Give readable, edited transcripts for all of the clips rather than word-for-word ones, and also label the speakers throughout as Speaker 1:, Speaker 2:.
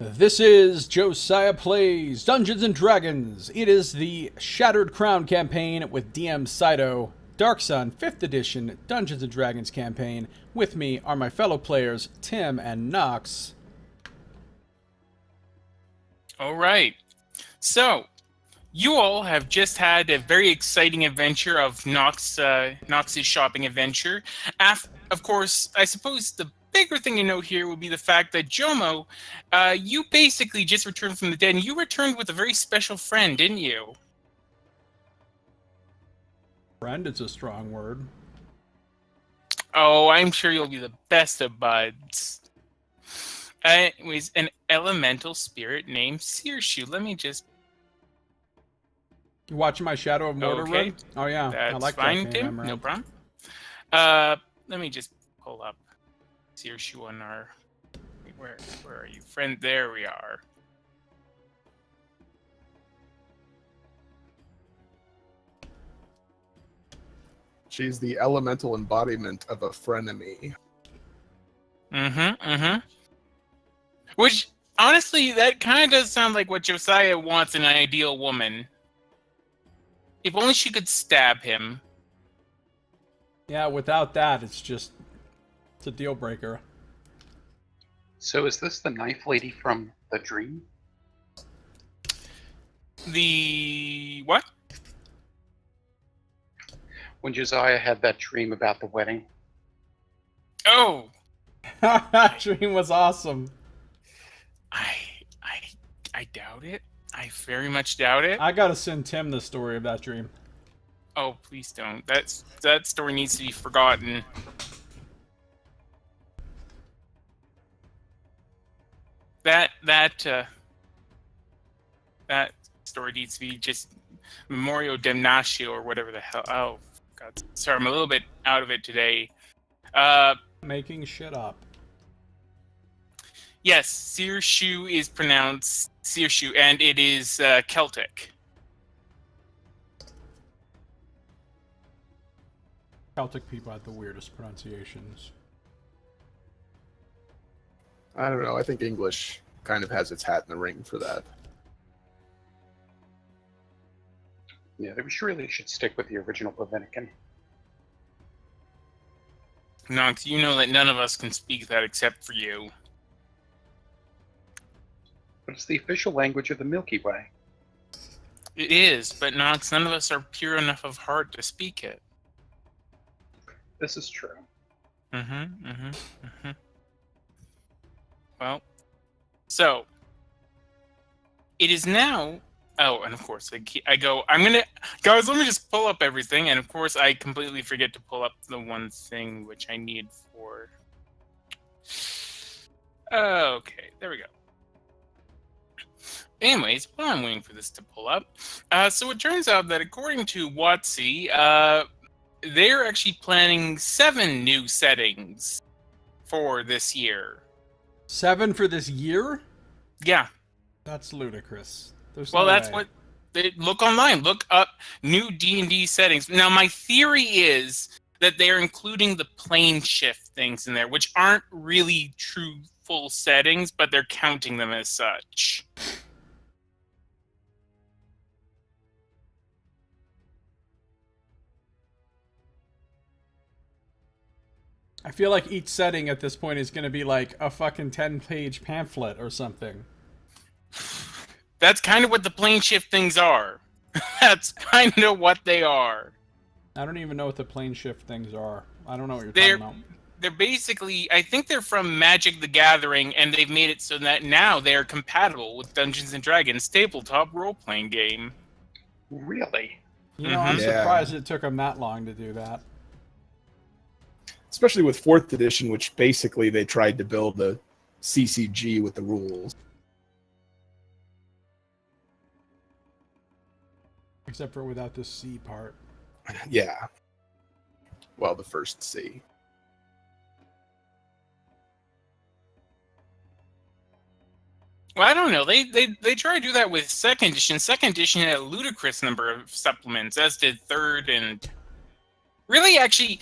Speaker 1: This is Josiah Plays Dungeons and Dragons. It is the Shattered Crown campaign with DM Scito, Dark Sun 5th edition Dungeons and Dragons campaign. With me are my fellow players Tim and Nox.
Speaker 2: All right. So, you all have just had a very exciting adventure of Nox's shopping adventure. Of course, I suppose the bigger thing to note here would be the fact that Jomo, you basically just returned from the dead, and you returned with a very special friend, didn't you?
Speaker 1: Friend is a strong word.
Speaker 2: Oh, I'm sure you'll be the best of buds. It was an elemental spirit named Searshoe. Let me just...
Speaker 1: You watching my Shadow of Mordor
Speaker 2: Okay.
Speaker 1: run? Oh yeah,
Speaker 2: That's
Speaker 1: I like
Speaker 2: fine,
Speaker 1: that game.
Speaker 2: Tim. No problem. Let me just pull up Searshoe on our... Where are you, friend? There we are.
Speaker 3: She's the elemental embodiment of a frenemy.
Speaker 2: Which, honestly, that kind of does sound like what Josiah wants in an ideal woman. If only she could stab him.
Speaker 1: Yeah, without that, it's a deal breaker.
Speaker 4: So is this the knife lady from The Dream?
Speaker 2: The... what?
Speaker 4: When Josiah had that dream about the wedding?
Speaker 2: Oh!
Speaker 1: That dream was awesome.
Speaker 2: I doubt it. I very much doubt it.
Speaker 1: I gotta send Tim the story of that dream.
Speaker 2: Oh, please don't. That story needs to be forgotten. That story needs to be just Memorial Damnatio or whatever the hell. Oh, God. Sorry, I'm a little bit out of it today.
Speaker 1: Making shit up.
Speaker 2: Yes, Searshoe is pronounced Searshoe, and it is Celtic.
Speaker 1: Celtic people have the weirdest pronunciations.
Speaker 3: I don't know. I think English kind of has its hat in the ring for that.
Speaker 4: Yeah, they surely should stick with the original Levitican.
Speaker 2: Nox, you know that none of us can speak that except for you.
Speaker 4: But it's the official language of the Milky Way.
Speaker 2: It is, but Nox, none of us are pure enough of heart to speak it.
Speaker 4: This is true.
Speaker 2: Well, so it is now. Oh, and of course, guys, let me just pull up everything, and of course, I completely forget to pull up the one thing which I need for. Okay, there we go. Anyways, while I'm waiting for this to pull up, so it turns out that according to WotC, they're actually planning 7 new settings for this year.
Speaker 1: 7 for this year?
Speaker 2: Yeah.
Speaker 1: That's ludicrous.
Speaker 2: That's what they look online. Look up new D&D settings. Now, my theory is that they're including the plane shift things in there, which aren't really true full settings, but they're counting them as such.
Speaker 1: I feel like each setting at this point is going to be like a fucking 10-page pamphlet or something.
Speaker 2: That's kind of what the plane shift things are. That's kind of what they are.
Speaker 1: I don't even know what the plane shift things are. I don't know what you're talking about.
Speaker 2: They're basically, I think they're from Magic the Gathering, and they've made it so that now they're compatible with Dungeons & Dragons tabletop role-playing game.
Speaker 4: Really?
Speaker 1: You know, I'm surprised it took them that long to do that.
Speaker 3: Especially with 4th edition, which basically they tried to build a CCG with the rules.
Speaker 1: Except for without the C part.
Speaker 3: Yeah. Well, the first C.
Speaker 2: Well, I don't know. They try to do that with 2nd edition. 2nd edition had a ludicrous number of supplements, as did 3rd, and really, actually,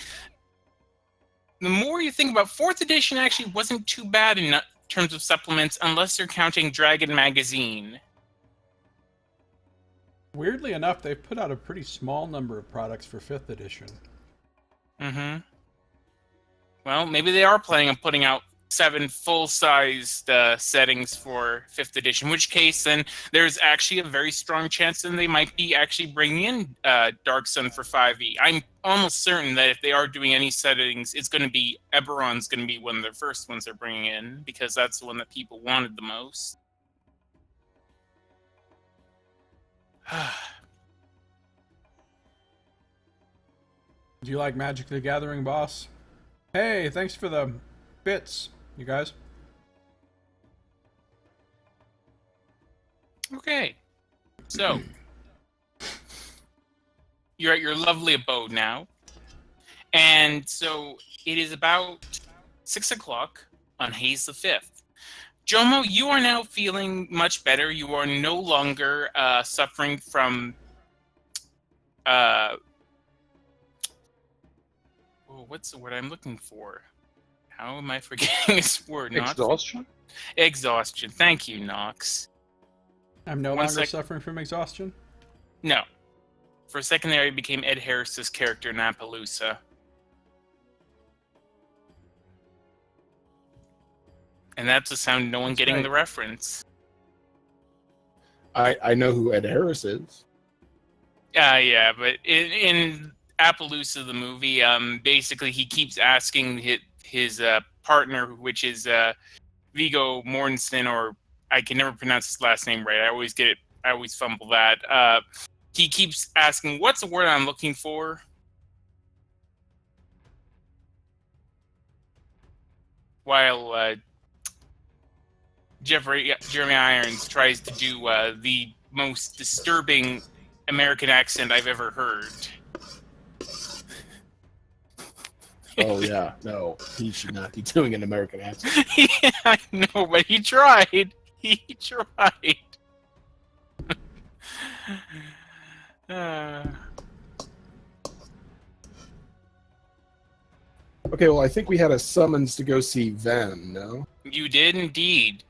Speaker 2: the more you think about 4th edition, actually wasn't too bad terms of supplements unless you're counting Dragon Magazine.
Speaker 1: Weirdly enough, they've put out a pretty small number of products for 5th edition.
Speaker 2: Mm-hmm. Well, maybe they are planning on putting out 7 full-sized settings for 5th edition, in which case then there's actually a very strong chance that they might be actually bringing in Dark Sun for 5e. I'm almost certain that if they are doing any settings, it's going to be Eberron's going to be one of the first ones they're bringing in, because that's the one that people wanted the most.
Speaker 1: Do you like Magic the Gathering, boss? Hey, thanks for the bits, you guys.
Speaker 2: Okay. So, you're at your lovely abode now. And so, it is about 6 o'clock on Haze the 5th. Jomo, you are now feeling much better. You are no longer suffering from... what's the word I'm looking for? How am I forgetting this word?
Speaker 4: Exhaustion?
Speaker 2: Exhaustion. Thank you, Nox.
Speaker 1: I'm no longer suffering from exhaustion?
Speaker 2: No. For a second there, I became Ed Harris's character in Appaloosa. And that's a sound no one getting
Speaker 1: right.
Speaker 2: the reference.
Speaker 3: I know who Ed Harris is.
Speaker 2: Yeah, but in Appaloosa, the movie, basically he keeps asking his partner, which is Viggo Mortensen, or I can never pronounce his last name right. I always fumble that. He keeps asking, what's the word I'm looking for? While Jeremy Irons tries to do the most disturbing American accent I've ever heard.
Speaker 3: Oh yeah, no, he should not be doing an American accent.
Speaker 2: Yeah, I know, but he tried. He tried.
Speaker 3: Okay, well, I think we had a summons to go see Ven, no?
Speaker 2: You did indeed.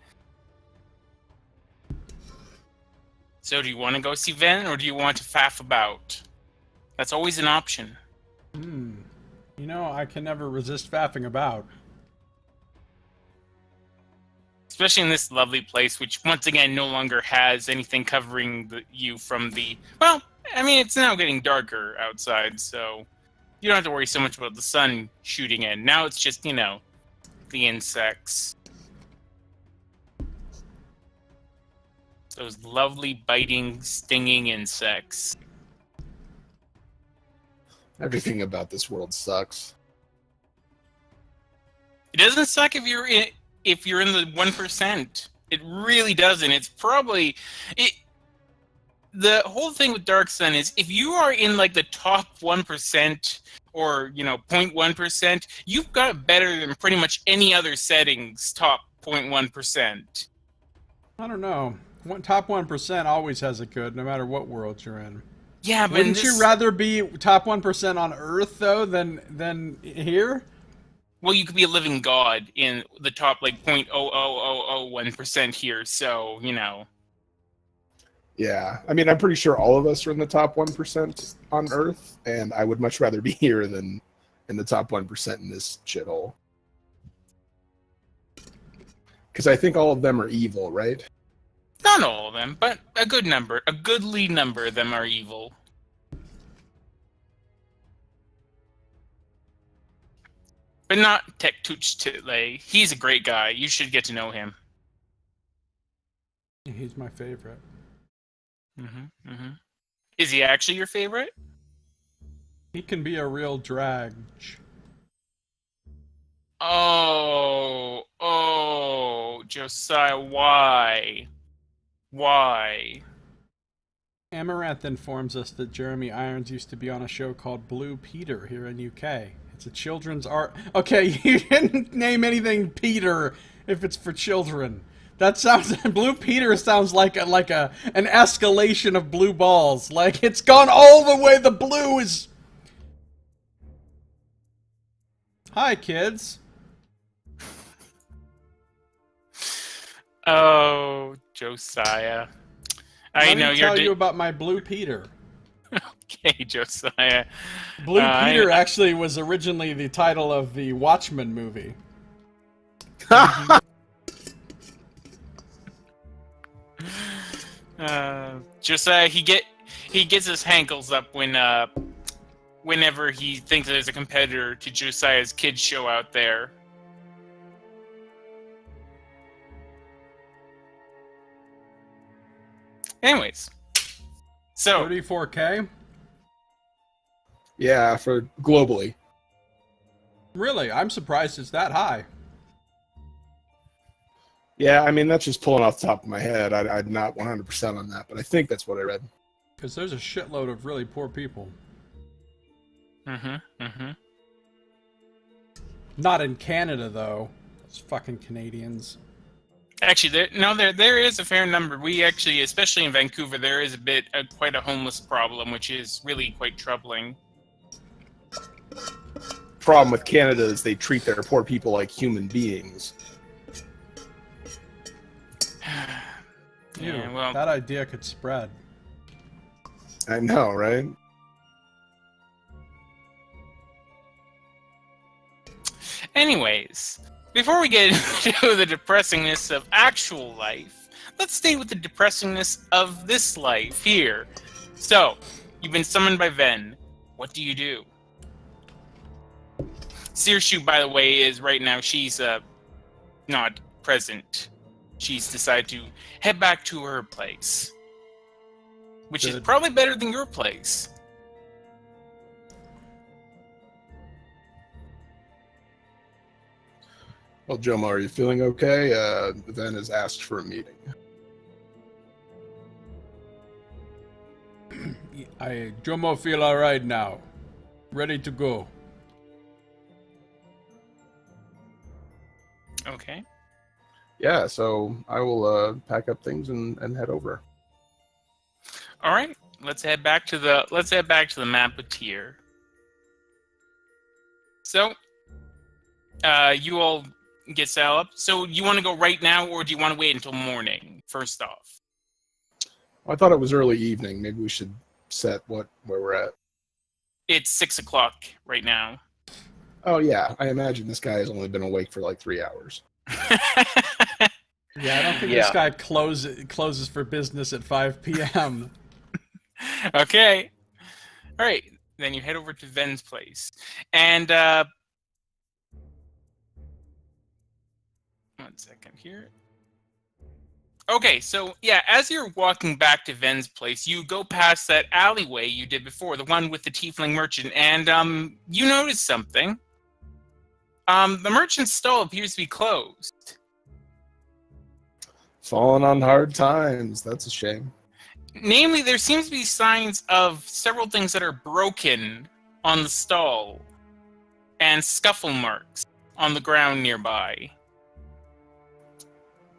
Speaker 2: So do you want to go see Ven, or do you want to faff about? That's always an option.
Speaker 1: You know, I can never resist faffing about.
Speaker 2: Especially in this lovely place, which once again no longer has anything covering you from the... Well, I mean, it's now getting darker outside, so you don't have to worry so much about the sun shooting in. Now it's just, you know, the insects. Those lovely, biting, stinging insects.
Speaker 3: Everything about this world sucks.
Speaker 2: It doesn't suck if you're in the 1%. It really doesn't. It's probably the whole thing with Dark Sun is if you are in like the top 1% or 0.1%, you've got it better than pretty much any other settings top 0.1%.
Speaker 1: I don't know. Top 1% always has it good, no matter what world you're in.
Speaker 2: Yeah, but
Speaker 1: wouldn't you rather be top 1% on Earth though than here?
Speaker 2: Well, you could be a living god in the top like 0.00001% here, so
Speaker 3: Yeah, I mean, I'm pretty sure all of us are in the top 1% on Earth, and I would much rather be here than in the top 1% in this shithole. Because I think all of them are evil, right?
Speaker 2: Not all of them, but a goodly number of them are evil. But not Tek Tuch Title. He's a great guy. You should get to know him.
Speaker 1: He's my favorite.
Speaker 2: Is he actually your favorite?
Speaker 1: He can be a real drag.
Speaker 2: Oh, Josiah, why? Why?
Speaker 1: Amaranth informs us that Jeremy Irons used to be on a show called Blue Peter here in UK. It's a children's art... Okay, you didn't name anything Peter if it's for children. That sounds... Blue Peter sounds like an escalation of blue balls. Like, it's gone all the way, the blue is... Hi, kids.
Speaker 2: Josiah.
Speaker 1: Let
Speaker 2: I
Speaker 1: me
Speaker 2: know
Speaker 1: tell you about my Blue Peter.
Speaker 2: Okay, Josiah.
Speaker 1: Blue Peter actually was originally the title of the Watchmen movie.
Speaker 2: Josiah, he gets his hankles up whenever he thinks there's a competitor to Josiah's kids show out there. Anyways, so
Speaker 1: 34K?
Speaker 3: Yeah, for globally.
Speaker 1: Really? I'm surprised it's that high.
Speaker 3: Yeah, I mean, that's just pulling off the top of my head. I'm not 100% on that, but I think that's what I read.
Speaker 1: Because there's a shitload of really poor people. Not in Canada, though. Those fucking Canadians.
Speaker 2: Actually, there is a fair number. We actually, especially in Vancouver, there is quite a homeless problem, which is really quite troubling.
Speaker 3: Problem with Canada is they treat their poor people like human beings.
Speaker 2: Yeah, well,
Speaker 1: that idea could spread.
Speaker 3: I know, right?
Speaker 2: anyways, before we get into the depressingness of actual life, let's stay with the depressingness of this life here. So, you've been summoned by Ven. What do you do? Sirshu, by the way, is right now, she's not present. She's decided to head back to her place. Which is probably better than your place.
Speaker 3: Well, Jomo, are you feeling okay? Ven has asked for a meeting.
Speaker 1: Jomo feel alright now. Ready to go.
Speaker 2: Okay.
Speaker 3: Yeah, so I will pack up things and head over.
Speaker 2: All right. Let's head back to the map of Tyr. So, you all get set up. So, you want to go right now, or do you want to wait until morning? First off,
Speaker 3: I thought it was early evening. Maybe we should set where we're at.
Speaker 2: it's 6 o'clock right now.
Speaker 3: Oh yeah, I imagine this guy has only been awake for like 3 hours.
Speaker 1: Yeah, I don't think this guy closes for business at 5 p.m.
Speaker 2: Okay. All right. Then you head over to Ven's place. And, 1 second here. Okay, so, yeah, as you're walking back to Ven's place, you go past that alleyway you did before, the one with the tiefling merchant, and, you notice something. The merchant's stall appears to be closed.
Speaker 3: Falling on hard times. That's a shame.
Speaker 2: Namely, there seems to be signs of several things that are broken on the stall and scuffle marks on the ground nearby.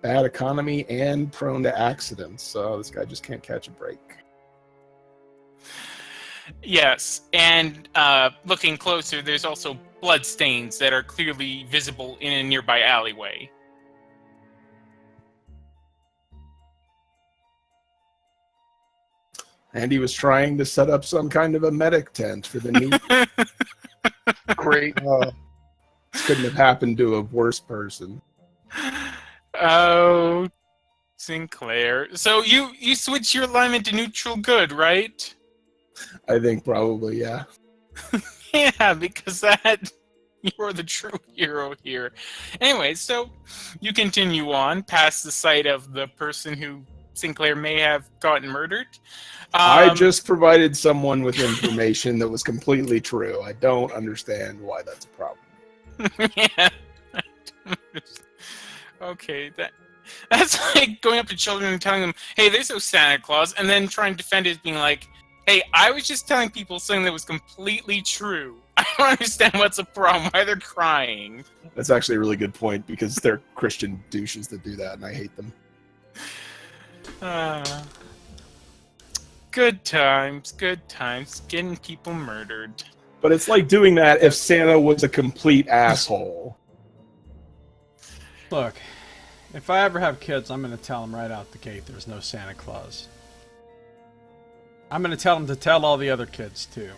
Speaker 3: Bad economy and prone to accidents, so this guy just can't catch a break.
Speaker 2: Yes, and looking closer, there's also bloodstains that are clearly visible in a nearby alleyway.
Speaker 3: And he was trying to set up some kind of a medic tent for the need.
Speaker 4: Great.
Speaker 3: This couldn't have happened to a worse person.
Speaker 2: Oh, Sinclair. So you switch your alignment to neutral good, right?
Speaker 3: I think probably, yeah.
Speaker 2: Yeah, because you're the true hero here. Anyway, so you continue on past the site of the person who Sinclair may have gotten murdered.
Speaker 3: I just provided someone with information that was completely true. I don't understand why that's a problem.
Speaker 2: Yeah. Okay, that's like going up to children and telling them, hey, there's no Santa Claus, and then trying to defend it being like, hey, I was just telling people something that was completely true. I don't understand what's the problem, why they're crying.
Speaker 3: That's actually a really good point, because they're Christian douches that do that, and I hate them.
Speaker 2: Good times, getting people murdered.
Speaker 3: But it's like doing that if Santa was a complete asshole.
Speaker 1: Look, If I ever have kids, I'm going to tell them right out the gate there's no Santa Claus. I'm going to tell them to tell all the other kids, too.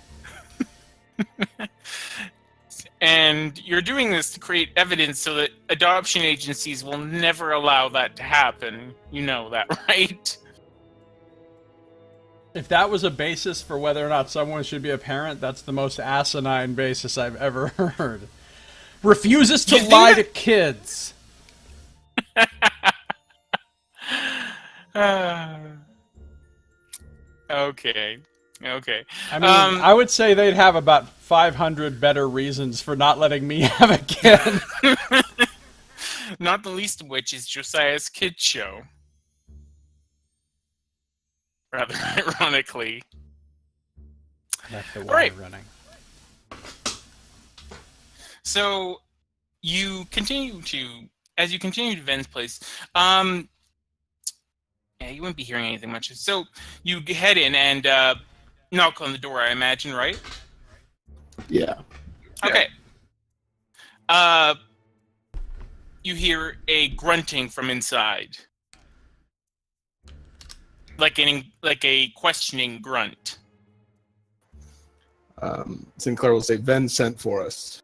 Speaker 2: And you're doing this to create evidence so that adoption agencies will never allow that to happen. You know that, right?
Speaker 1: If that was a basis for whether or not someone should be a parent, that's the most asinine basis I've ever heard. Refuses to lie to kids.
Speaker 2: Okay.
Speaker 1: I mean, I would say they'd have about 500 better reasons for not letting me have a kid.
Speaker 2: Not the least of which is Josiah's Kid Show. Rather ironically.
Speaker 1: Left the water
Speaker 2: Alright.
Speaker 1: running.
Speaker 2: So, as you continue to Ven's place, yeah, you wouldn't be hearing anything much. So, you head in and knock on the door, I imagine, right?
Speaker 3: Yeah.
Speaker 2: Okay. You hear a grunting from inside. Like a questioning grunt.
Speaker 3: Sinclair will say, Ven sent for us.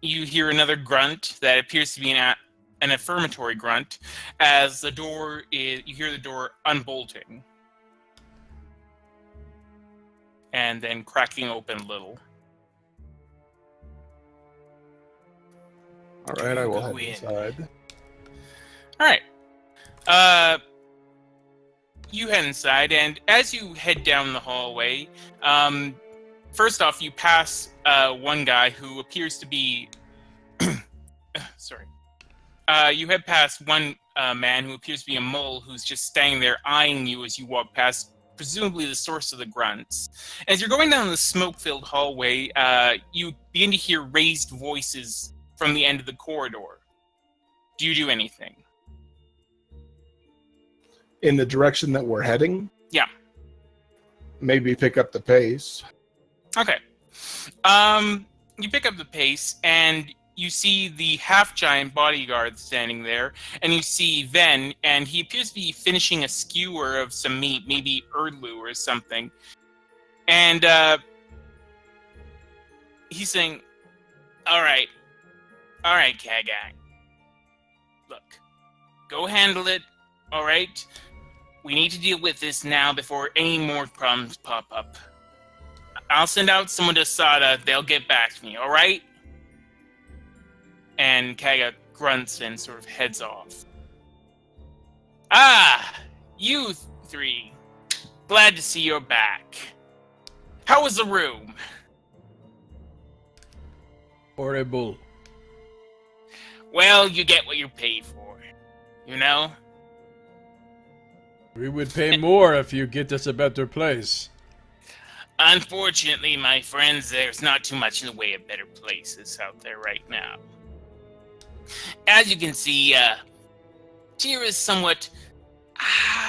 Speaker 2: You hear another grunt that appears to be an affirmatory grunt as you hear the door unbolting. And then cracking open a little.
Speaker 3: All right, I will
Speaker 2: Go
Speaker 3: head
Speaker 2: in.
Speaker 3: inside.
Speaker 2: All right. You head inside, and as you head down the hallway, first off, you pass one guy who appears to be... Sorry. You head past one man who appears to be a mole who's just standing there eyeing you as you walk past, presumably the source of the grunts. As you're going down the smoke-filled hallway, you begin to hear raised voices from the end of the corridor. Do you do anything?
Speaker 3: In the direction that we're heading?
Speaker 2: Yeah.
Speaker 3: Maybe pick up the pace.
Speaker 2: Okay. You pick up the pace, and you see the half-giant bodyguard standing there, and you see Ven, and he appears to be finishing a skewer of some meat, maybe erdlu or something. And he's saying, All right, Kagai. Look, go handle it, all right? We need to deal with this now before any more problems pop up. I'll send out someone to Sada. They'll get back to me, all right? And Kaga grunts and sort of heads off. Ah, you three. Glad to see you're back. How was the room?
Speaker 1: Horrible.
Speaker 2: Well, you get what you paid for. You know?
Speaker 1: We would pay more if you get us a better place.
Speaker 2: Unfortunately, my friends, there's not too much in the way of better places out there right now. As you can see, Tyr is somewhat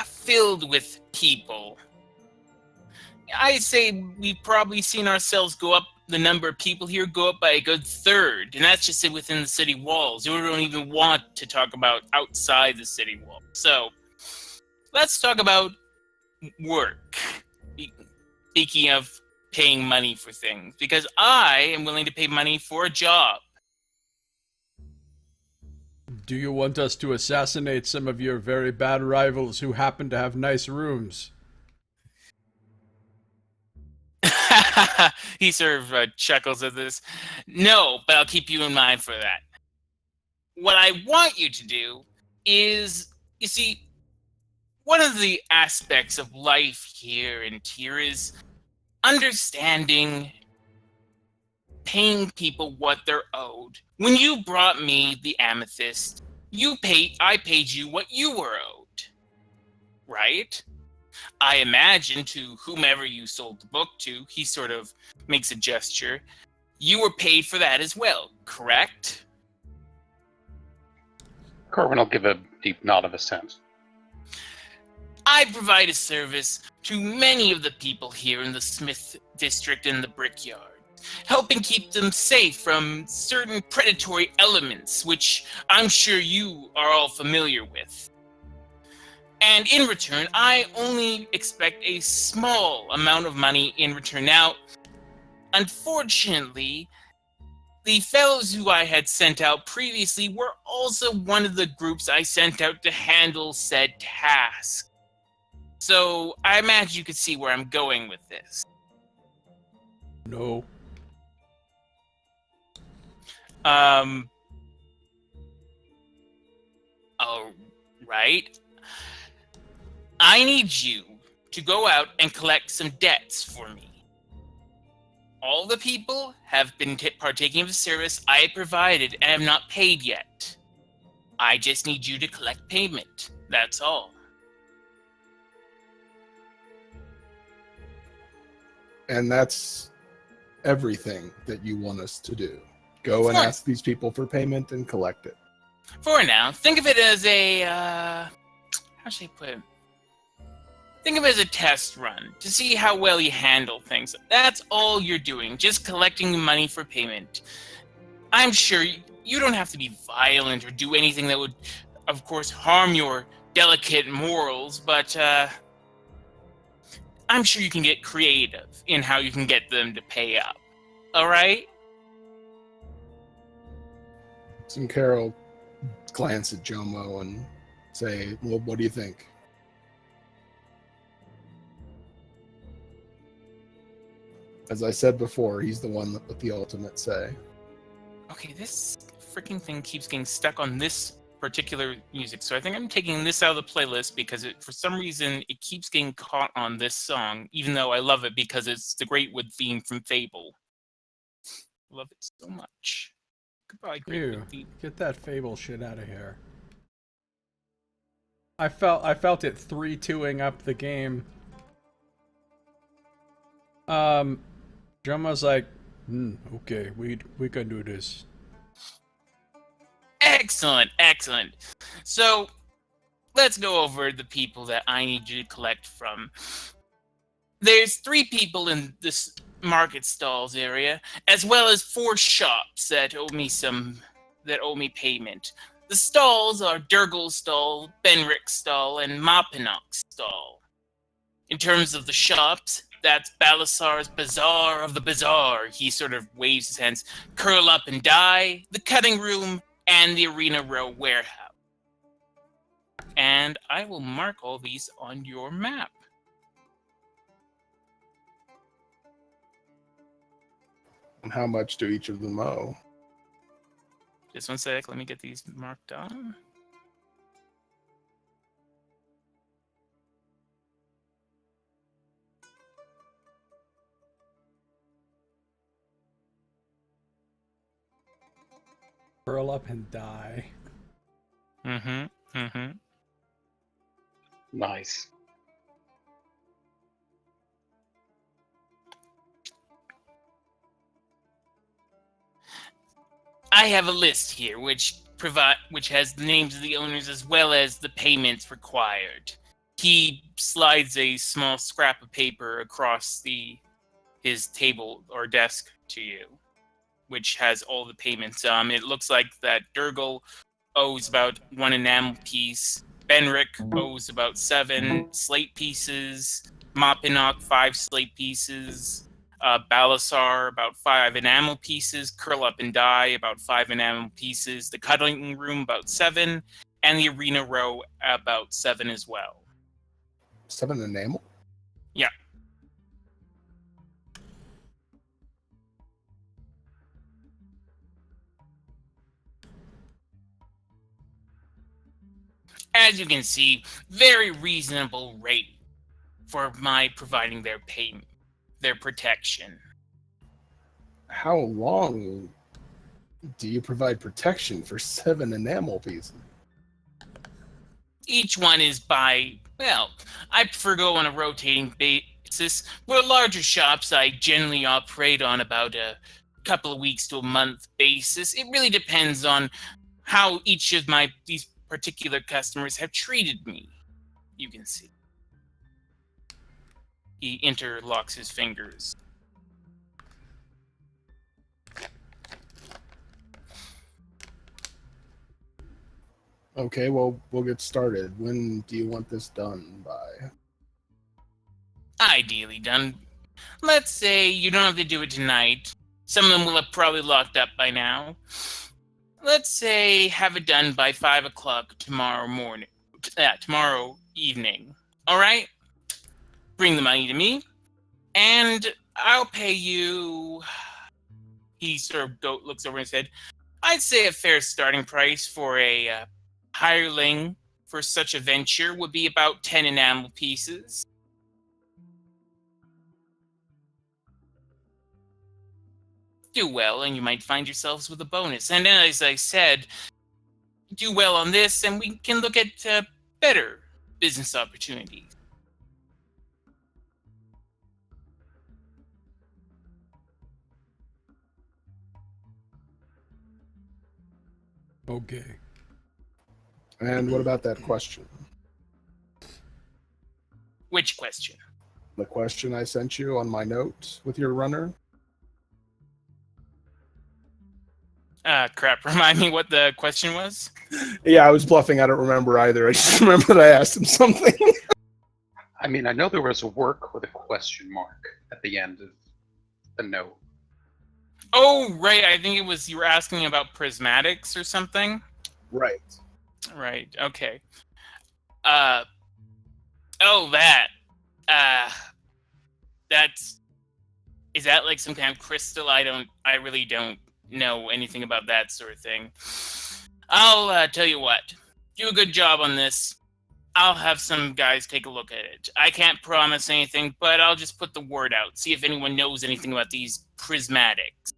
Speaker 2: filled with people. I say we've probably seen ourselves the number of people here go up by a good third, and that's just within the city walls. We don't even want to talk about outside the city walls. So, let's talk about work. Speaking of paying money for things, because I am willing to pay money for a job.
Speaker 1: Do you want us to assassinate some of your very bad rivals who happen to have nice rooms?
Speaker 2: He sort of chuckles at this. No, but I'll keep you in mind for that. What I want you to do is, you see, one of the aspects of life here in Tyr is understanding, paying people what they're owed. When you brought me the amethyst, I paid you what you were owed, right? I imagine to whomever you sold the book to, he sort of makes a gesture, you were paid for that as well, correct?
Speaker 4: Corwin will give a deep nod of assent.
Speaker 2: I provide a service to many of the people here in the Smith District and the Brickyard. helping keep them safe from certain predatory elements, which I'm sure you are all familiar with. And in return, I only expect a small amount of money in return. Now, unfortunately, the fellows who I had sent out previously were also one of the groups I sent out to handle said task. So I imagine you could see where I'm going with this.
Speaker 1: No.
Speaker 2: All right. I need you to go out and collect some debts for me. All the people have been partaking of the service I provided and have not paid yet. I just need you to collect payment. That's all.
Speaker 3: And that's everything that you want us to do. Go and ask these people for payment and collect it.
Speaker 2: For now, think of it as a, how should I put it? Think of it as a test run to see how well you handle things. That's all you're doing, just collecting money for payment. I'm sure you don't have to be violent or do anything that would, of course, harm your delicate morals, but I'm sure you can get creative in how you can get them to pay up. All right?
Speaker 3: And Carol glance at Jomo and say, well, what do you think? As I said before, he's the one with the ultimate say.
Speaker 2: Okay, this freaking thing keeps getting stuck on this particular music, so I think I'm taking this out of the playlist because for some reason it keeps getting caught on this song, even though I love it because it's the Greatwood theme from Fable. Love it so much. Goodbye, Greatwood theme.
Speaker 1: Get that Fable shit out of here. I felt it 3-2ing up the game. Jomo's like, okay, we can do this.
Speaker 2: Excellent. So, let's go over the people that I need you to collect from. There's 3 people in this market stalls area, as well as 4 shops that owe me payment. The stalls are Durgal's stall, Benrick's stall, and Mapinok's stall. In terms of the shops, that's Balasar's Bazaar of the Bazaar. He sort of waves his hands. Curl Up and Die, the Cutting Room, and the Arena Row Warehouse. And I will mark all these on your map.
Speaker 3: And how much do each of them owe?
Speaker 2: Just one sec, let me get these marked down.
Speaker 1: Curl up and die.
Speaker 4: Nice.
Speaker 2: I have a list here which has the names of the owners as well as the payments required. He slides a small scrap of paper across his table or desk to you, which has all the payments. It looks like that Durgal owes about 1 enamel piece. Benrick owes about 7 slate pieces. Mapinok 5 slate pieces. Balasar about 5 enamel pieces. Curl Up and Die about 5 enamel pieces. The Cutting Room about 7, and the Arena Row about 7 as well.
Speaker 3: 7 enamel?
Speaker 2: Yeah. As you can see, very reasonable rate for my providing their payment, their protection.
Speaker 3: How long do you provide protection for 7 enamel pieces?
Speaker 2: Each one is I prefer go on a rotating basis. For larger shops, I generally operate on about a couple of weeks to a month basis. It really depends on how each of these particular customers have treated me. You can see. He interlocks his fingers.
Speaker 3: Okay, well, we'll get started. When do you want this done by?
Speaker 2: Ideally done. Let's say you don't have to do it tonight. Some of them will have probably locked up by now. Let's say have it done by 5 o'clock tomorrow morning. Tomorrow evening. All right? Bring the money to me, and I'll pay you. He sort of looks over his head. I'd say a fair starting price for a hireling for such a venture would be about 10 enamel pieces. Do well, and you might find yourselves with a bonus. And then, as I said, do well on this, and we can look at better business opportunities.
Speaker 1: Okay.
Speaker 3: And what about that question?
Speaker 2: Which question?
Speaker 3: The question I sent you on my note with your runner?
Speaker 2: Crap, remind me what the question was?
Speaker 3: Yeah, I was bluffing. I don't remember either. I just remember that I asked him something.
Speaker 4: I mean, I know there was a work with a question mark at the end of the note.
Speaker 2: Oh, right, I think it was you were asking about prismatics or something?
Speaker 3: Right.
Speaker 2: Right, okay. That. That's... Is that like some kind of crystal? I really don't know anything about that sort of thing. I'll tell you what. Do a good job on this. I'll have some guys take a look at it. I can't promise anything, but I'll just put the word out. See if anyone knows anything about these prismatics.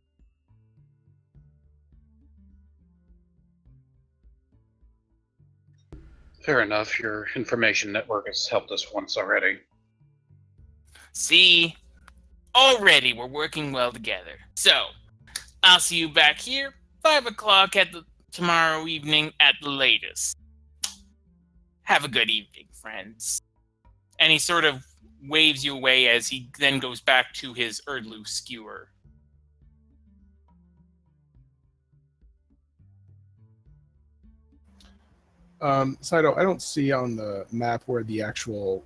Speaker 4: Fair enough. Your information network has helped us once already.
Speaker 2: See? Already we're working well together. So, I'll see you back here, 5 o'clock tomorrow evening at the latest. Have a good evening, friends. And he sort of waves you away as he then goes back to his Erdlu skewer.
Speaker 3: Scito, I don't see on the map where the actual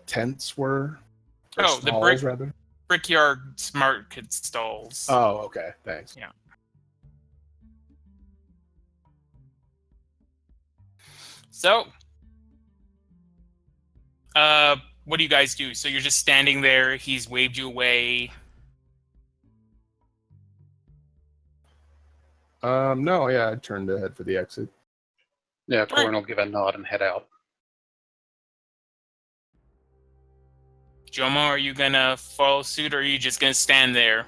Speaker 3: tents were. Or
Speaker 2: Oh, the
Speaker 3: stalls, rather.
Speaker 2: Brickyard smart kid stalls.
Speaker 3: Oh, okay. Thanks.
Speaker 2: Yeah. So, what do you guys do? So you're just standing there, he's waved you away.
Speaker 3: No, yeah, I turned to head for the exit.
Speaker 4: Yeah, Torin will give a nod and head out.
Speaker 2: Jomo, are you gonna follow suit, or are you just gonna stand there?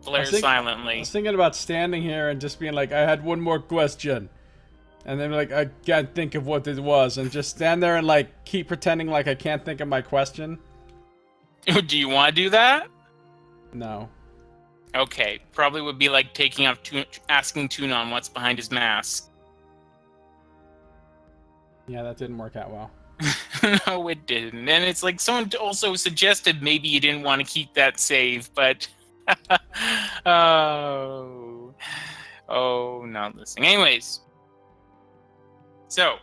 Speaker 2: Flare
Speaker 1: I
Speaker 2: silently.
Speaker 1: was thinking about standing here and just being like, I had one more question. And then like, I can't think of what it was. And just stand there and like, keep pretending like I can't think of my question.
Speaker 2: Do you want to do that?
Speaker 1: No.
Speaker 2: Okay, probably would be like asking Tunon what's behind his mask.
Speaker 1: Yeah, that didn't work out well.
Speaker 2: No, it didn't. And it's like someone also suggested maybe you didn't want to keep that save, but... oh, not listening. Anyways. So.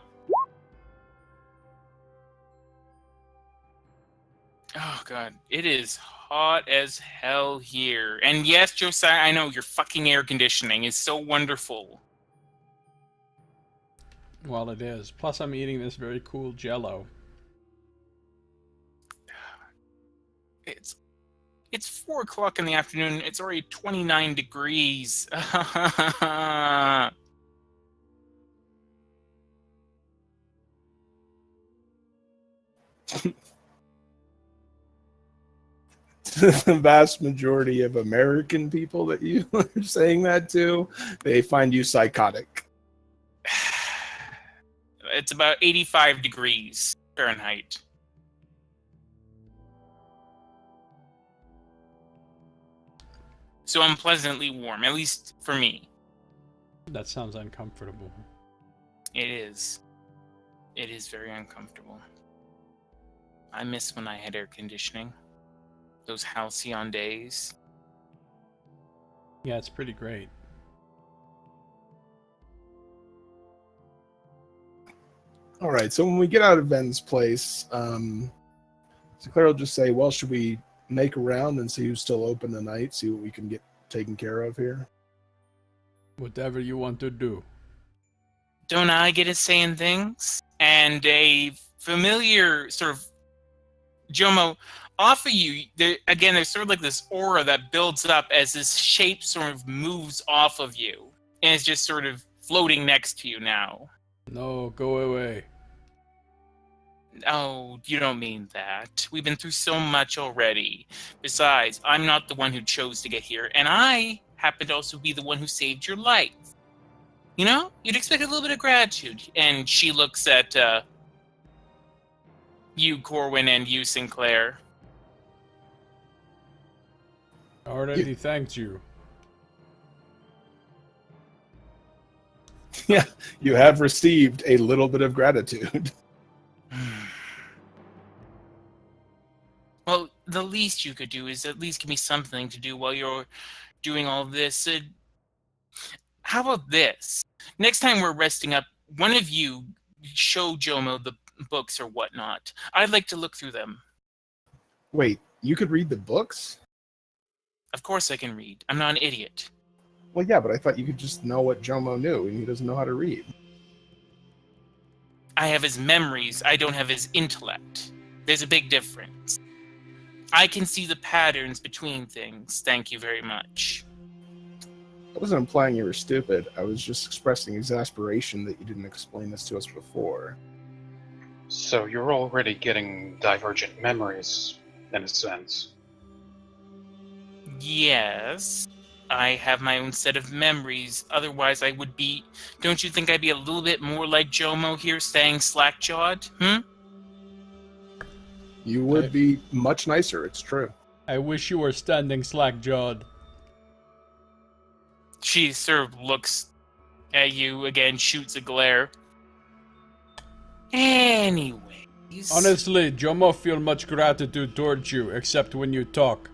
Speaker 2: Oh, God. It is hot as hell here. And yes, Josiah, I know your fucking air conditioning is so wonderful.
Speaker 1: Well, it is. Plus, I'm eating this very cool Jell-O.
Speaker 2: It's 4 o'clock in the afternoon. It's already 29 degrees.
Speaker 3: The vast majority of American people that you are saying that to, they find you psychotic.
Speaker 2: It's about 85 degrees Fahrenheit. So I'm pleasantly warm, at least for me.
Speaker 1: That sounds uncomfortable.
Speaker 2: It is. It is very uncomfortable. I miss when I had air conditioning. Those halcyon days.
Speaker 1: Yeah, it's pretty great.
Speaker 3: All right, so when we get out of Ben's place, Sinclair will just say, well, should we make a round and see who's still open tonight, see what we can get taken care of here?
Speaker 1: Whatever you want to do.
Speaker 2: Don't I get a say in things? And a familiar sort of Jomo, off of you, there's sort of like this aura that builds up as this shape sort of moves off of you. And it's just sort of floating next to you now.
Speaker 1: No, go away.
Speaker 2: Oh, you don't mean that. We've been through so much already. Besides, I'm not the one who chose to get here, and I happen to also be the one who saved your life. You know, you'd expect a little bit of gratitude. And she looks at you, Corwin, and you, Sinclair.
Speaker 1: Already thanked you.
Speaker 3: Yeah, you have received a little bit of gratitude.
Speaker 2: Well, the least you could do is at least give me something to do while you're doing all this. How about this? Next time we're resting up, one of you show Jomo the books or whatnot. I'd like to look through them.
Speaker 3: Wait, you could read the books?
Speaker 2: Of course I can read. I'm not an idiot.
Speaker 3: Well, yeah, but I thought you could just know what Jomo knew, and he doesn't know how to read.
Speaker 2: I have his memories. I don't have his intellect. There's a big difference. I can see the patterns between things. Thank you very much.
Speaker 3: I wasn't implying you were stupid. I was just expressing exasperation that you didn't explain this to us before.
Speaker 4: So you're already getting divergent memories, in a sense.
Speaker 2: Yes. I have my own set of memories. Otherwise, I would be... Don't you think I'd be a little bit more like Jomo here, staying slack-jawed?
Speaker 3: You would be much nicer, it's true.
Speaker 1: I wish you were standing slack-jawed.
Speaker 2: She sort of looks at you again, shoots a glare. Anyways...
Speaker 1: Honestly, Jomo feel much gratitude towards you, except when you talk.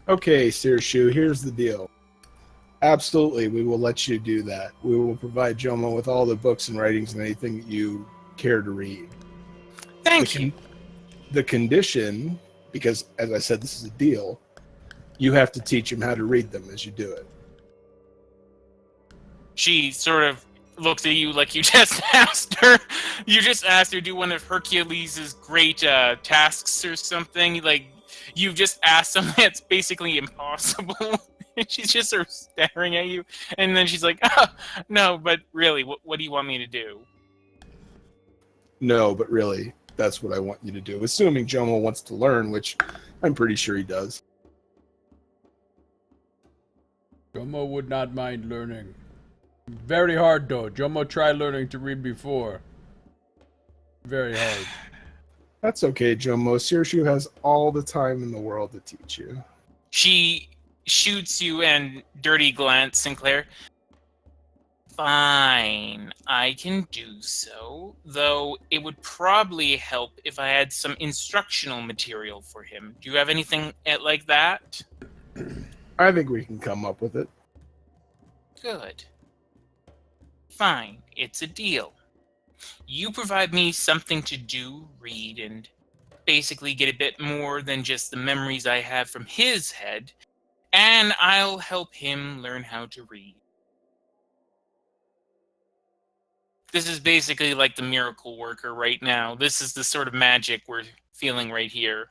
Speaker 3: Okay, Sirshu, here's the deal. Absolutely, we will let you do that. We will provide Jomo with all the books and writings and anything that you care to read.
Speaker 2: Thank you.
Speaker 3: The condition, because as I said, this is a deal, you have to teach him how to read them as you do it.
Speaker 2: She sort of looks at you like you just asked her. You just asked her to do one of Hercules' great tasks or something. Like, you've just asked something that's basically impossible. And she's just sort of staring at you. And then she's like, oh, no, but really, what do you want me to do?
Speaker 3: No, but really, that's what I want you to do. Assuming Jomo wants to learn, which I'm pretty sure he does.
Speaker 1: Jomo would not mind learning. Very hard though. Jomo tried learning to read before. Very hard.
Speaker 3: That's okay, Jomo. Sirshu has all the time in the world to teach you.
Speaker 2: She shoots you and dirty glance, Sinclair. Fine, I can do so, though it would probably help if I had some instructional material for him. Do you have anything like that?
Speaker 3: I think we can come up with it.
Speaker 2: Good. Fine, it's a deal. You provide me something to do, read, and basically get a bit more than just the memories I have from his head, and I'll help him learn how to read. This is basically like the miracle worker right now. This is the sort of magic we're feeling right here.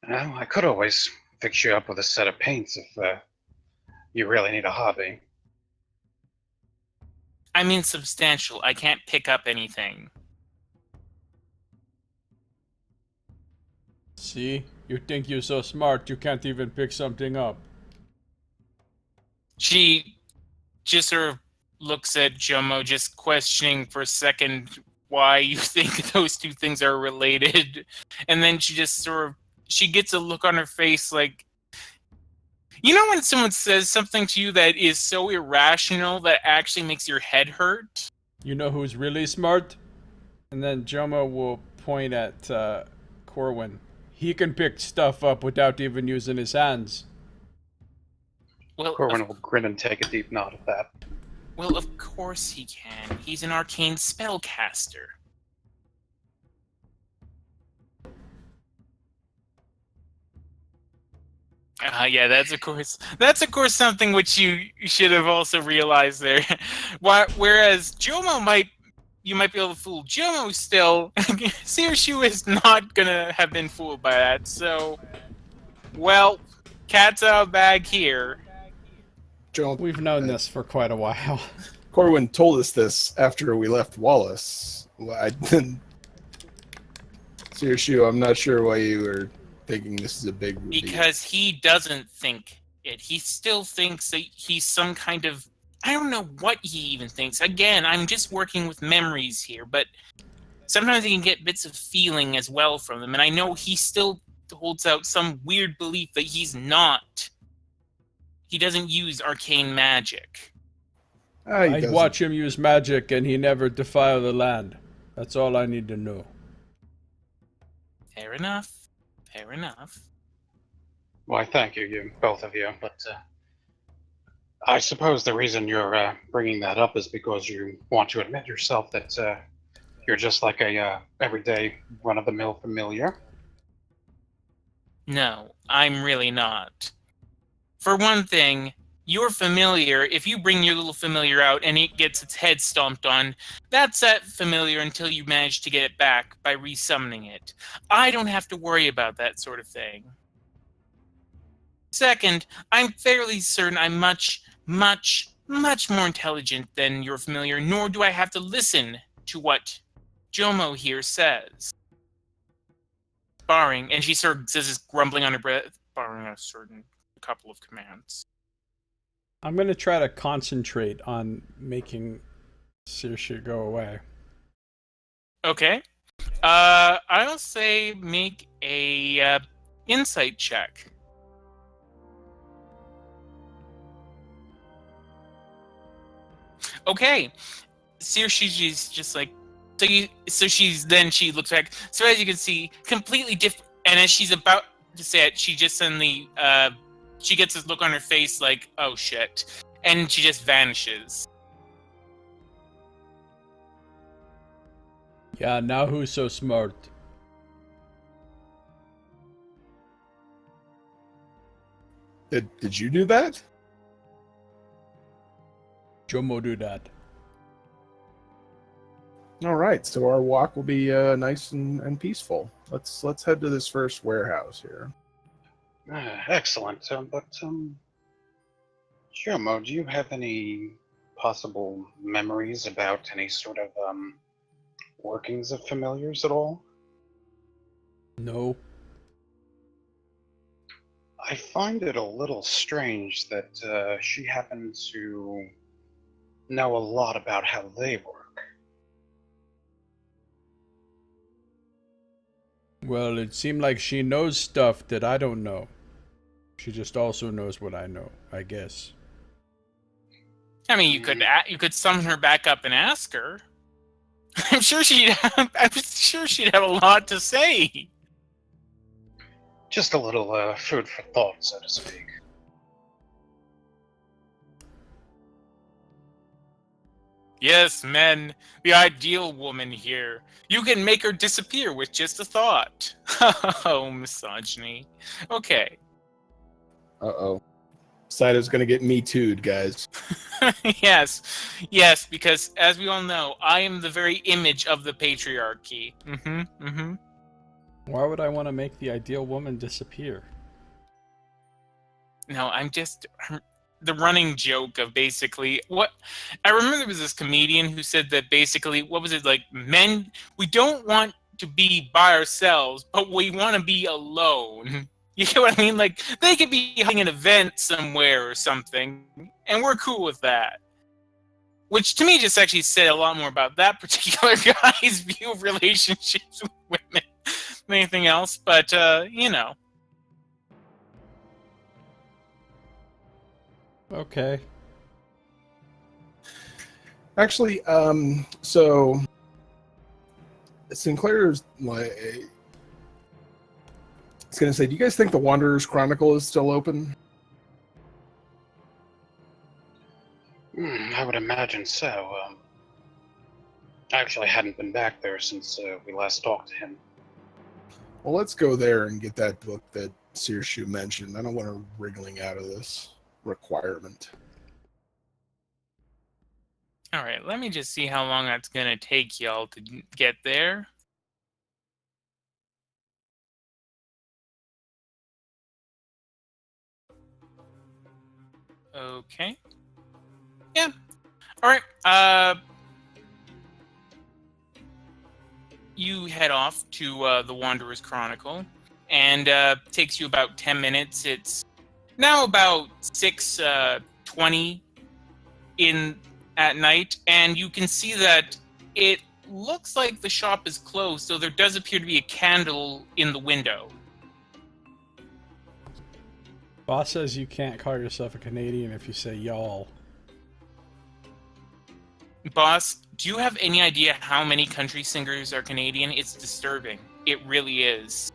Speaker 4: Well, I could always fix you up with a set of paints if you really need a hobby.
Speaker 2: I mean substantial. I can't pick up anything.
Speaker 1: See? You think you're so smart, you can't even pick something up.
Speaker 2: She just sort of looks at Jomo, just questioning for a second why you think those two things are related. And then she just sort of, she gets a look on her face like, you know when someone says something to you that is so irrational that actually makes your head hurt?
Speaker 1: You know who's really smart? And then Jomo will point at Corwin. He can pick stuff up without even using his hands.
Speaker 2: Well,
Speaker 4: Corwin will grin and take a deep nod at that.
Speaker 2: well, of course he can. He's an arcane spellcaster. Yeah, that's of course something which you should have also realized there. Whereas you might be able to fool Jomo still. Searshoe is not gonna have been fooled by that. So, well, cat's out of bag here.
Speaker 3: Joel,
Speaker 1: We've known this for quite a while.
Speaker 3: Corwin told us this after we left Wallace. I didn't. Searshoe, I'm not sure why you were thinking this is a big reveal.
Speaker 2: Because he doesn't think it. He still thinks that he's some kind of... I don't know what he even thinks. Again, I'm just working with memories here, but sometimes he can get bits of feeling as well from them, and I know he still holds out some weird belief that he's not. He doesn't use arcane magic.
Speaker 1: I watch him use magic and he never defile the land. That's all I need to know.
Speaker 2: Fair enough. Fair enough.
Speaker 4: Why, thank you, both of you. But I suppose the reason you're bringing that up is because you want to admit yourself that you're just like a everyday run-of-the-mill familiar.
Speaker 2: No, I'm really not. For one thing, your familiar, if you bring your little familiar out and it gets its head stomped on, that's that familiar until you manage to get it back by resummoning it. I don't have to worry about that sort of thing. Second, I'm fairly certain I'm much, much, much more intelligent than your familiar, nor do I have to listen to what Jomo here says. Barring, and she sort of says this grumbling under breath, barring a certain couple of commands.
Speaker 1: I'm going to try to concentrate on making Saoirse go away.
Speaker 2: Okay. I'll say make a insight check. Okay. Saoirse's just like she looks back. So as you can see, completely different. And as she's about to say it, she just suddenly she gets this look on her face like, oh shit, and she just vanishes.
Speaker 1: Yeah, now who's so smart?
Speaker 3: Did you do that?
Speaker 1: Jomo do that.
Speaker 3: All right, so our walk will be nice and peaceful. Let's head to this first warehouse here.
Speaker 4: Excellent. But Jomo, do you have any possible memories about any sort of workings of familiars at all?
Speaker 1: No.
Speaker 4: I find it a little strange that she happened to know a lot about how they work.
Speaker 1: Well, it seemed like she knows stuff that I don't know. She just also knows what I know, I guess.
Speaker 2: I mean, you could summon her back up and ask her. I'm sure she'd have a lot to say.
Speaker 4: Just a little food for thought, so to speak.
Speaker 2: Yes, men, the ideal woman here. You can make her disappear with just a thought. Oh, misogyny. Okay.
Speaker 3: Uh-oh. Scito's gonna get me too'd, guys.
Speaker 2: Yes, because as we all know, I am the very image of the patriarchy.
Speaker 1: Why would I want to make the ideal woman disappear?
Speaker 2: No, I'm just... the running joke of basically what I remember there was this comedian who said that basically, what was it, like, men, we don't want to be by ourselves, but we want to be alone. You get what I mean? Like, they could be having an event somewhere or something, and we're cool with that. Which to me just actually said a lot more about that particular guy's view of relationships with women than anything else, but you know.
Speaker 1: Okay.
Speaker 3: Actually, so Sinclair's like, I was gonna say, do you guys think the Wanderer's Chronicle is still open?
Speaker 4: I would imagine so. I actually hadn't been back there since we last talked to him.
Speaker 3: Well, let's go there and get that book that Searshoe mentioned. I don't want her wriggling out of this requirement.
Speaker 2: All right, let me just see how long that's going to take y'all to get there. Okay. Yeah. All right. You head off to the Wanderer's Chronicle, and takes you about 10 minutes. It's now about 6:20 in at night, and you can see that it looks like the shop is closed, so there does appear to be a candle in the window.
Speaker 1: Boss says you can't call yourself a Canadian if you say y'all.
Speaker 2: Boss, do you have any idea how many country singers are Canadian? It's disturbing. It really is.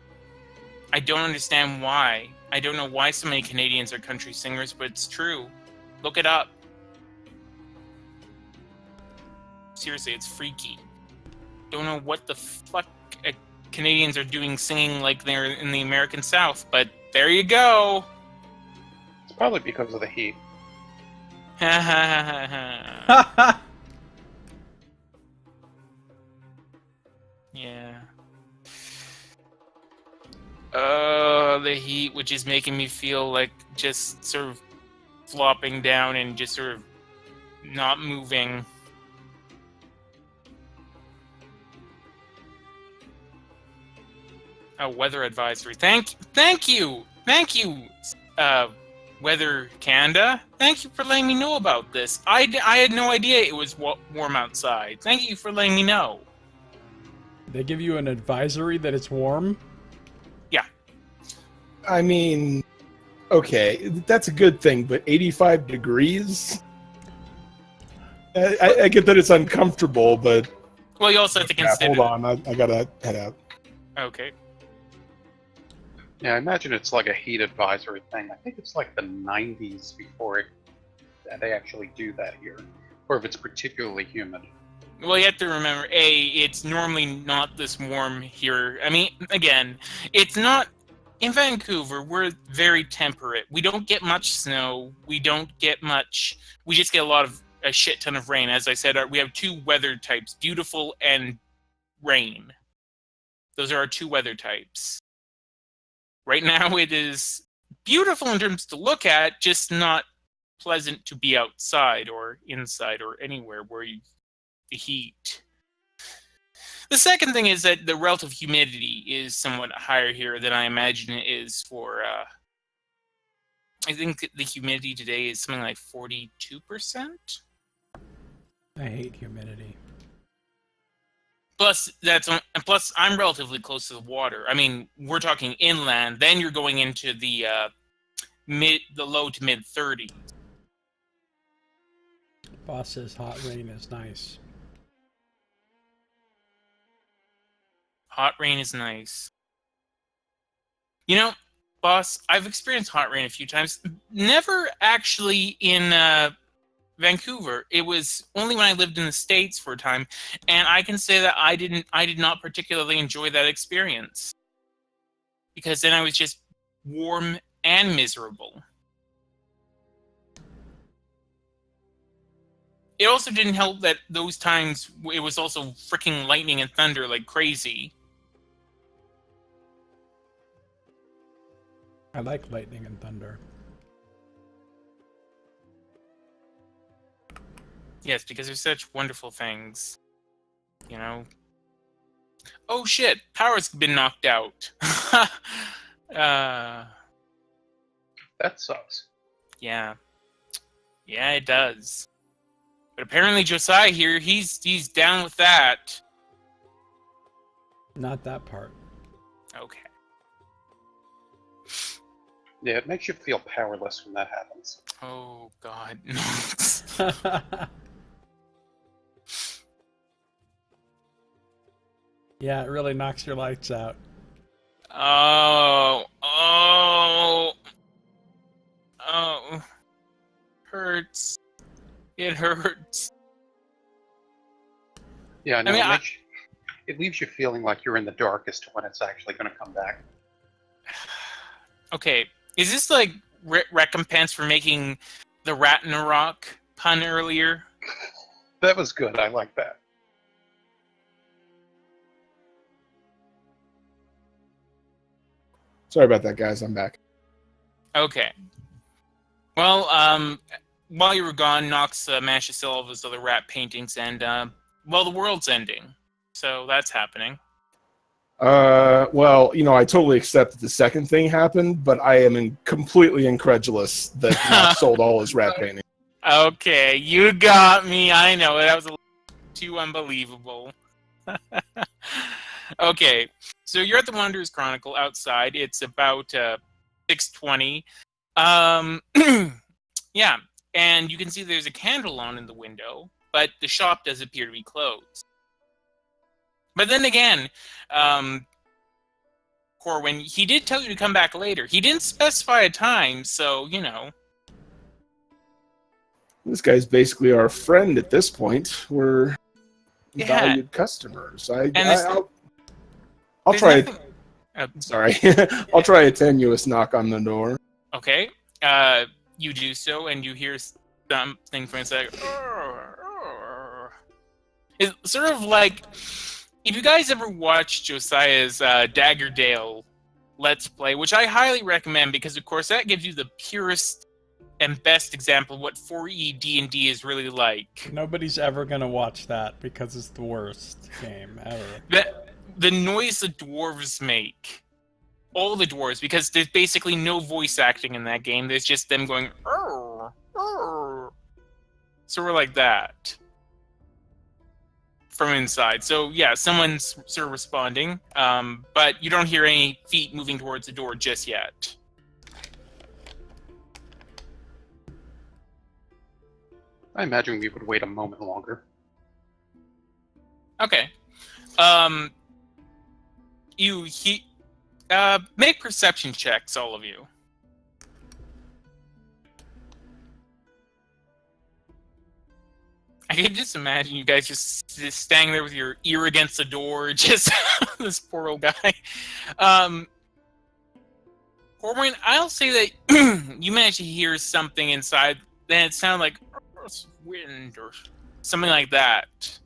Speaker 2: I don't understand why. I don't know why so many Canadians are country singers, but it's true. Look it up. Seriously, it's freaky. Don't know what the fuck Canadians are doing singing like they're in the American South, but there you go.
Speaker 4: It's probably because of the heat.
Speaker 2: Ha ha ha ha ha. Yeah. The heat, which is making me feel like just sort of flopping down and just sort of not moving. A weather advisory. Thank you, Weather Canada. Thank you for letting me know about this. I had no idea it was warm outside. Thank you for letting me know.
Speaker 1: They give you an advisory that it's warm?
Speaker 2: Yeah.
Speaker 3: I mean, okay, that's a good thing, but 85 degrees? I get that it's uncomfortable, but...
Speaker 2: Well, you also have to consider...
Speaker 3: Hold on, I gotta head out.
Speaker 2: Okay.
Speaker 4: Yeah, I imagine it's like a heat advisory thing. I think it's like the 90s before they actually do that here. Or if it's particularly humid.
Speaker 2: Well, you have to remember, it's normally not this warm here. I mean, again, it's not... In Vancouver, we're very temperate. We don't get much snow. We don't get much... We just get a shit ton of rain. As I said, we have two weather types, beautiful and rain. Those are our two weather types. Right now, it is beautiful in terms to look at, just not pleasant to be outside or inside or anywhere where the heat. The second thing is that the relative humidity is somewhat higher here than I imagine it is for... I think the humidity today is something like 42%.
Speaker 1: I hate humidity.
Speaker 2: Plus, I'm relatively close to the water. I mean, we're talking inland. Then you're going into the low to mid 30s.
Speaker 1: Boss says hot rain is nice.
Speaker 2: Hot rain is nice. You know, boss, I've experienced hot rain a few times. Never actually in Vancouver. It was only when I lived in the States for a time, and I can say that I did not particularly enjoy that experience. Because then I was just warm and miserable. It also didn't help that those times it was also freaking lightning and thunder like crazy.
Speaker 1: I like lightning and thunder.
Speaker 2: Yes, because they're such wonderful things. You know? Oh shit, power's been knocked out.
Speaker 4: That sucks.
Speaker 2: Yeah. Yeah, it does. But apparently Josiah here, he's down with that.
Speaker 1: Not that part.
Speaker 2: Okay.
Speaker 4: Yeah, it makes you feel powerless when that happens.
Speaker 2: Oh god.
Speaker 1: Yeah, it really knocks your lights out.
Speaker 2: Oh. Hurts. It hurts.
Speaker 4: Yeah, no,
Speaker 2: I mean,
Speaker 4: it leaves you feeling like you're in the dark as to when it's actually going to come back.
Speaker 2: Okay, is this like recompense for making the rat in a rock pun earlier?
Speaker 4: That was good. I like that.
Speaker 3: Sorry about that, guys. I'm back.
Speaker 2: Okay. Well, while you were gone, Nox managed to sell all of his other rat paintings, and well, the world's ending, so that's happening.
Speaker 3: Well, I totally accept that the second thing happened, but I am completely incredulous that Knox sold all his rat paintings.
Speaker 2: Okay, you got me. I know that was a little too unbelievable. Okay, so you're at the Wanderer's Chronicle outside. It's about 6:20. Yeah, and you can see there's a candle on in the window, but the shop does appear to be closed. But then again, Corwin, he did tell you to come back later. He didn't specify a time, so,
Speaker 3: This guy's basically our friend at this point. We're
Speaker 2: Yeah.
Speaker 3: valued customers. I'll
Speaker 2: there's
Speaker 3: try.
Speaker 2: nothing-
Speaker 3: Sorry, I'll try a tenuous knock on the door.
Speaker 2: Okay, you do so, and you hear something from inside. It's sort of like, if you guys ever watched Josiah's Daggerdale Let's Play, which I highly recommend because, of course, that gives you the purest and best example of what 4E D&D is really like.
Speaker 1: Nobody's ever gonna watch that because it's the worst game ever.
Speaker 2: The noise the dwarves make. All the dwarves, because there's basically no voice acting in that game. There's just them going, "Arr, arr." Sort of like that. From inside. So, yeah, someone's sort of responding, but you don't hear any feet moving towards the door just yet.
Speaker 4: I imagine we would wait a moment longer.
Speaker 2: Okay. Make perception checks, all of you. I can just imagine you guys just standing there with your ear against the door, just this poor old guy. Corwin, I'll say that you managed to hear something inside, then it sounded like earth wind or something like that.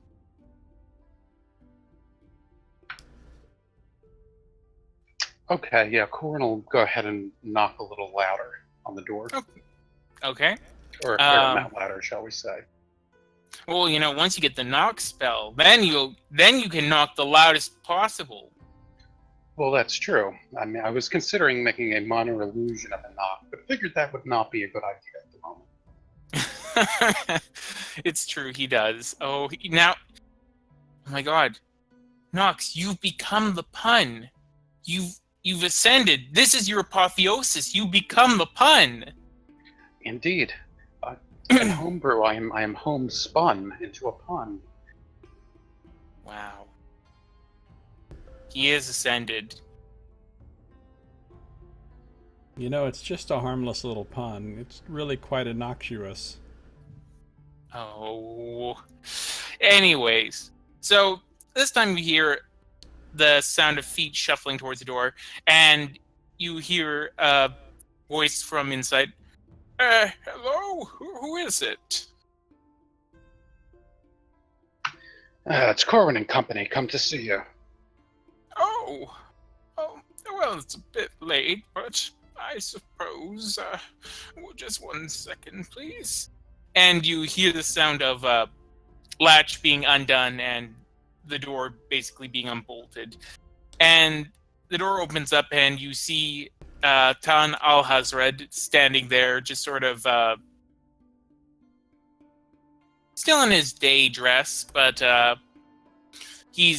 Speaker 4: Okay, yeah, Corin will go ahead and knock a little louder on the door.
Speaker 2: Okay.
Speaker 4: Or not louder, shall we say.
Speaker 2: Well, once you get the knock spell, then you can knock the loudest possible.
Speaker 4: Well, that's true. I mean, I was considering making a minor illusion of a knock, but figured that would not be a good idea at the moment.
Speaker 2: It's true, he does. Oh my God. Nox, you've become the pun. You've ascended. This is your apotheosis. You become the pun.
Speaker 4: Indeed. In homebrew, I am homespun into a pun.
Speaker 2: Wow. He is ascended.
Speaker 1: It's just a harmless little pun. It's really quite innocuous.
Speaker 2: Oh. Anyways, so this time you hear the sound of feet shuffling towards the door, and you hear a voice from inside. Hello? Who is it?
Speaker 4: It's Corwin and Company. Come to see you.
Speaker 2: Oh, well, it's a bit late, but I suppose. Just 1 second, please. And you hear the sound of latch being undone and the door basically being unbolted. And the door opens up, and you see Tan Al-Hazred standing there, just sort of still in his day dress, but he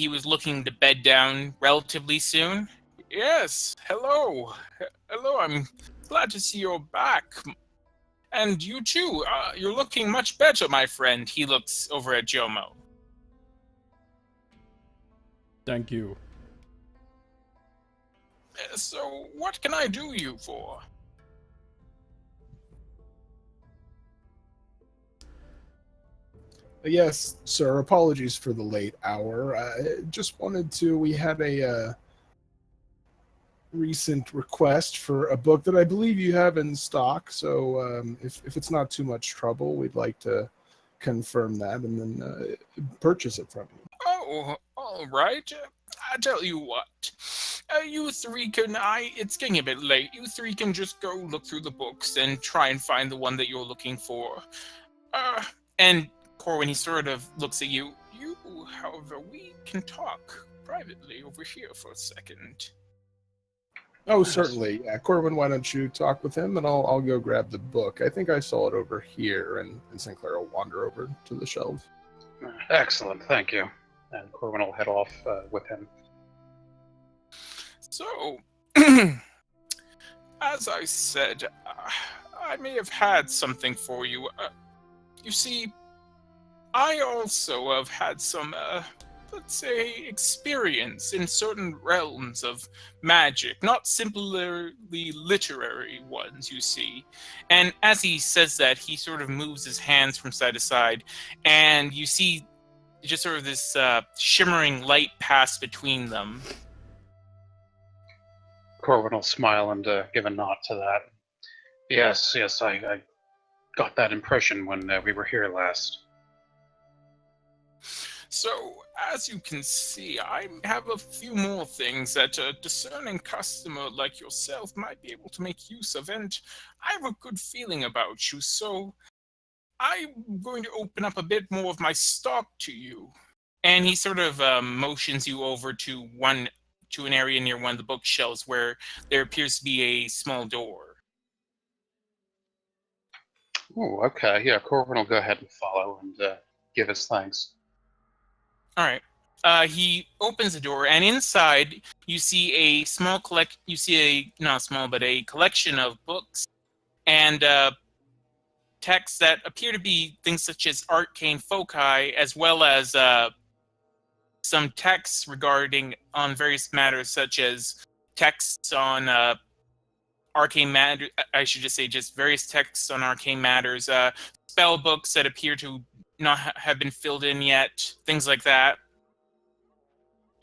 Speaker 2: was looking to bed down relatively soon. Yes, hello, I'm glad to see you're back. And you too, you're looking much better, my friend. He looks over at Jomo.
Speaker 1: Thank you.
Speaker 2: So, what can I do you for?
Speaker 3: Yes, sir. Apologies for the late hour. Just wanted to. We had a recent request for a book that I believe you have in stock. So if it's not too much trouble, we'd like to confirm that and then purchase it from you.
Speaker 2: Oh, all right. I tell you what. You three can. It's getting a bit late. You three can just go look through the books and try and find the one that you're looking for. And Corwin, he sort of looks at you. You, however, we can talk privately over here for a second.
Speaker 3: Oh, certainly. Yeah, Corbin, why don't you talk with him and I'll go grab the book. I think I saw it over here, and Sinclair will wander over to the shelves.
Speaker 4: Excellent, thank you. And Corwin will head off with him.
Speaker 2: So, as I said, I may have had something for you. You see, I also have had some, let's say, experience in certain realms of magic, not simply literary ones, you see. And as he says that, he sort of moves his hands from side to side, and you see just sort of this shimmering light pass between them.
Speaker 4: Corwin will smile and give a nod to that. Yes, I got that impression when we were here last.
Speaker 2: So, as you can see, I have a few more things that a discerning customer like yourself might be able to make use of, and I have a good feeling about you, so I'm going to open up a bit more of my stock to you. And he sort of motions you over to an area near one of the bookshelves where there appears to be a small door.
Speaker 4: Oh, okay. Yeah, Corwin will go ahead and follow and give his thanks.
Speaker 2: All right. He opens the door, and inside you see a small not small, but a collection of books and texts that appear to be things such as arcane foci, as well as some texts regarding on various matters, such as texts on arcane matter. I should just say just various texts on arcane matters, spell books that appear to not have been filled in yet, things like that.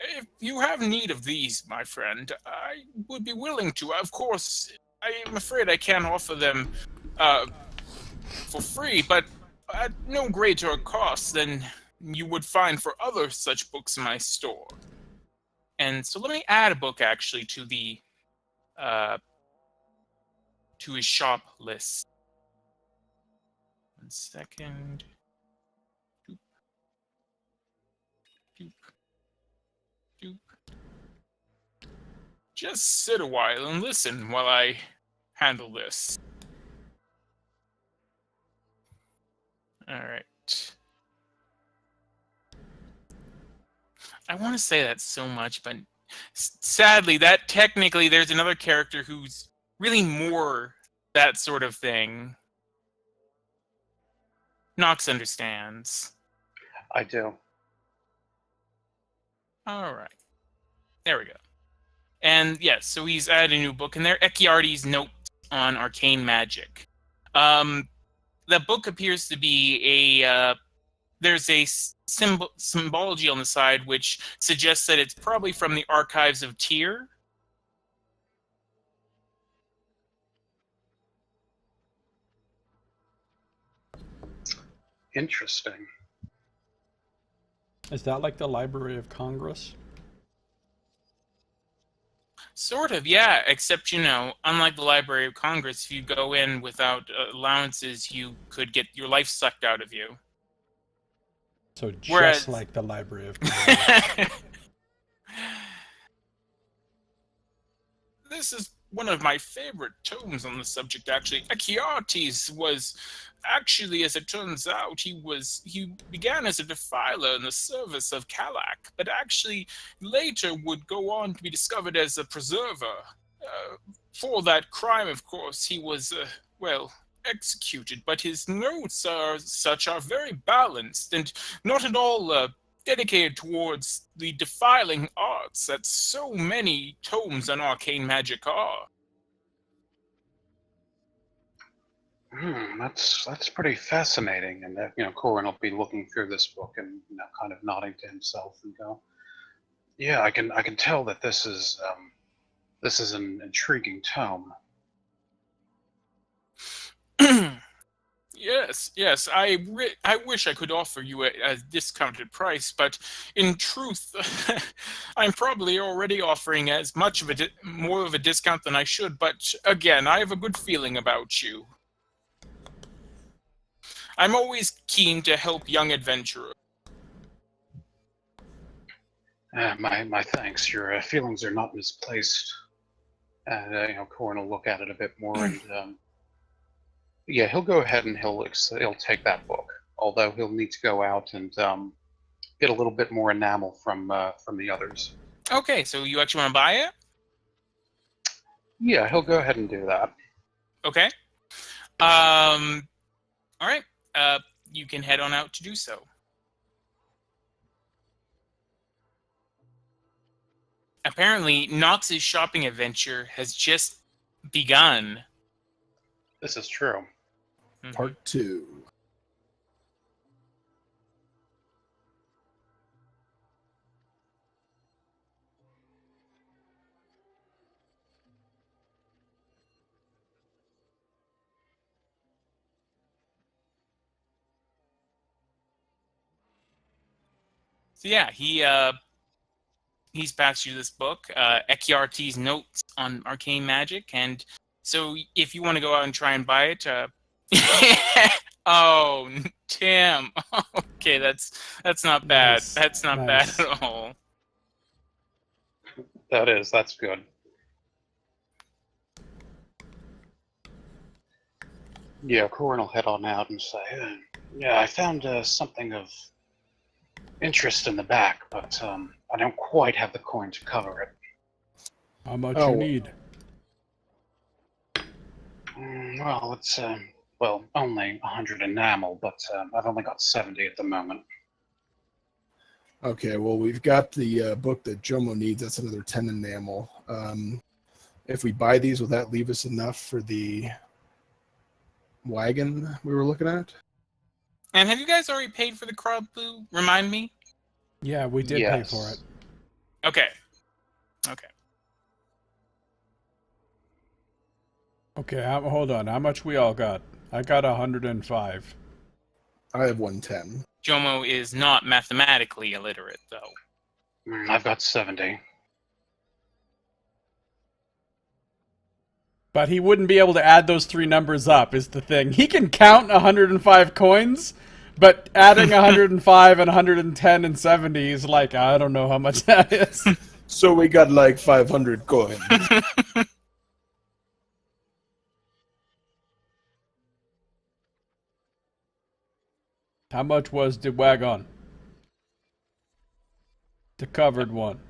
Speaker 2: If you have need of these, my friend, I would be willing to. Of course, I am afraid I can't offer them for free, but at no greater cost than you would find for other such books in my store. And so let me add a book actually to the to his shop list. 1 second. Doop. Doop. Doop. Just sit a while and listen while I handle this. Alright. I want to say that so much, but sadly, that technically there's another character who's really more that sort of thing. Nox understands.
Speaker 4: I do.
Speaker 2: Alright. There we go. And yes, so he's added a new book, and they're Echiardi's Notes on Arcane Magic. The book appears to be there's a symbology on the side which suggests that it's probably from the archives of Tyr.
Speaker 4: Interesting.
Speaker 1: Is that like the Library of Congress?
Speaker 2: Sort of, yeah, except, unlike the Library of Congress, if you go in without allowances, you could get your life sucked out of you.
Speaker 1: So just like the Library of Congress.
Speaker 2: This is one of my favorite tomes on the subject, actually. Echiartes was actually, as it turns out, he began as a defiler in the service of Kalak, but actually later would go on to be discovered as a preserver. For that crime, of course, he was, executed, but his notes are very balanced and not at all dedicated towards the defiling arts that so many tomes on arcane magic are.
Speaker 4: That's pretty fascinating. And Corin will be looking through this book and kind of nodding to himself and go, "Yeah, I can tell that this is an intriguing tome."
Speaker 2: Yes. I wish I could offer you a discounted price, but in truth, I'm probably already offering as much of more of a discount than I should. But again, I have a good feeling about you. I'm always keen to help young adventurers.
Speaker 4: My thanks. Your feelings are not misplaced. And Corin will look at it a bit more, and yeah, he'll go ahead and he'll take that book. Although he'll need to go out and get a little bit more enamel from the others.
Speaker 2: Okay, so you actually want to buy it?
Speaker 4: Yeah, he'll go ahead and do that.
Speaker 2: Okay. All right. You can head on out to do so. Apparently, Nox's shopping adventure has just begun.
Speaker 4: This is true.
Speaker 3: Part 2.
Speaker 2: So yeah, he's passed you this book, Ekiart's Notes on Arcane Magic, and so if you want to go out and try and buy it, oh, Tim. Okay, that's not bad.
Speaker 1: Nice.
Speaker 2: That's not
Speaker 1: Nice.
Speaker 2: bad at all.
Speaker 4: That's good. Yeah, Corin will head on out and say, "Yeah, I found something of interest in the back, but I don't quite have the coin to cover it."
Speaker 1: How much
Speaker 3: Oh.
Speaker 1: you need?
Speaker 4: Well, it's only 100 enamel, but I've only got 70 at the moment.
Speaker 3: Okay, well, we've got the book that Jomo needs. That's another 10 enamel. If we buy these, will that leave us enough for the wagon we were looking at?
Speaker 2: And have you guys already paid for the crowd blue? Remind me.
Speaker 1: Yeah, we did pay for it.
Speaker 2: Okay.
Speaker 1: Okay, hold on. How much we all got? I got 105.
Speaker 3: I have 110.
Speaker 2: Jomo is not mathematically illiterate, though.
Speaker 4: I've got 70.
Speaker 1: But he wouldn't be able to add those three numbers up, is the thing. He can count 105 coins, but adding 105 and 110 and 70 is like, I don't know how much that is.
Speaker 3: So we got like 500 coins.
Speaker 1: How much was the wagon? The covered one.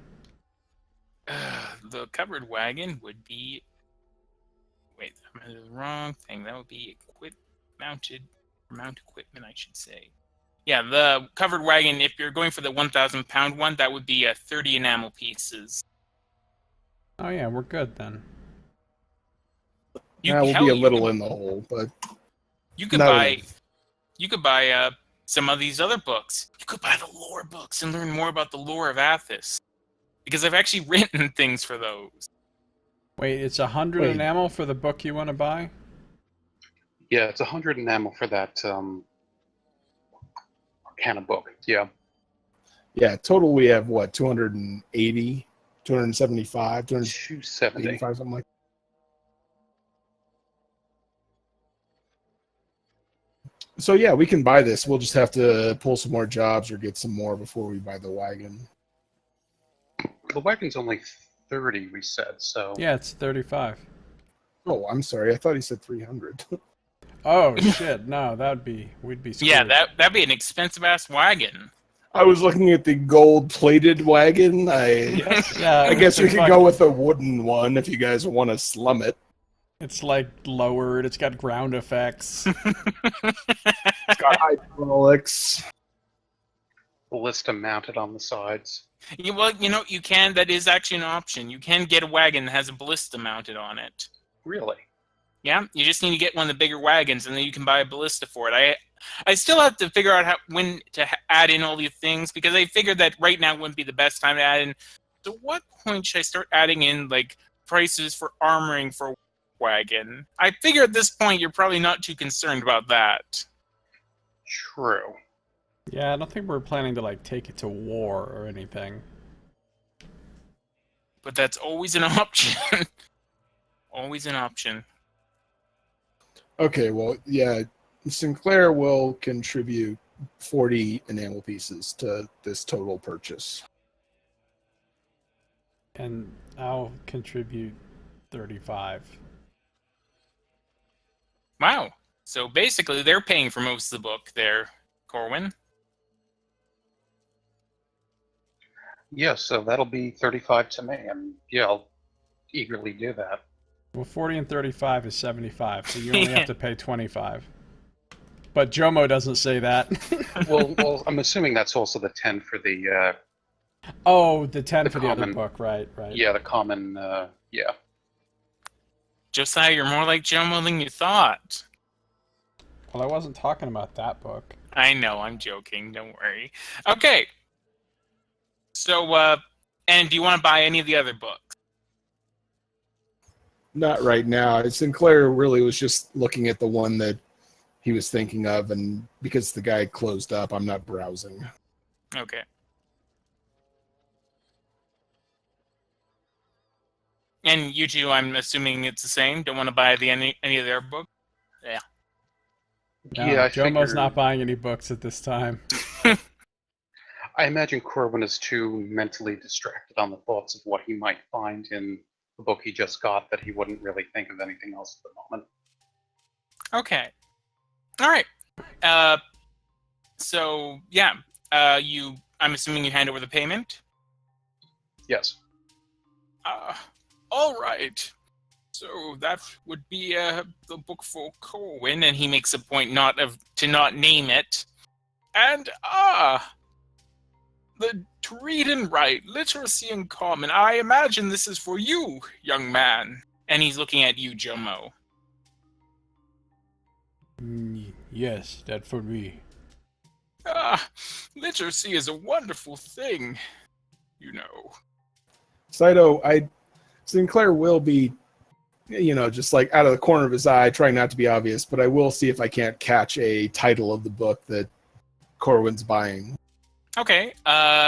Speaker 2: The covered wagon would be... Wait, I'm the wrong thing. That would be mount equipment, I should say. Yeah, the covered wagon, if you're going for the 1,000 pound one, that would be 30 enamel pieces.
Speaker 1: Oh yeah, we're good then.
Speaker 3: Yeah, we'll be a little in the hole, but
Speaker 2: you could buy some of these other books. You could buy the lore books and learn more about the lore of Athos, because I've actually written things for those.
Speaker 1: Wait, it's 100 enamel for the book you want to buy?
Speaker 4: Yeah, it's 100 enamel for that Arcana book. Yeah.
Speaker 3: Yeah, total we have what, 280, 275,
Speaker 4: 270.
Speaker 3: 285, something like that. So yeah, we can buy this. We'll just have to pull some more jobs or get some more before we buy the wagon.
Speaker 4: The wagon's only 30, we said, so...
Speaker 1: Yeah, it's 35.
Speaker 3: Oh, I'm sorry. I thought he said 300.
Speaker 1: Oh, shit. No, we'd be screwed.
Speaker 2: Yeah, that'd be an expensive-ass wagon.
Speaker 3: I was looking at the gold-plated wagon.
Speaker 1: Yeah,
Speaker 3: I guess we
Speaker 1: it's
Speaker 3: could go with a wooden one if you guys want to slum it.
Speaker 1: It's like lowered. It's got ground effects.
Speaker 3: It's got hydraulics.
Speaker 4: Ballista mounted on the sides.
Speaker 2: Yeah, well, you can. That is actually an option. You can get a wagon that has a ballista mounted on it.
Speaker 4: Really?
Speaker 2: Yeah, you just need to get one of the bigger wagons, and then you can buy a ballista for it. I still have to figure out when to add in all these things, because I figured that right now wouldn't be the best time to add in. So what point should I start adding in, like, prices for armoring for a wagon? I figure at this point you're probably not too concerned about that.
Speaker 4: True.
Speaker 1: Yeah, I don't think we're planning to, like, take it to war or anything.
Speaker 2: But that's always an option. Always an option.
Speaker 3: Okay, well, yeah, Sinclair will contribute 40 enamel pieces to this total purchase.
Speaker 1: And I'll contribute 35.
Speaker 2: Wow. So basically, they're paying for most of the book there, Corwin.
Speaker 4: Yeah, so that'll be 35 to me, and yeah, I'll eagerly do that.
Speaker 1: Well, 40 and 35 is 75, so you only have to pay 25. But Jomo doesn't say that.
Speaker 4: Well, I'm assuming that's also the 10 for the
Speaker 1: Oh, the 10
Speaker 4: The
Speaker 1: for the other
Speaker 4: common-
Speaker 1: book, right.
Speaker 4: yeah, the common yeah.
Speaker 2: Josiah, you're more like Jomo than you thought.
Speaker 1: Well, I wasn't talking about that book.
Speaker 2: I know, I'm joking. Don't worry. Okay. So, and do you want to buy any of the other books?
Speaker 3: Not right now. Sinclair really was just looking at the one that he was thinking of, and because the guy closed up, I'm not browsing.
Speaker 2: Okay. And you two, I'm assuming it's the same. Don't want to buy any of their books? Yeah.
Speaker 1: No,
Speaker 4: Yeah, I
Speaker 1: Jomo's
Speaker 4: figure-
Speaker 1: not buying any books at this time.
Speaker 4: I imagine Corwin is too mentally distracted on the thoughts of what he might find in the book he just got that he wouldn't really think of anything else at the moment.
Speaker 2: Okay. All right. So yeah. I'm assuming you hand over the payment.
Speaker 4: Yes.
Speaker 2: All right. So that would be the book for Corwin, and he makes a point to not name it. And the to read and write, literacy and common. I imagine this is for you, young man. And he's looking at you, Jomo.
Speaker 1: Yes, that for me.
Speaker 2: Literacy is a wonderful thing, you know.
Speaker 3: Scito, Sinclair will be, just like out of the corner of his eye, trying not to be obvious, but I will see if I can't catch a title of the book that Corwin's buying.
Speaker 2: Okay,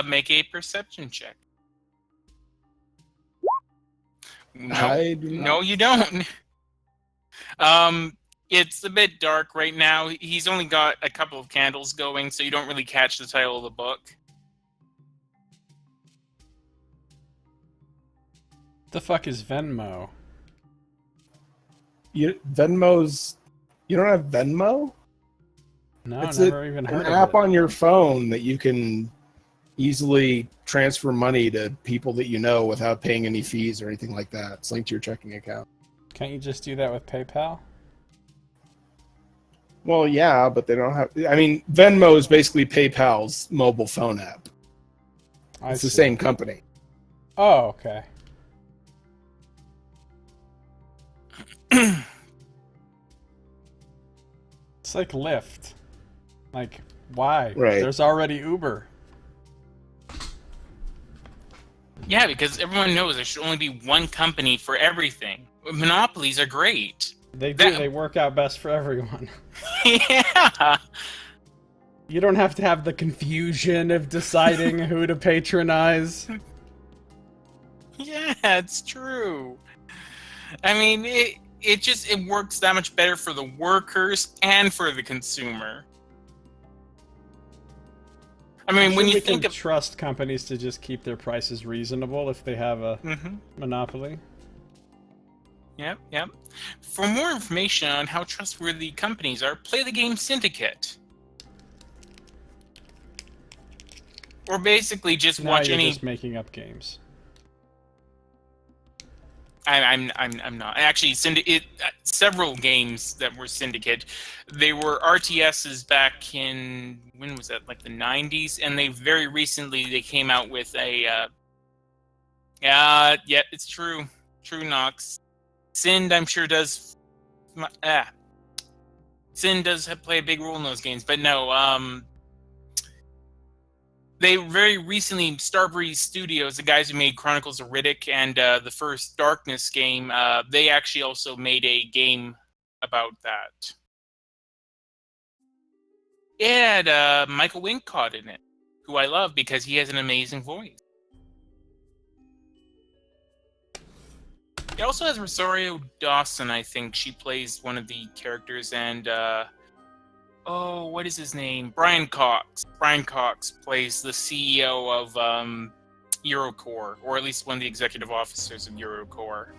Speaker 2: make a perception check. No,
Speaker 3: I do not.
Speaker 2: no, you don't. It's a bit dark right now. He's only got a couple of candles going, so you don't really catch the title of the book.
Speaker 1: The fuck is Venmo?
Speaker 3: Venmo's. You don't have Venmo?
Speaker 1: No,
Speaker 3: It's
Speaker 1: never even
Speaker 3: an
Speaker 1: heard
Speaker 3: app
Speaker 1: of it.
Speaker 3: on your phone that you can easily transfer money to people that you know without paying any fees or anything like that. It's linked to your checking account.
Speaker 1: Can't you just do that with PayPal?
Speaker 3: Well, yeah, but they don't have. I mean, Venmo is basically PayPal's mobile phone app.
Speaker 1: I
Speaker 3: It's the
Speaker 1: see.
Speaker 3: same company.
Speaker 1: Oh, okay. It's like Lyft. Like, why?
Speaker 3: Right.
Speaker 1: There's already Uber.
Speaker 2: Yeah, because everyone knows there should only be one company for everything. Monopolies are great.
Speaker 1: They do. They work out best for everyone.
Speaker 2: Yeah.
Speaker 1: You don't have to have the confusion of deciding who to patronize.
Speaker 2: Yeah, it's true. I mean, it works that much better for the workers and for the consumer. I mean, when you think of
Speaker 1: trust companies to just keep their prices reasonable if they have a monopoly.
Speaker 2: Yep. For more information on how trustworthy companies are, play the game Syndicate. Or basically just
Speaker 1: Now
Speaker 2: watch
Speaker 1: you're
Speaker 2: any.
Speaker 1: just making up games.
Speaker 2: I'm not. Actually, several games that were Syndicate, they were RTSs back in, when was that, like the 90s? And they very recently, they came out with a, yeah, it's true. True, Nox. Sind, I'm sure, does Sin does play a big role in those games, but no. They very recently, Starbreeze Studios, the guys who made Chronicles of Riddick and the first Darkness game, they actually also made a game about that. It had Michael Wincott in it, who I love because he has an amazing voice. It also has Rosario Dawson, I think. She plays one of the characters, and what is his name? Brian Cox. Brian Cox plays the CEO of Eurocore, or at least one of the executive officers of Eurocore.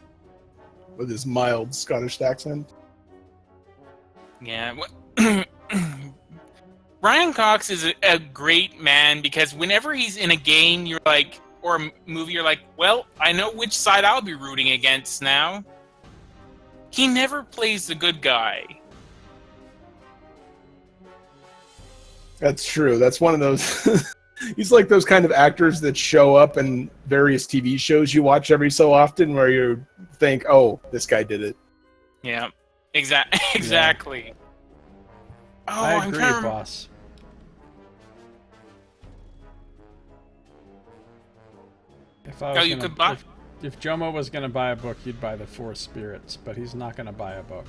Speaker 3: With his mild Scottish accent.
Speaker 2: Yeah. Brian Cox is a great man because whenever he's in a game, you're like, or a movie, you're like, well, I know which side I'll be rooting against now. He never plays the good guy.
Speaker 3: That's true. That's one of those. He's like those kind of actors that show up in various TV shows you watch every so often, where you think, "Oh, this guy did it."
Speaker 2: Yeah, exactly.
Speaker 1: Yeah.
Speaker 2: Oh,
Speaker 1: I agree, boss. If Jomo was gonna buy a book, he'd buy The Four Spirits, but he's not gonna buy a book.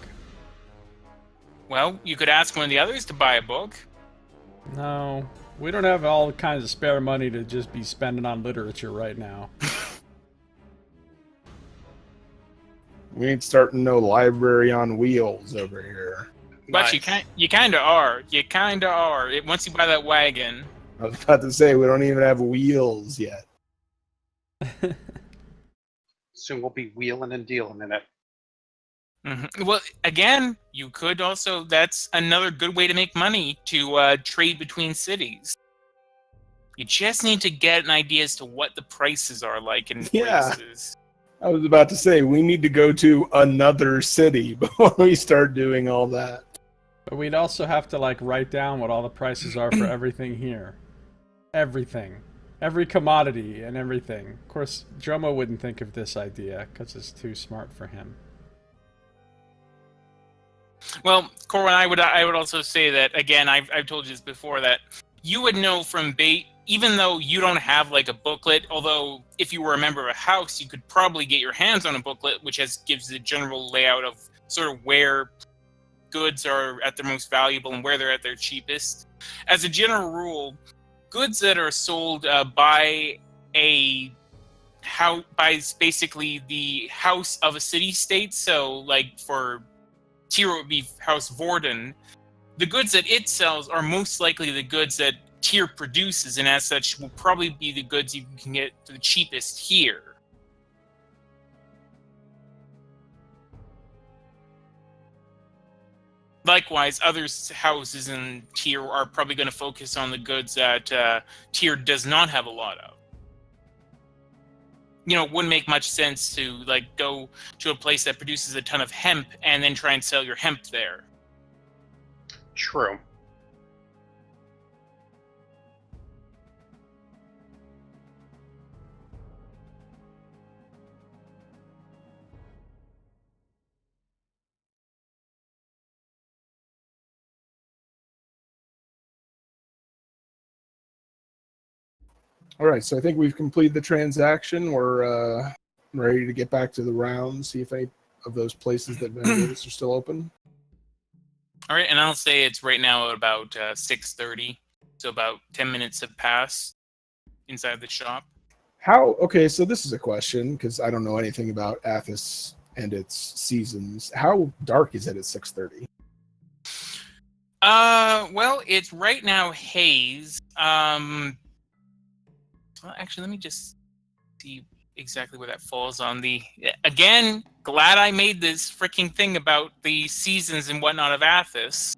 Speaker 2: Well, you could ask one of the others to buy a book.
Speaker 1: No, we don't have all kinds of spare money to just be spending on literature right now.
Speaker 3: We ain't starting no library on wheels over here.
Speaker 2: But
Speaker 4: Nice.
Speaker 2: you kind of are. You kind of are. Once you buy that wagon.
Speaker 3: I was about to say, we don't even have wheels yet.
Speaker 4: Soon we'll be wheeling and dealing in it.
Speaker 2: Mm-hmm. Well, again, you could also. That's another good way to make money, to trade between cities. You just need to get an idea as to what the prices are like in places.
Speaker 3: I was about to say, we need to go to another city before we start doing all that.
Speaker 1: But we'd also have to write down what all the prices are for everything here. Everything. Every commodity and everything. Of course, Jomo wouldn't think of this idea because it's too smart for him.
Speaker 2: Well, Corwin, I would also say that, again, I've told you this before, that you would know from bait, even though you don't have a booklet, although if you were a member of a house, you could probably get your hands on a booklet, which gives the general layout of sort of where goods are at their most valuable and where they're at their cheapest. As a general rule, goods that are sold by a house, by basically the house of a city-state, so for Tyr would be House Vorden, the goods that it sells are most likely the goods that Tyr produces, and as such will probably be the goods you can get for the cheapest here. Likewise, other houses in Tyr are probably going to focus on the goods that Tyr does not have a lot of. It wouldn't make much sense to go to a place that produces a ton of hemp and then try and sell your hemp there.
Speaker 4: True.
Speaker 3: All right, so I think we've completed the transaction. We're ready to get back to the round, see if any of those places that Ben gave us are still open.
Speaker 2: All right, and I'll say it's right now at about 6:30, so about 10 minutes have passed inside the shop.
Speaker 3: Okay, so this is a question, because I don't know anything about Athos and its seasons. How dark is it at 6:30?
Speaker 2: Well, it's right now haze. Well, actually, let me just see exactly where that falls on the... Again, glad I made this freaking thing about the seasons and whatnot of Athos.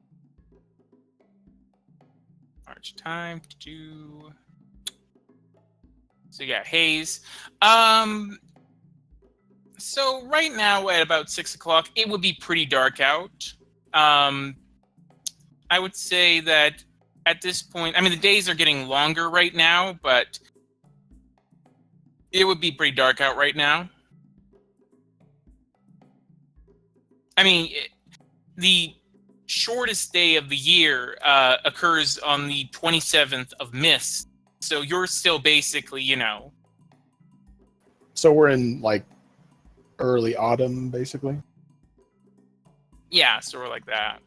Speaker 2: March time to do... So yeah, haze. So right now at about 6 o'clock, it would be pretty dark out. I would say that at this point, the days are getting longer right now, but it would be pretty dark out right now. the shortest day of the year occurs on the 27th of Mist. So you're still basically,
Speaker 3: So we're in like early autumn, basically.
Speaker 2: yeah, sort of like that.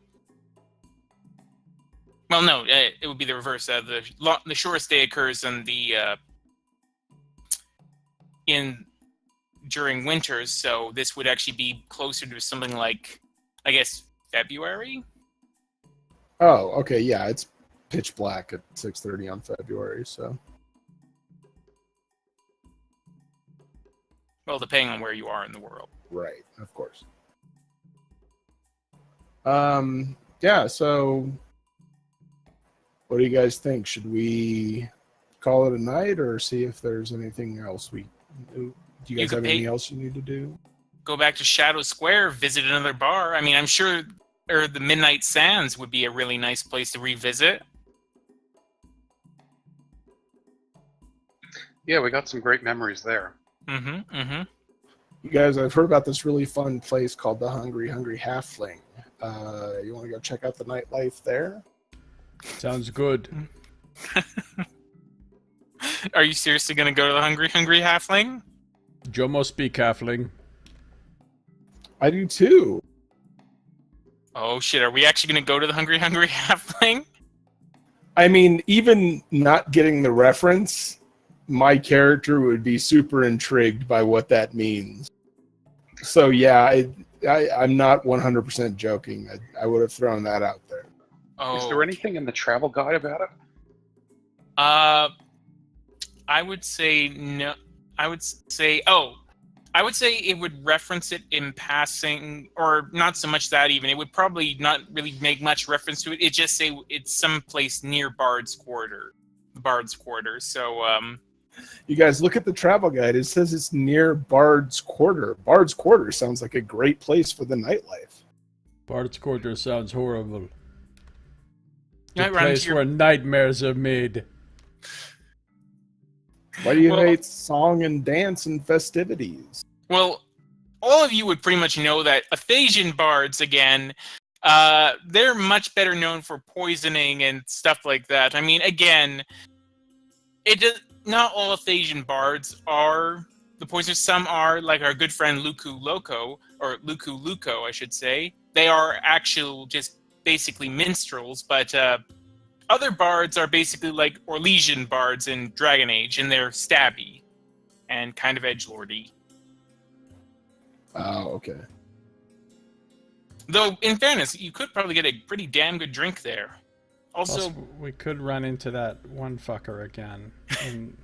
Speaker 2: Well, no, it would be the reverse. The shortest day occurs on during winters, so this would actually be closer to something like, I guess, February.
Speaker 3: Oh, okay, yeah, it's pitch black at 6:30 on February, so.
Speaker 2: Well, depending on where you are in the world.
Speaker 3: Right, of course. Yeah, so what do you guys think? Should we call it a night or see if there's anything else we do? Do you guys have anything else you need to do?
Speaker 2: Go back to Shadow Square, visit another bar. I mean, I'm sure the Midnight Sands would be a really nice place to revisit.
Speaker 4: Yeah, we got some great memories there.
Speaker 2: Mm-hmm.
Speaker 3: You guys, I've heard about this really fun place called the Hungry Halfling. You want to go check out the nightlife there?
Speaker 1: Sounds good.
Speaker 2: Are you seriously going to go to the Hungry Halfling?
Speaker 1: Jomo speak halfling.
Speaker 3: I do too.
Speaker 2: Oh shit, are we actually going to go to the Hungry Halfling?
Speaker 3: I mean, even not getting the reference, my character would be super intrigued by what that means. So yeah, I'm not 100% joking. I would have thrown that out there.
Speaker 2: Oh.
Speaker 4: Is there anything in the travel guide about it?
Speaker 2: I would say no. I would say it would reference it in passing, or not so much that even. It would probably not really make much reference to it. It just say it's someplace near Bard's Quarter. So,
Speaker 3: You guys look at the travel guide. It says it's near Bard's Quarter. Bard's Quarter sounds like a great place for the nightlife.
Speaker 1: Bard's Quarter sounds horrible.
Speaker 2: You
Speaker 1: The
Speaker 2: might run
Speaker 1: place
Speaker 2: into
Speaker 1: where nightmares are made.
Speaker 3: Why do you hate song and dance and festivities?
Speaker 2: Well, all of you would pretty much know that Athasian bards, again, they're much better known for poisoning and stuff like that. I mean, again, not all Athasian bards are the poisoners. Some are, like our good friend Luku Luko, I should say. They are actual, just basically minstrels, but other bards are basically like Orlesian bards in Dragon Age, and they're stabby and kind of edgelordy.
Speaker 3: Oh, okay.
Speaker 2: Though, in fairness, you could probably get a pretty damn good drink there. Also,
Speaker 1: Plus, we could run into that one fucker again. And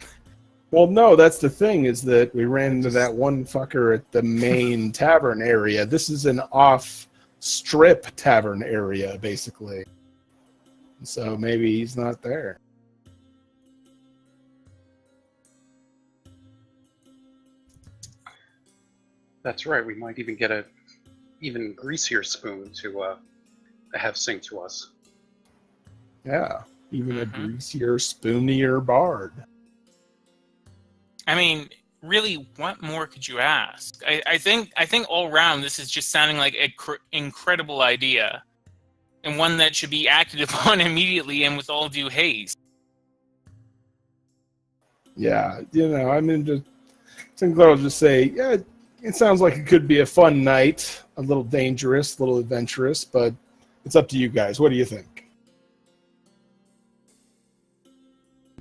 Speaker 3: Well, no, that's the thing, is that we ran into that one fucker at the main tavern area. This is an off-strip tavern area, basically. So maybe he's not there.
Speaker 4: That's right. We might even get a even greasier spoon to have sing to us.
Speaker 3: Yeah, even a greasier, spoonier bard.
Speaker 2: I mean, really, what more could you ask? I think all around this is just sounding like an incredible idea, and one that should be acted upon immediately and with all due haste.
Speaker 3: Yeah, I mean, Sinclair will just say, yeah, it sounds like it could be a fun night, a little dangerous, a little adventurous, but it's up to you guys. What do you think?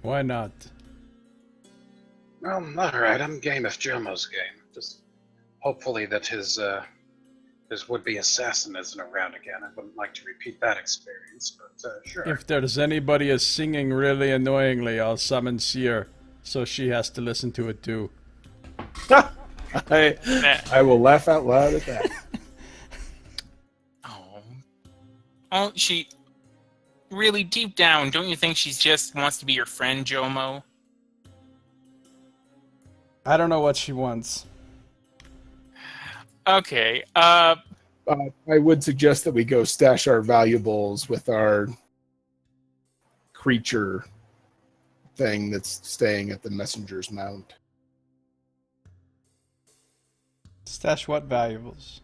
Speaker 1: why not?
Speaker 4: Well, all right. I'm game if Jomo's game. Just hopefully that his would-be assassin isn't around again. I wouldn't like to repeat that experience, but sure.
Speaker 1: If there's anybody is singing really annoyingly, I'll summon Seer, so she has to listen to it too.
Speaker 3: I will laugh out loud at that.
Speaker 2: Oh, she really deep down, don't you think she just wants to be your friend, Jomo?
Speaker 1: I don't know what she wants.
Speaker 2: Okay.
Speaker 3: I would suggest that we go stash our valuables with our creature thing that's staying at the messenger's mount.
Speaker 1: Stash what valuables?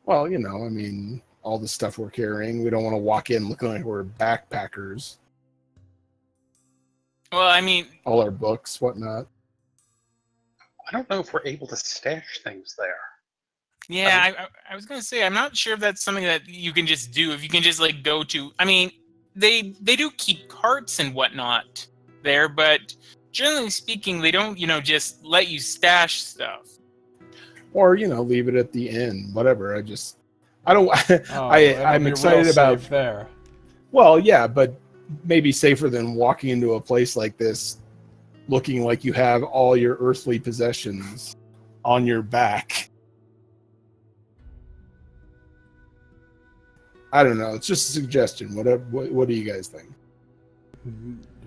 Speaker 3: Well, I mean, all the stuff we're carrying. We don't want to walk in looking like we're backpackers.
Speaker 2: Well, I mean,
Speaker 3: All our books, whatnot.
Speaker 4: I don't know if we're able to stash things there.
Speaker 2: yeah, I was gonna say I'm not sure if that's something that you can just do. If you can just like go to, I mean, they do keep carts and whatnot there, but generally speaking, they don't just let you stash stuff.
Speaker 3: Or, leave it at the inn, whatever. I don't,
Speaker 1: Oh,
Speaker 3: I'm
Speaker 1: it'll be
Speaker 3: excited
Speaker 1: real
Speaker 3: about,
Speaker 1: safe there.
Speaker 3: well, yeah, but maybe safer than walking into a place like this looking like you have all your earthly possessions on your back. I don't know. It's just a suggestion. What do you guys think?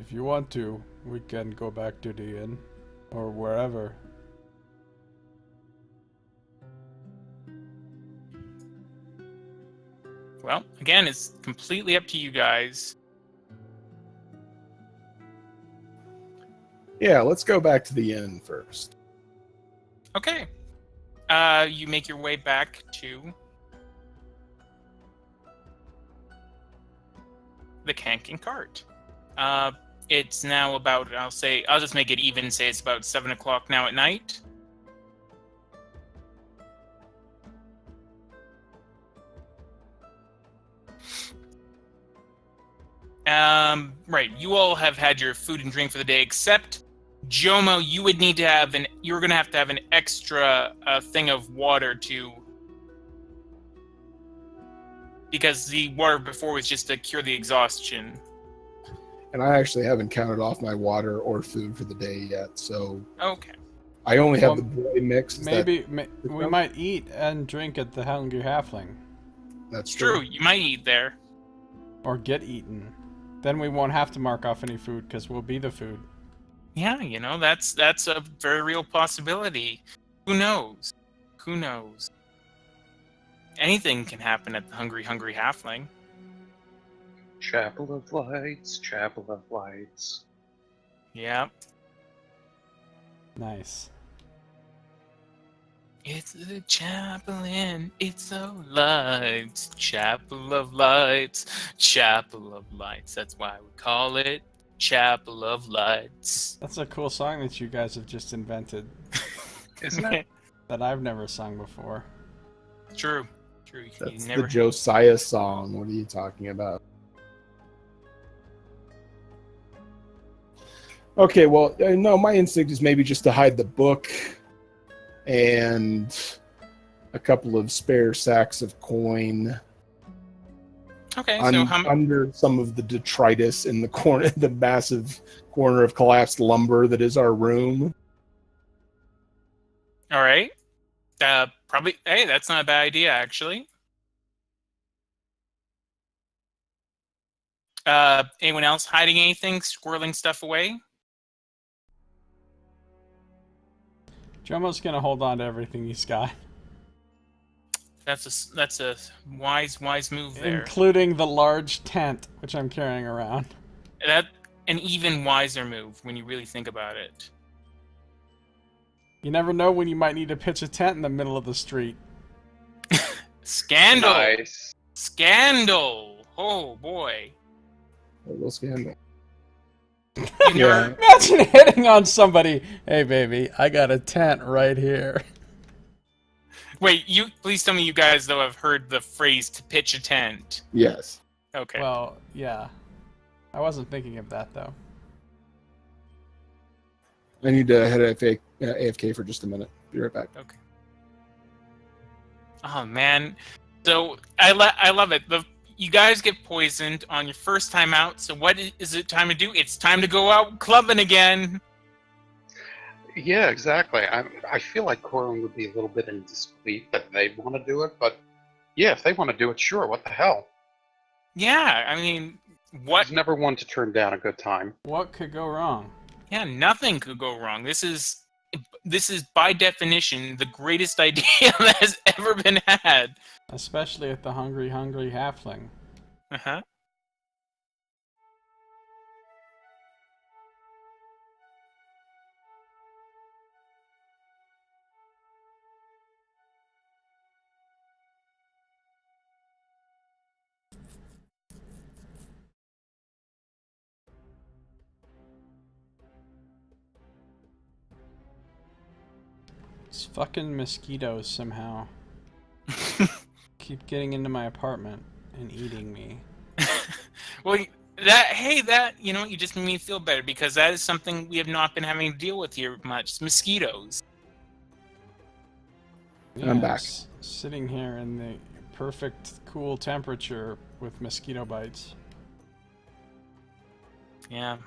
Speaker 1: If you want to, we can go back to the inn or wherever.
Speaker 2: Well, again, it's completely up to you guys.
Speaker 3: Yeah, let's go back to the inn first.
Speaker 2: Okay. You make your way back to the Kanking cart. It's now about, I'll just make it even, say it's about 7 o'clock now at night. Right, you all have had your food and drink for the day, except Jomo, you would need to have you're gonna have to have an extra thing of water because the water before was just to cure the exhaustion.
Speaker 3: And I actually haven't counted off my water or food for the day yet, so
Speaker 2: Okay.
Speaker 3: I only have
Speaker 1: Well,
Speaker 3: the boy mix.
Speaker 1: Maybe we might eat and drink at the Hungry Halfling.
Speaker 3: That's
Speaker 2: True, you might eat there.
Speaker 1: Or get eaten. Then we won't have to mark off any food because we'll be the food.
Speaker 2: Yeah, that's a very real possibility. Who knows? Who knows? Anything can happen at the Hungry Halfling.
Speaker 4: Chapel of Lights, Chapel of Lights.
Speaker 2: Yeah.
Speaker 1: Nice.
Speaker 2: It's the chapel in, it's so lights, Chapel of Lights, Chapel of Lights. That's why we call it Chapel of Lights.
Speaker 1: That's a cool song that you guys have just invented
Speaker 4: Isn't it?
Speaker 1: that I've never sung before.
Speaker 2: True.
Speaker 3: That's
Speaker 2: You never.
Speaker 3: the Josiah song. What are you talking about? Okay, well, no, my instinct is maybe just to hide the book and a couple of spare sacks of coin
Speaker 2: Okay, so
Speaker 3: under some of the detritus in the corner, the massive corner of collapsed lumber that is our room.
Speaker 2: all right. Probably. Hey, that's not a bad idea, actually. Anyone else hiding anything, squirreling stuff away?
Speaker 1: Jomo's gonna hold on to everything he's got,
Speaker 2: That's a wise move there.
Speaker 1: including the large tent which I'm carrying around.
Speaker 2: That an even wiser move when you really think about it.
Speaker 1: You never know when you might need to pitch a tent in the middle of the street.
Speaker 2: Scandal!
Speaker 5: Nice.
Speaker 2: Scandal! Oh boy.
Speaker 3: A little scandal.
Speaker 2: Yeah.
Speaker 1: Imagine hitting on somebody. Hey, baby, I got a tent right here.
Speaker 2: Wait, please tell me you guys though have heard the phrase to pitch a tent.
Speaker 3: Yes.
Speaker 2: Okay.
Speaker 1: Well, yeah. I wasn't thinking of that, though.
Speaker 3: I need to head AFK for just a minute. Be right back.
Speaker 2: Okay. Oh man. So I love it. You guys get poisoned on your first time out. So what is it time to do? It's time to go out clubbing again.
Speaker 4: Yeah, exactly. I feel like Corwin would be a little bit in disbelief that they want to do it, but yeah, if they want to do it, sure, what the hell?
Speaker 2: Yeah, I mean, what?
Speaker 4: There's never one to turn down a good time.
Speaker 1: What could go wrong?
Speaker 2: Yeah, nothing could go wrong. This is by definition the greatest idea that has ever been had.
Speaker 1: Especially at the Hungry Halfling.
Speaker 2: Uh-huh.
Speaker 1: It's fucking mosquitoes somehow. Keep getting into my apartment and eating me.
Speaker 2: Well, that you know, you just made me feel better because that is something we have not been having to deal with here much. Mosquitoes.
Speaker 1: Yeah,
Speaker 3: I'm back.
Speaker 1: Sitting here in the perfect cool temperature with mosquito bites.
Speaker 2: Yeah.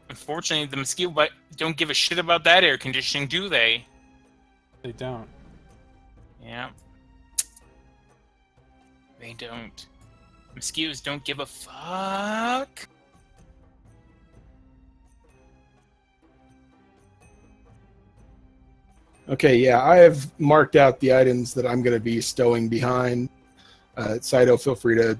Speaker 2: Unfortunately, the mosquito bite don't give a shit about that air conditioning, do they?
Speaker 1: They don't.
Speaker 2: Yeah. They don't. Mosquitoes don't give a fuck.
Speaker 3: Okay, yeah, I have marked out the items that I'm going to be stowing behind. Scito, feel free to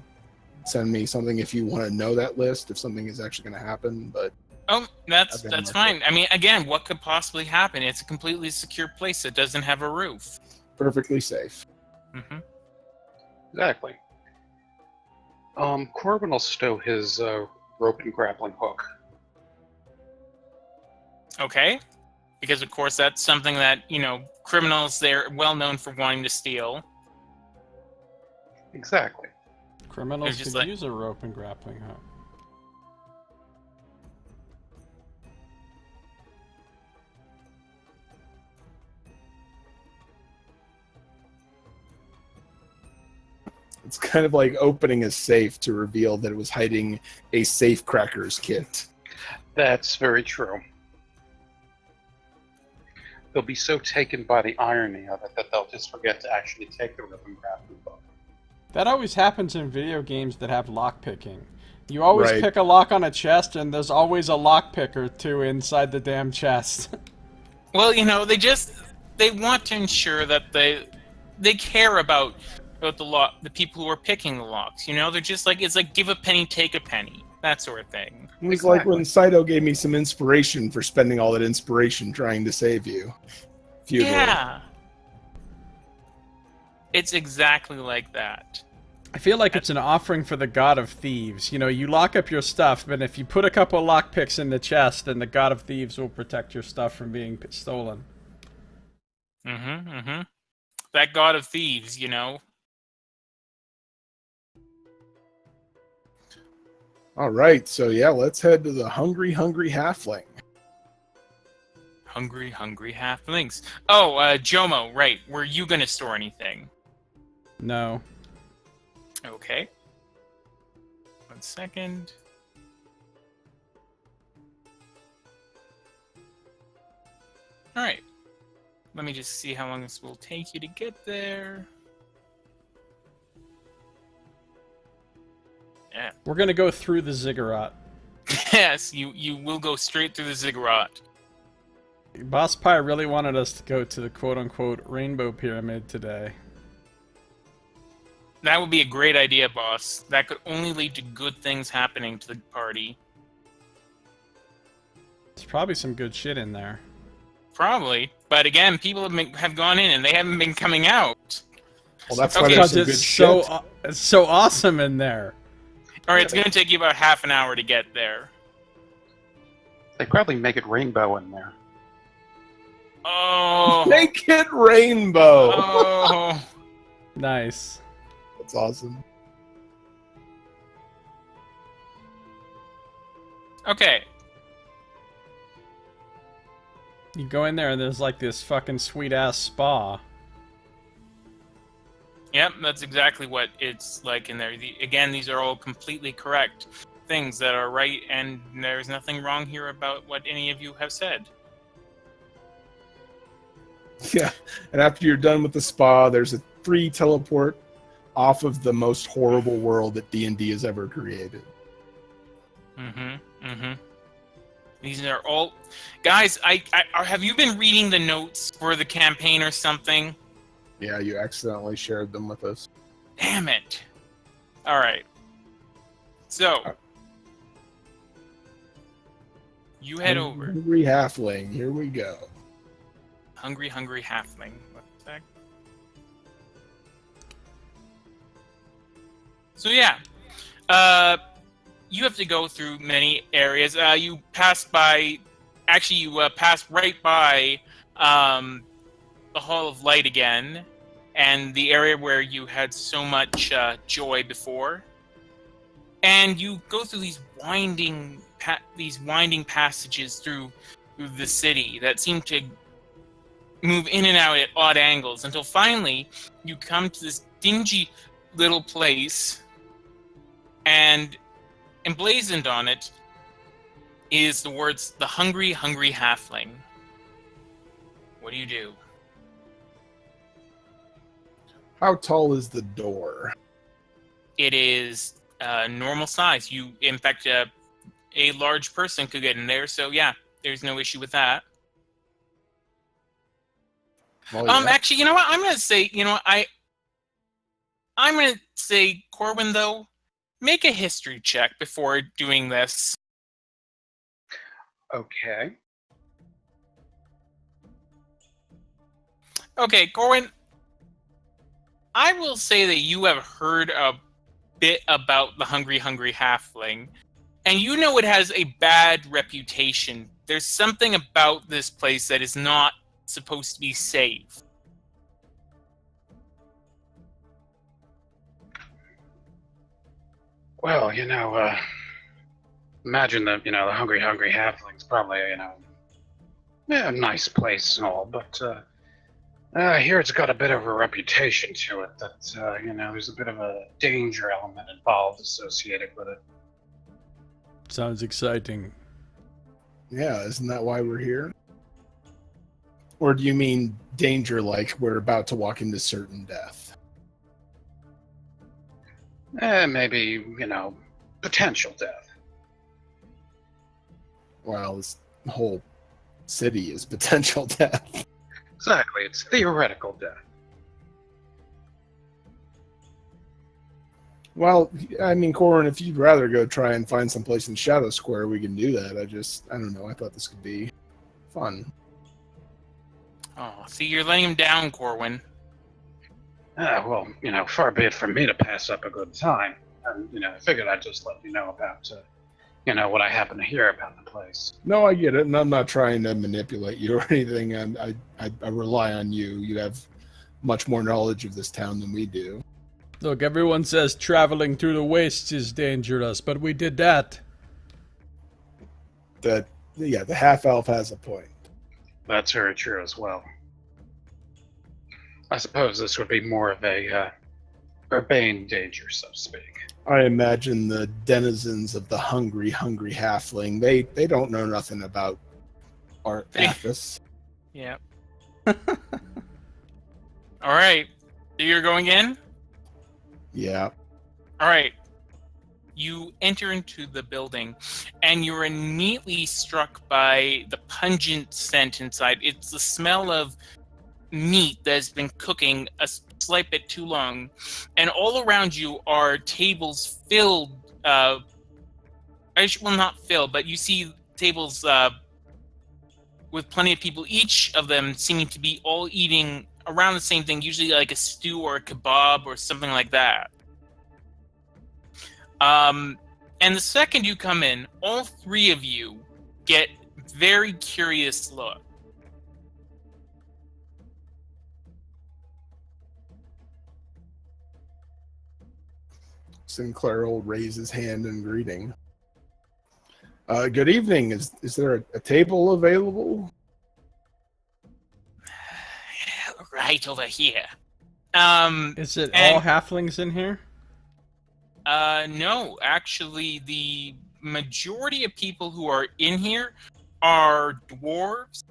Speaker 3: send me something if you want to know that list, if something is actually going to happen. But
Speaker 2: Oh, that's
Speaker 3: Okay,
Speaker 2: fine. I mean, again, what could possibly happen? It's a completely secure place that doesn't have a roof.
Speaker 3: perfectly safe.
Speaker 2: Mm-hmm.
Speaker 4: Exactly. Corbin will stow his rope and grappling hook.
Speaker 2: Okay. Because, of course, that's something that, you know, criminals, they're well known for wanting to steal.
Speaker 4: Exactly.
Speaker 1: Criminals
Speaker 2: It's just
Speaker 1: could
Speaker 2: like-
Speaker 1: use a rope and grappling hook.
Speaker 3: It's kind of like opening a safe to reveal that it was hiding a safe crackers kit.
Speaker 4: That's very true. They'll be so taken by the irony of it that they'll just forget to actually take the rope and grappling hook.
Speaker 1: That always happens in video games that have lock picking. You always
Speaker 3: Right.
Speaker 1: pick a lock on a chest, and there's always a lock pick or two inside the damn chest.
Speaker 2: Well, you know, they want to ensure that they care about the people who are picking the locks. You know, they're just like, it's like give a penny, take a penny, that sort of thing.
Speaker 3: It was like when Scito gave me some inspiration for spending all that inspiration trying to save you. Feudal.
Speaker 2: Yeah. It's exactly like that.
Speaker 1: I feel like it's an offering for the god of thieves. You know, you lock up your stuff, but if you put a couple lock picks in the chest, then the god of thieves will protect your stuff from being stolen.
Speaker 2: Mm-hmm, mm-hmm. That god of thieves, you know.
Speaker 3: All right, so yeah, let's head to the Hungry Halfling.
Speaker 2: Hungry halflings. Oh, Jomo, right. Were you gonna store anything?
Speaker 1: No.
Speaker 2: Okay. 1 second. Alright. Let me just see how long this will take you to get there. Yeah.
Speaker 1: We're gonna go through the ziggurat.
Speaker 2: Yes, you will go straight through the ziggurat.
Speaker 1: Boss Pie really wanted us to go to the quote-unquote Rainbow Pyramid today.
Speaker 2: That would be a great idea, boss. That could only lead to good things happening to the party.
Speaker 1: There's probably some good shit in there.
Speaker 2: Probably. But again, people have gone in and they haven't been coming out.
Speaker 3: Well, that's
Speaker 2: Okay.
Speaker 3: why
Speaker 1: Because
Speaker 3: there's some good
Speaker 1: it's so
Speaker 3: shit.
Speaker 1: it's so awesome in there.
Speaker 2: Alright, it's going to take you about half an hour to get there.
Speaker 4: They probably make it rainbow in there.
Speaker 2: Oh.
Speaker 3: Make it rainbow.
Speaker 2: Oh.
Speaker 1: Nice.
Speaker 3: That's awesome.
Speaker 2: Okay.
Speaker 1: You go in there and there's like this fucking sweet ass spa.
Speaker 2: Yep, that's exactly what it's like in there. Again, these are all completely correct things that are right, and there's nothing wrong here about what any of you have said.
Speaker 3: Yeah, and after you're done with the spa, there's a free teleport off of the most horrible world that D&D has ever created.
Speaker 2: Mm-hmm. Mm-hmm. These are all... Guys, I have you been reading the notes for the campaign or something?
Speaker 3: Yeah, you accidentally shared them with us.
Speaker 2: Damn it. Alright. So... You head over.
Speaker 3: Hungry Halfling, here we go.
Speaker 2: Hungry halfling. What the heck? So yeah, you have to go through many areas. You pass by, actually, you pass right by the Hall of Light again, and the area where you had so much joy before. And you go through these winding passages through the city that seem to move in and out at odd angles until finally you come to this dingy little place, and emblazoned on it is the words, "The Hungry, Hungry Halfling." What do you do?
Speaker 3: How tall is the door?
Speaker 2: It is normal size. In fact, a large person could get in there, so yeah, there's no issue with that.
Speaker 3: Well, yeah.
Speaker 2: Actually, you know what? I'm gonna say, Corwin, though, make a history check before doing this.
Speaker 4: Okay.
Speaker 2: Okay, Corwin, I will say that you have heard a bit about the Hungry, Hungry Halfling, and you know it has a bad reputation. There's something about this place that is not supposed to be safe.
Speaker 4: Well, imagine that, the Hungry Hungry Halfling's probably, a nice place and all, but I hear it's got a bit of a reputation to it that, there's a bit of a danger element involved associated with it.
Speaker 1: Sounds exciting.
Speaker 3: Yeah, isn't that why we're here? Or do you mean danger like we're about to walk into certain death?
Speaker 4: Maybe, potential death.
Speaker 3: Well, this whole city is potential death.
Speaker 4: Exactly, it's theoretical death.
Speaker 3: Well, I mean, Corin, if you'd rather go try and find some place in Shadow Square, we can do that. I don't know, I thought this could be fun.
Speaker 2: Oh, see, you're letting him down, Corwin.
Speaker 4: Well, far be it from me to pass up a good time. And, I figured I'd just let you know about, what I happen to hear about the place.
Speaker 3: No, I get it, and I'm not trying to manipulate you or anything. I rely on you. You have much more knowledge of this town than we do.
Speaker 1: Look, everyone says traveling through the wastes is dangerous, but we did that.
Speaker 3: The half-elf has a point.
Speaker 4: That's very true as well. I suppose this would be more of a urbane danger, so to speak.
Speaker 3: I imagine the denizens of the hungry, hungry halfling, they don't know nothing about Arthas.
Speaker 2: Yeah. All right. So you're going in?
Speaker 3: Yeah.
Speaker 2: All right. You enter into the building, and you're immediately struck by the pungent scent inside. It's the smell of meat that has been cooking a slight bit too long, and all around you are tables filled. Well, not filled, but you see tables with plenty of people. Each of them seeming to be all eating around the same thing, usually like a stew or a kebab or something like that. And the second you come in, all three of you get very curious look.
Speaker 3: Sinclair will raise his hand in greeting. Good evening. Is there a table available?
Speaker 2: Right over here.
Speaker 1: Is it all halflings in here?
Speaker 2: No, actually, the majority of people who are in here are dwarves,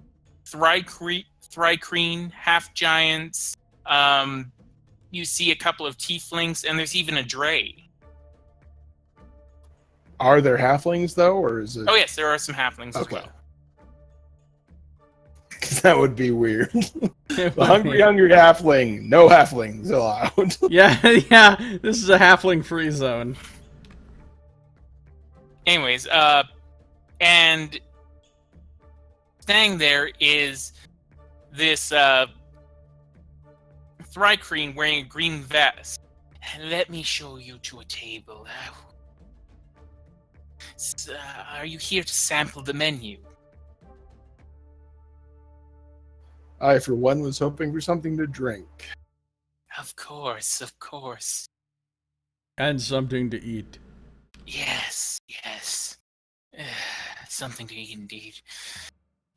Speaker 2: thrycreen, half giants. You see a couple of tieflings, and there's even a dray.
Speaker 3: Are there halflings though, or is it?
Speaker 2: Oh yes, there are some halflings as
Speaker 3: Okay.
Speaker 2: well.
Speaker 3: Because that would be weird. The hungry halfling. No halflings allowed.
Speaker 1: Yeah, this is a halfling-free zone.
Speaker 2: Anyways, and staying there is this thrycreen wearing a green vest. Let me show you to a table. Are you here to sample the menu?
Speaker 3: I, for one, was hoping for something to drink.
Speaker 2: Of course, of course.
Speaker 1: And something to eat.
Speaker 2: Yes, yes. Something to eat indeed.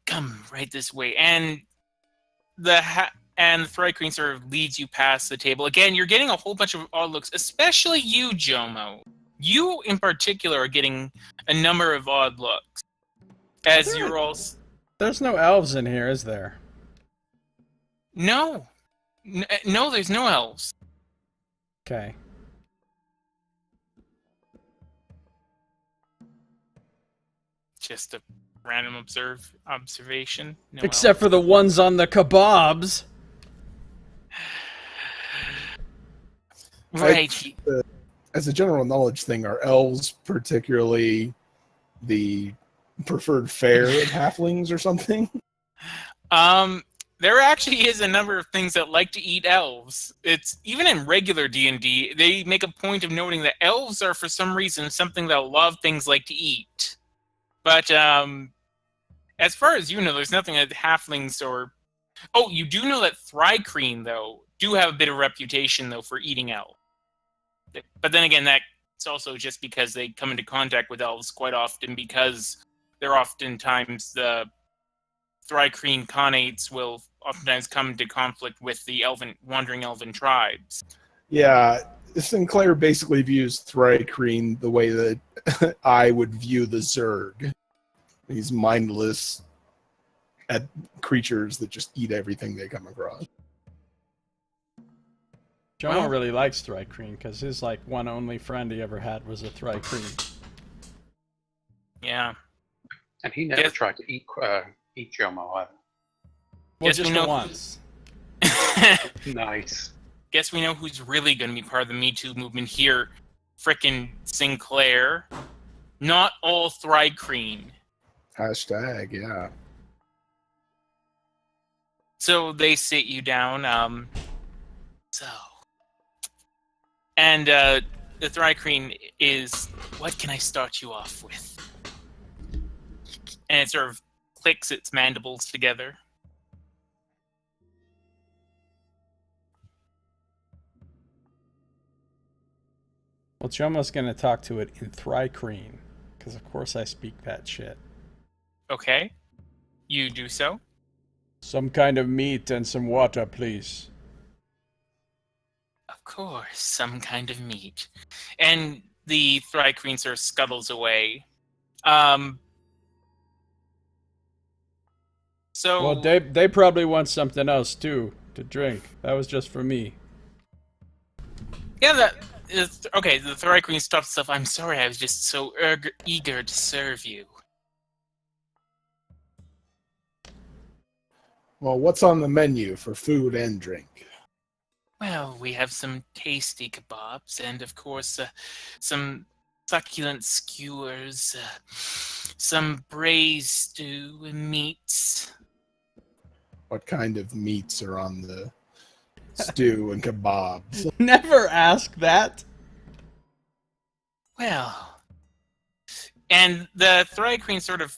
Speaker 2: Come right this way. And the Thrycreen sort of leads you past the table. Again, you're getting a whole bunch of odd looks, especially you, Jomo. You, in particular, are getting a number of odd looks. As you're all...
Speaker 1: There's no elves in here, is there?
Speaker 2: No. No, there's no elves.
Speaker 1: Okay.
Speaker 2: Just a random observation. No
Speaker 1: Except
Speaker 2: elves.
Speaker 1: for the ones on the kebabs.
Speaker 2: Right.
Speaker 3: As a general knowledge thing, are elves particularly the preferred fare of halflings or something?
Speaker 2: There actually is a number of things that like to eat elves. It's even in regular D&D, they make a point of noting that elves are, for some reason, something that a lot of things like to eat. But as far as you know, there's nothing that halflings or... Oh, you do know that Thrycreen, though, do have a bit of reputation, though, for eating elves. But then again, that's also just because they come into contact with elves quite often, because they're oftentimes the Thrycreen Khanates will oftentimes come into conflict with the wandering elven tribes.
Speaker 3: Yeah, Sinclair basically views Thrycreen the way that I would view the Zerg. These mindless creatures that just eat everything they come across.
Speaker 1: Jomo really likes Thrycreen because his one only friend he ever had was a Thrycreen.
Speaker 2: Yeah.
Speaker 4: And he never tried to eat Jomo either.
Speaker 1: Well,
Speaker 2: Guess
Speaker 1: just
Speaker 2: we know
Speaker 1: once.
Speaker 4: Nice.
Speaker 2: Guess we know who's really going to be part of the Me Too movement here. Frickin' Sinclair. Not all Thrycreen.
Speaker 3: Hashtag, yeah.
Speaker 2: So they sit you down. And the Thrycreen is, what can I start you off with? And it sort of clicks its mandibles together.
Speaker 1: Well, Jomo's gonna talk to it in Thrycreen, because of course I speak that shit.
Speaker 2: Okay. You do so.
Speaker 1: Some kind of meat and some water, please.
Speaker 2: Of course, some kind of meat. And the Thrycreen sort of scuttles away. So...
Speaker 1: Well, they probably want something else, too, to drink. That was just for me.
Speaker 2: Yeah, okay, the Thrycreen stops stuff. I'm sorry, I was just so eager to serve you.
Speaker 3: Well, what's on the menu for food and drink?
Speaker 2: Well, we have some tasty kebabs, and of course, some succulent skewers, some braised stew and meats.
Speaker 3: What kind of meats are on the stew and kebabs?
Speaker 1: Never ask that.
Speaker 2: Well, and the Thrycreen sort of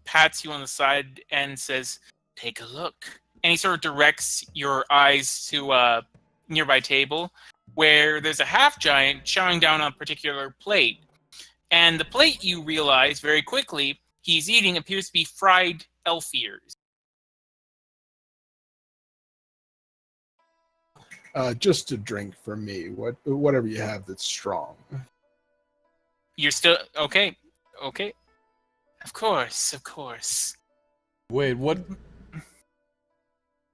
Speaker 2: pats you on the side and says, "Take a look." And he sort of directs your eyes to a nearby table where there's a half-giant chowing down on a particular plate. And the plate, you realize very quickly, he's eating appears to be fried elf ears.
Speaker 3: Just a drink for me. Whatever you have that's strong.
Speaker 2: You're still... Okay. Okay. Of course, of course.
Speaker 1: Wait, what?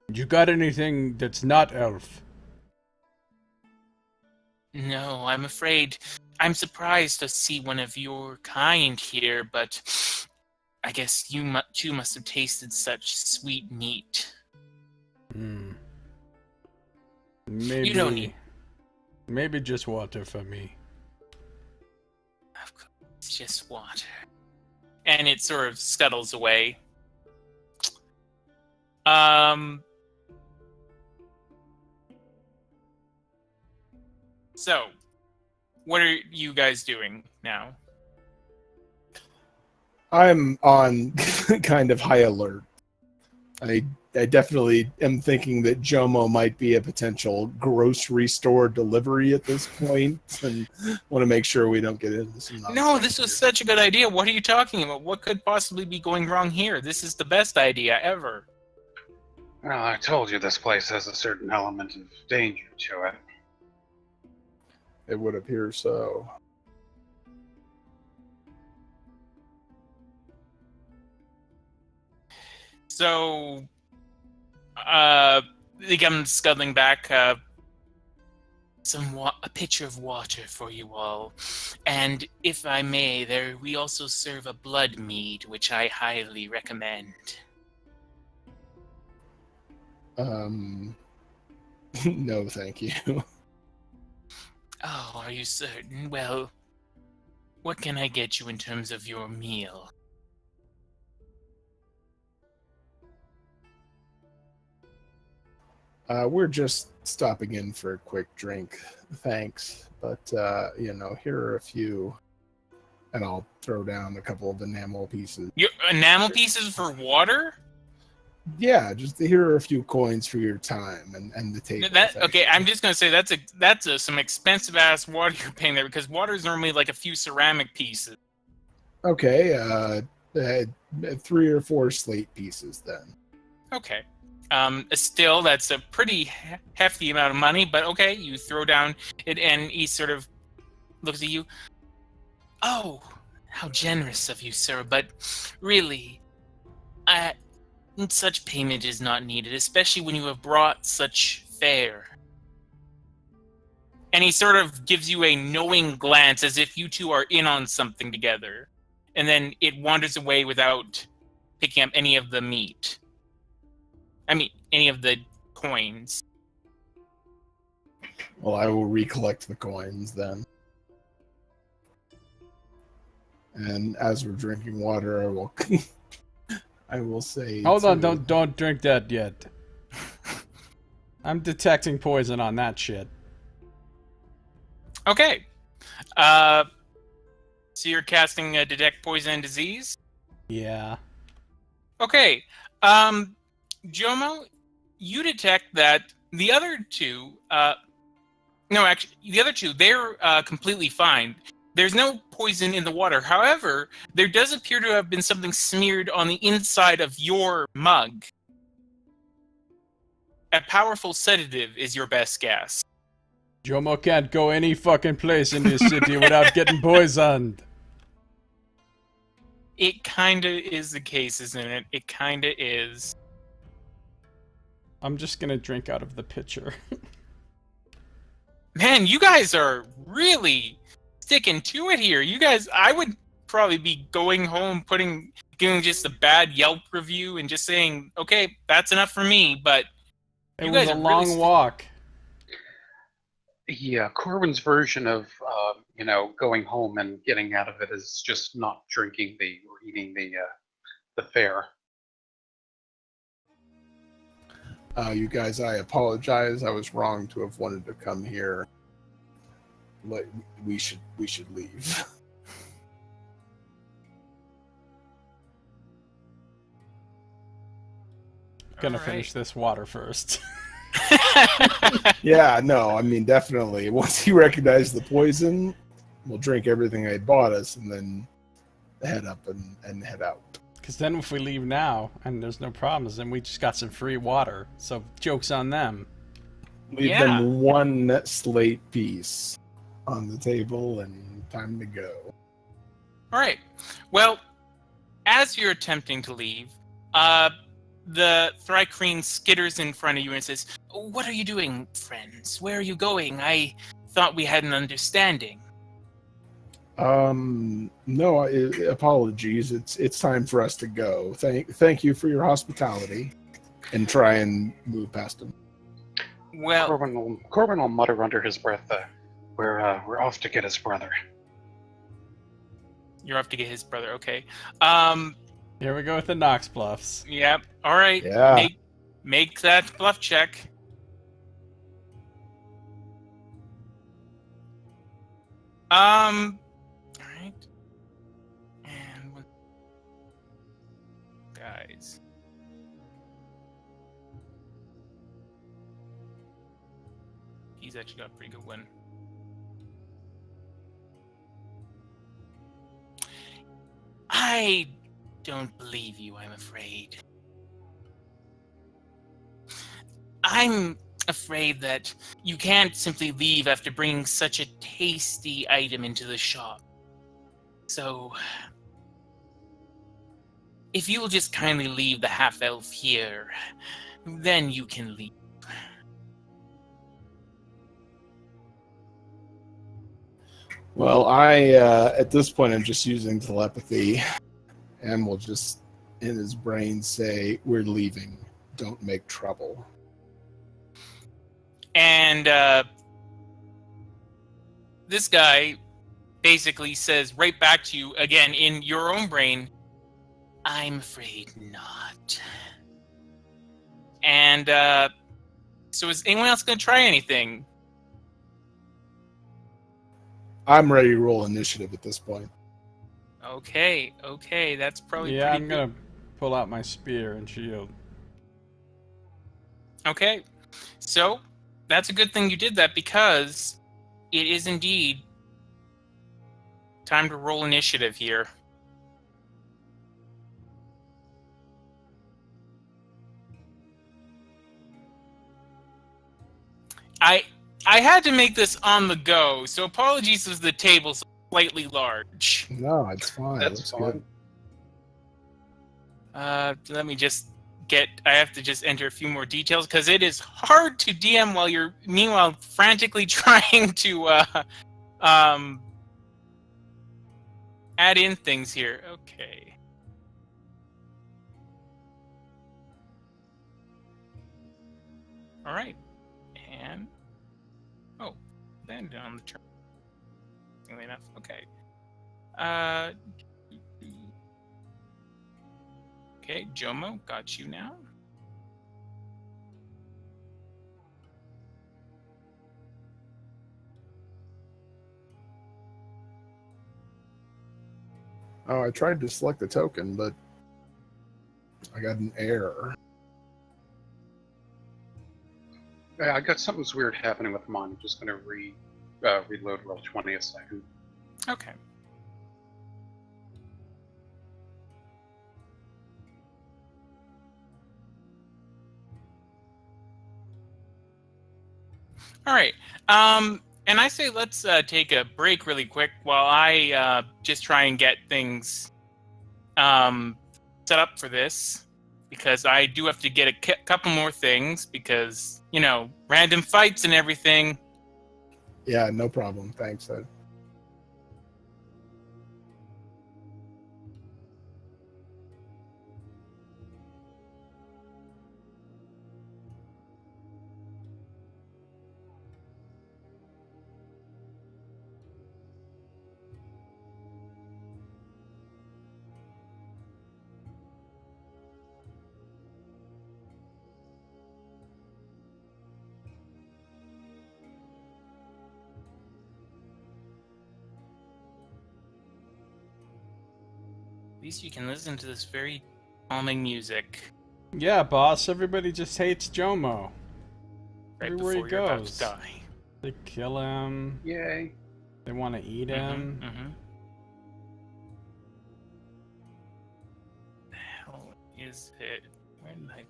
Speaker 1: You got anything that's not elf?
Speaker 2: No, I'm afraid. I'm surprised to see one of your kind here, but I guess you too must have tasted such sweet meat.
Speaker 1: Maybe.
Speaker 2: You don't need...
Speaker 1: Maybe just water for me.
Speaker 2: Of course, it's just water. And it sort of scuttles away. So, what are you guys doing now?
Speaker 3: I'm on kind of high alert. I I definitely am thinking that Jomo might be a potential grocery store delivery at this point, and want to make sure we don't get into some
Speaker 2: No,
Speaker 3: nonsense
Speaker 2: this was
Speaker 3: here.
Speaker 2: such a good idea. What are you talking about? What could possibly be going wrong here? This is the best idea ever.
Speaker 4: Well, I told you this place has a certain element of danger to it.
Speaker 3: It would appear so.
Speaker 2: So, they come scuttling back. A pitcher of water for you all, and if I may, we also serve a blood mead, which I highly recommend.
Speaker 3: No, thank you.
Speaker 2: Oh, are you certain? Well, what can I get you in terms of your meal?
Speaker 3: We're just stopping in for a quick drink. Thanks. But, here are a few. And I'll throw down a couple of enamel pieces.
Speaker 2: Your enamel pieces for water?
Speaker 3: Yeah, just here are a few coins for your time and the table.
Speaker 2: Okay, I'm just gonna say that's some expensive ass water you're paying there, because water is normally like a few ceramic pieces.
Speaker 3: Okay, 3 or 4 slate pieces then.
Speaker 2: Okay. Still, that's a pretty hefty amount of money, but okay, you throw down it, and he sort of looks at you. Oh, how generous of you, sir, but really, such payment is not needed, especially when you have brought such fare. And he sort of gives you a knowing glance, as if you two are in on something together. And then it wanders away without picking up any of the meat. I mean, any of the coins.
Speaker 3: Well, I will recollect the coins then. And as we're drinking water, I will say.
Speaker 1: Hold on, don't drink that yet. I'm detecting poison on that shit.
Speaker 2: Okay. So you're casting Detect Poison and Disease?
Speaker 1: Yeah.
Speaker 2: Okay. Jomo, you detect that the other two, they're completely fine. There's no poison in the water. However, there does appear to have been something smeared on the inside of your mug. A powerful sedative is your best guess.
Speaker 1: Jomo can't go any fucking place in this city without getting poisoned.
Speaker 2: It kinda is the case, isn't it? It kinda is.
Speaker 1: I'm just gonna drink out of the pitcher.
Speaker 2: Man, you guys are really sticking to it here. You guys, I would probably be going home, giving just a bad Yelp review and just saying, okay, that's enough for me, but
Speaker 1: It was a long walk.
Speaker 4: Yeah, Corwin's version of going home and getting out of it is just not drinking or eating the fare.
Speaker 3: You guys, I apologize. I was wrong to have wanted to come here. We should leave.
Speaker 1: Gonna finish this water first.
Speaker 3: Yeah, no, I mean, definitely. Once he recognized the poison, we'll drink everything they bought us and then head up and head out.
Speaker 1: Because then if we leave now and there's no problems, then we just got some free water. So joke's on them.
Speaker 3: Leave them 1 slate piece on the table and time to go.
Speaker 2: All right. Well, as you're attempting to leave, the Thrycreen skitters in front of you and says, "What are you doing, friends? Where are you going? I thought we had an understanding."
Speaker 3: No, apologies. It's time for us to go. Thank you for your hospitality, and try and move past him.
Speaker 2: Well,
Speaker 4: Corbin will mutter under his breath, "We're off to get his brother."
Speaker 2: you're off to get his brother. Okay.
Speaker 1: Here we go with the Nox bluffs.
Speaker 2: Yep. All right.
Speaker 3: Yeah.
Speaker 2: Make that bluff check. All right. And guys. He's actually got a pretty good one. I don't believe you, I'm afraid. I'm afraid that you can't simply leave after bringing such a tasty item into the shop. So, if you will just kindly leave the half-elf here, then you can leave.
Speaker 3: Well, at this point, I'm just using telepathy, and will just, in his brain, say, "We're leaving. Don't make trouble."
Speaker 2: And this guy basically says right back to you, again, in your own brain, I'm afraid not. And so is anyone else going to try anything?
Speaker 3: I'm ready to roll initiative at this point.
Speaker 2: Okay, that's probably
Speaker 1: Yeah,
Speaker 2: pretty
Speaker 1: I'm
Speaker 2: good.
Speaker 1: gonna pull out my spear and shield.
Speaker 2: Okay, so that's a good thing you did that, because it is indeed time to roll initiative here. I had to make this on the go, so apologies if the table's slightly large.
Speaker 3: No, it's fine.
Speaker 4: That's
Speaker 3: It's
Speaker 4: fine.
Speaker 3: good.
Speaker 2: Let me just I have to just enter a few more details, because it is hard to DM while you're meanwhile frantically trying to add in things here. Okay. All right. And landed on the turn. Enough. Okay. Okay, Jomo, got you now.
Speaker 3: Oh, I tried to select the token, but I got an error.
Speaker 4: Yeah, I got something's weird happening with mine. I'm just going to reload Roll20 a second.
Speaker 2: Okay. All right. And I say let's take a break really quick while I just try and get things set up for this, because I do have to get a couple more things, because, you know, random fights and everything.
Speaker 3: Yeah, no problem. Thanks, Ed.
Speaker 2: At least you can listen to this very calming music
Speaker 1: Yeah, boss. Everybody just hates Jomo.
Speaker 2: right
Speaker 1: Everywhere he
Speaker 2: before you're about
Speaker 1: goes.
Speaker 2: to die.
Speaker 1: They kill him.
Speaker 4: Yay.
Speaker 1: They want to eat him.
Speaker 2: Mm-hmm. The hell is it? Where did I...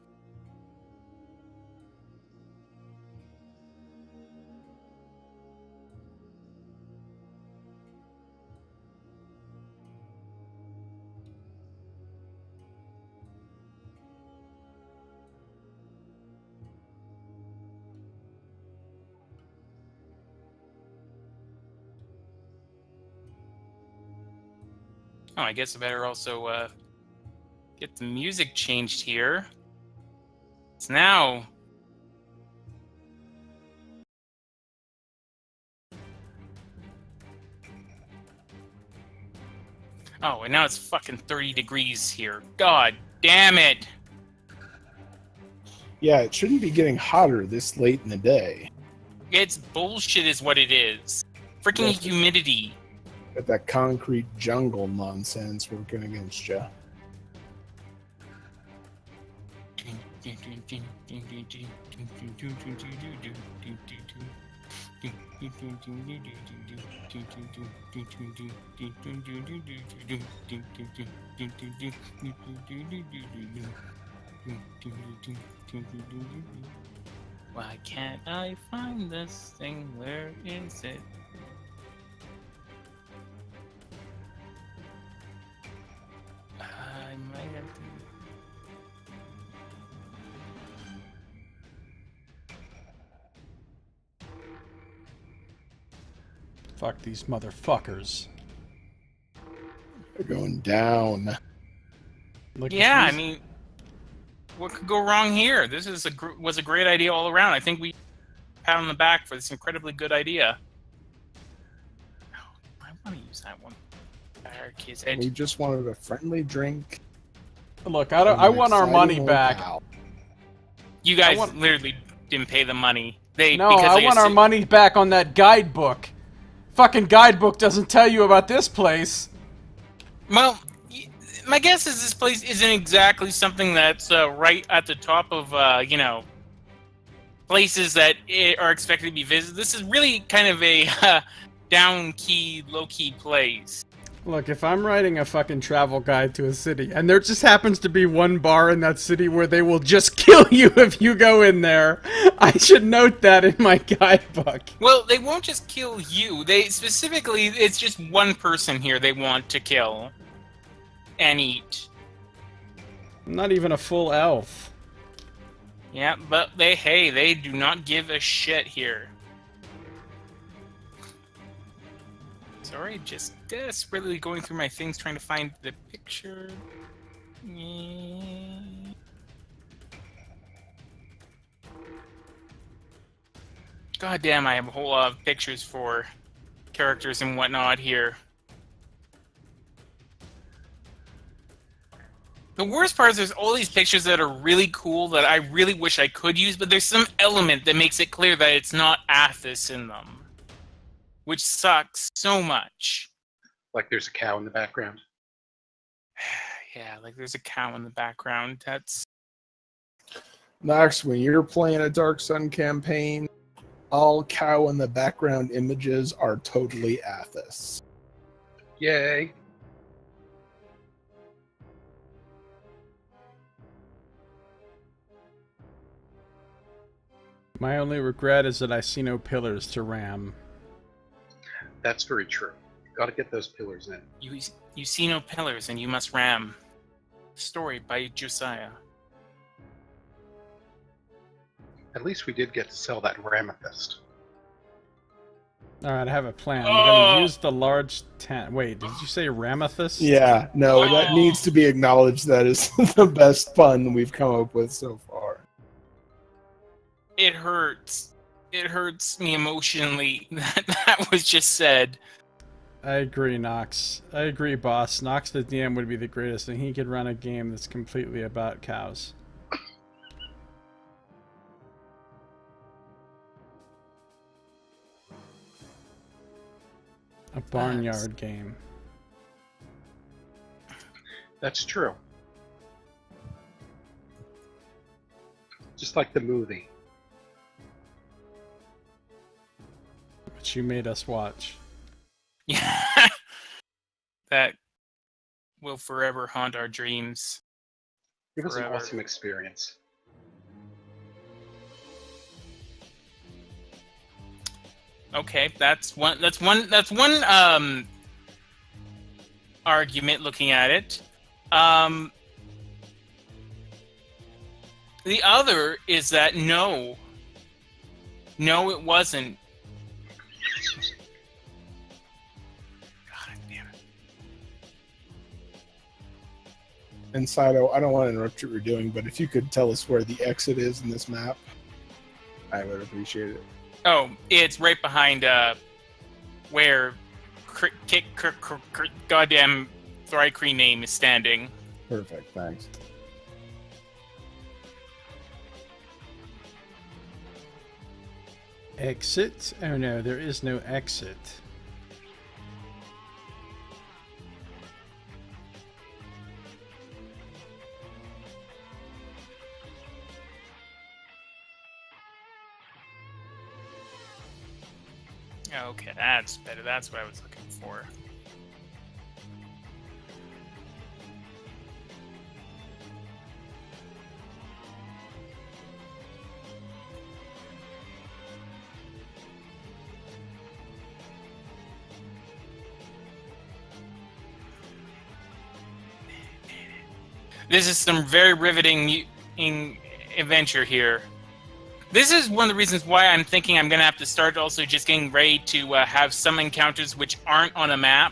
Speaker 2: Oh, I guess I better also get the music changed here. It's now... Oh, and now it's fucking 30 degrees here. God damn it!
Speaker 3: Yeah, it shouldn't be getting hotter this late in the day.
Speaker 2: It's bullshit is what it is. Freaking
Speaker 3: Yes.
Speaker 2: humidity.
Speaker 3: Got that concrete jungle nonsense working against you.
Speaker 2: Why can't I find this thing? Where is it? I might have to.
Speaker 1: Fuck these motherfuckers.
Speaker 3: They're going down.
Speaker 1: Look,
Speaker 2: Yeah,
Speaker 1: if
Speaker 2: I mean, what could go wrong here? This is was a great idea all around. I think we pat on the back for this incredibly good idea. Oh, I want to use that one. Kids,
Speaker 3: We just wanted a friendly drink.
Speaker 1: look, I want our money back.
Speaker 2: You guys literally didn't pay the money.
Speaker 1: No, I want our money back on that guidebook. Fucking guidebook doesn't tell you about this place.
Speaker 2: Well, my guess is this place isn't exactly something that's right at the top of, places that are expected to be visited. This is really kind of a down-key, low-key place.
Speaker 1: Look, if I'm writing a fucking travel guide to a city, and there just happens to be one bar in that city where they will just kill you if you go in there, I should note that in my guidebook.
Speaker 2: Well, they won't just kill you. They specifically, it's just one person here they want to kill and eat.
Speaker 1: I'm not even a full elf.
Speaker 2: Yeah, but they do not give a shit here. Sorry, just desperately going through my things trying to find the picture. God damn, I have a whole lot of pictures for characters and whatnot here. The worst part is there's all these pictures that are really cool that I really wish I could use, but there's some element that makes it clear that it's not Athos in them. Which sucks so much.
Speaker 4: Like there's a cow in the background.
Speaker 2: Yeah, like there's a cow in the background. That's...
Speaker 3: Knox, when you're playing a Dark Sun campaign, all cow in the background images are totally Athos.
Speaker 4: Yay.
Speaker 1: My only regret is that I see no pillars to ram.
Speaker 4: That's very true. Gotta get those pillars in.
Speaker 2: You see no pillars and you must ram. Story by Josiah.
Speaker 4: At least we did get to sell that Ramethyst.
Speaker 1: Alright, I have a plan. I'm gonna use the large tent. Wait, did you say Ramethyst?
Speaker 3: Yeah, no, that needs to be acknowledged. That is the best pun we've come up with so far.
Speaker 2: It hurts. It hurts me emotionally that was just said.
Speaker 1: I agree, Nox. I agree, boss. Nox the DM would be the greatest, and he could run a game that's completely about cows. A barnyard game.
Speaker 4: That's true. Just like the movie.
Speaker 1: Which you made us watch.
Speaker 2: Yeah. That will forever haunt our dreams.
Speaker 4: It was
Speaker 2: Forever.
Speaker 4: an awesome experience.
Speaker 2: Okay, that's one argument looking at it. The other is that no, it wasn't. God damn it.
Speaker 3: And Scito, I don't want to interrupt what you're doing, but if you could tell us where the exit is in this map, I would appreciate it.
Speaker 2: Oh, it's right behind where goddamn Thrycree name is standing.
Speaker 3: Perfect, thanks.
Speaker 1: Exit? Oh no, there is no exit.
Speaker 2: Okay, that's better. That's what I was looking for. This is some very riveting adventure here. This is one of the reasons why I'm thinking I'm going to have to start also just getting ready to have some encounters which aren't on a map.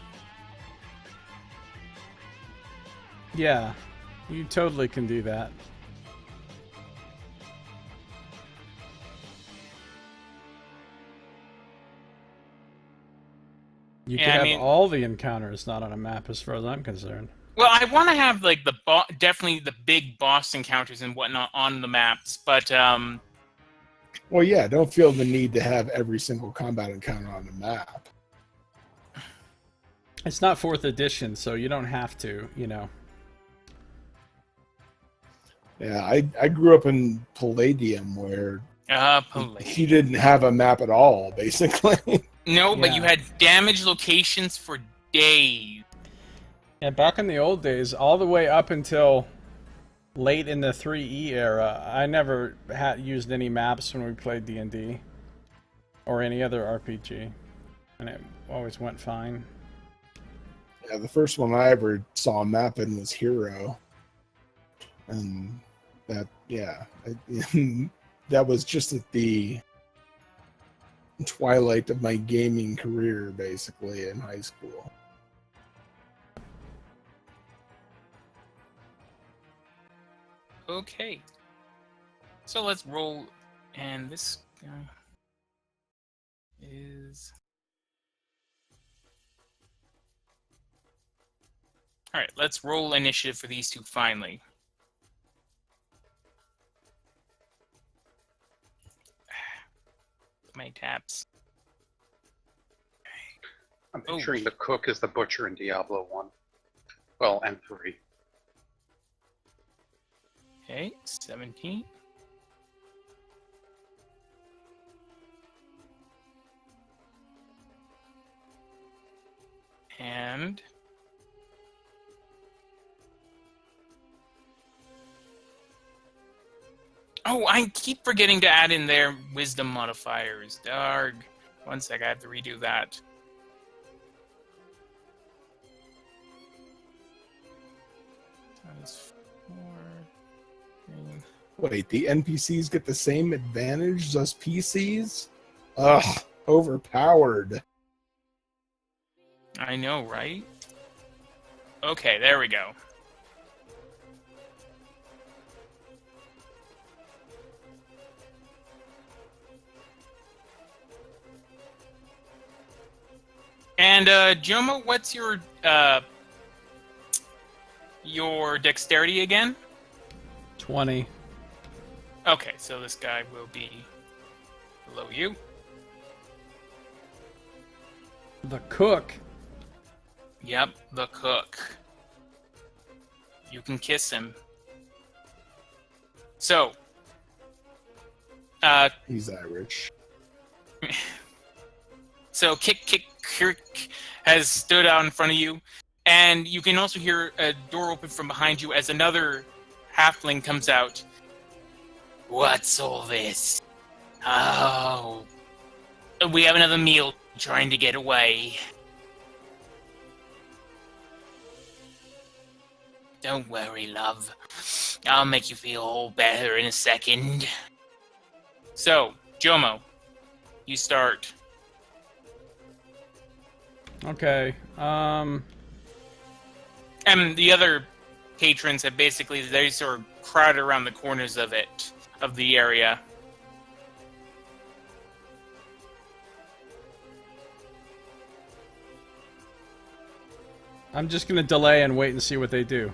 Speaker 1: Yeah, you totally can do that. You can have all the encounters not on a map as far as I'm concerned.
Speaker 2: Well, I want to have like definitely the big boss encounters and whatnot on the maps, but
Speaker 3: well, yeah, don't feel the need to have every single combat encounter on the map.
Speaker 1: It's not 4th edition, so you don't have to, you know.
Speaker 3: Yeah, I grew up in Palladium where
Speaker 2: Palladium.
Speaker 3: he didn't have a map at all, basically.
Speaker 2: No, but you had damaged locations for days.
Speaker 1: Yeah, back in the old days, all the way up until late in the 3E era, I never used any maps when we played D&D or any other RPG, and it always went fine.
Speaker 3: Yeah, the first one I ever saw a map in was Hero, and that that was just at the twilight of my gaming career, basically in high school.
Speaker 2: Okay, so let's roll, and this guy is... Alright, let's roll initiative for these two finally. My tabs.
Speaker 4: I'm picturing the cook as the butcher in Diablo 1. Well, and 3.
Speaker 2: Okay, 17. And... oh, I keep forgetting to add in their wisdom modifiers. Darg. One sec, I have to redo that. Times 4...
Speaker 3: Wait, the NPCs get the same advantage as PCs? Ugh, overpowered.
Speaker 2: I know, right? Okay, there we go. And, Jomo, what's your dexterity again?
Speaker 1: 20.
Speaker 2: Okay, so this guy will be below you.
Speaker 1: The cook.
Speaker 2: Yep, the cook. You can kiss him. So,
Speaker 3: He's Irish.
Speaker 2: So Kick has stood out in front of you, and you can also hear a door open from behind you as another halfling comes out. What's all this? Oh, we have another meal trying to get away. Don't worry, love. I'll make you feel all better in a second. So, Jomo, you start.
Speaker 1: Okay.
Speaker 2: And the other patrons have basically, they sort of crowded around the corners of it, of the area.
Speaker 1: I'm just gonna delay and wait and see what they do.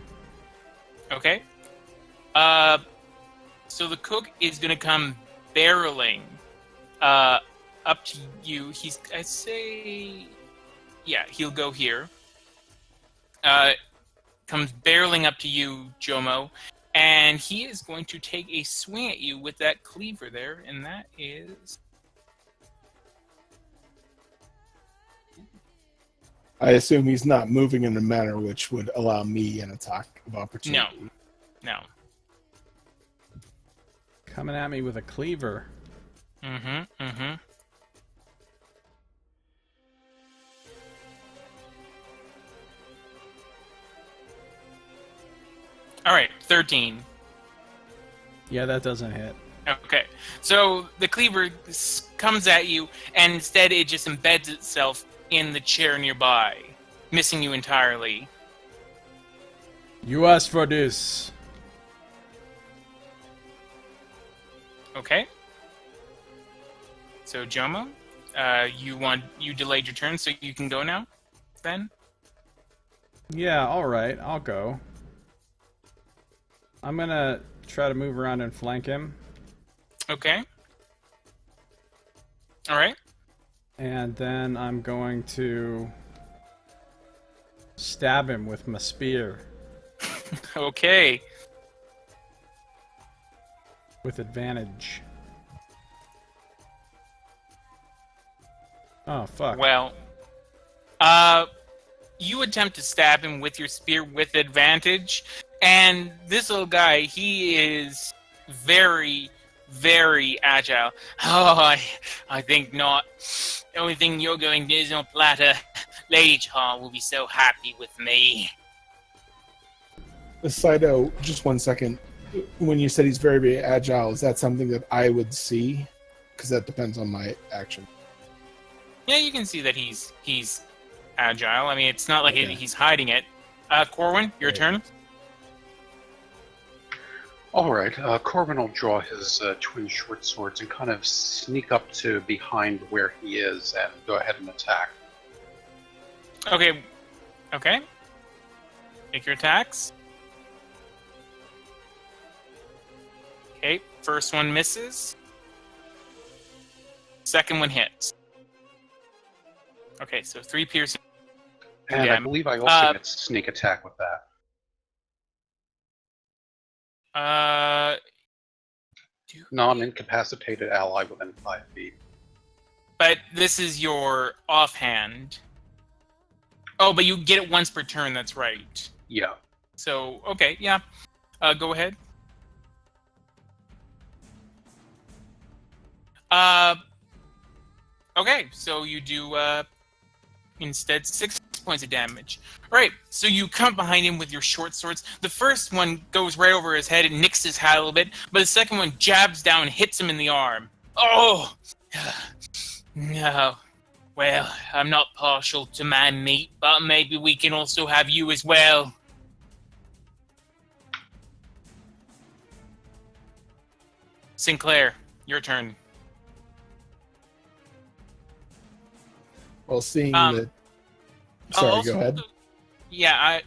Speaker 2: Okay. So the cook is gonna come barreling up to you. I'd say, yeah, he'll go here. Comes barreling up to you, Jomo, and he is going to take a swing at you with that cleaver there, and that is
Speaker 3: I assume he's not moving in a manner which would allow me an attack of opportunity.
Speaker 2: No.
Speaker 1: Coming at me with a cleaver.
Speaker 2: Mm-hmm. All right, 13.
Speaker 1: Yeah, that doesn't hit.
Speaker 2: Okay, so the cleaver comes at you, and instead it just embeds itself in the chair nearby, missing you entirely.
Speaker 1: You asked for this.
Speaker 2: Okay. So Jomo, you delayed your turn, so you can go now, Ben?
Speaker 1: Yeah, alright, I'll go. I'm gonna try to move around and flank him.
Speaker 2: Okay. Alright.
Speaker 1: And then I'm going to stab him with my spear.
Speaker 2: Okay.
Speaker 1: With advantage. Oh, fuck.
Speaker 2: Well, you attempt to stab him with your spear with advantage, and this little guy, he is very, very agile. Oh, I think not. The only thing you're going to do is on platter. Lady Char will be so happy with me.
Speaker 3: Scito, just 1 second. When you said he's very, very agile, is that something that I would see? Because that depends on my action.
Speaker 2: Yeah, you can see that he's agile. I mean, it's not like
Speaker 3: Okay.
Speaker 2: he's hiding it. Corwin, your
Speaker 3: Right.
Speaker 2: turn.
Speaker 4: All right, Corbin will draw his twin short swords and kind of sneak up to behind where he is and go ahead and attack.
Speaker 2: Okay. Make your attacks. Okay, first one misses. Second one hits. Okay, so 3 piercing.
Speaker 4: And
Speaker 2: Yeah.
Speaker 4: I believe I also get sneak attack with that. Non-incapacitated ally within 5 feet.
Speaker 2: But this is your offhand. Oh, but you get it once per turn, that's right.
Speaker 4: Yeah.
Speaker 2: So, okay, yeah. Go ahead. Okay, so you do, instead 6 points of damage. Alright, so you come behind him with your short swords. The first one goes right over his head and nicks his hat a little bit, but the second one jabs down and hits him in the arm. Oh! No. Well, I'm not partial to man meat, but maybe we can also have you as well. Sinclair, your turn.
Speaker 3: Well, seeing
Speaker 2: Um,
Speaker 3: that... Sorry,
Speaker 2: Also-
Speaker 3: go ahead.
Speaker 2: Yeah,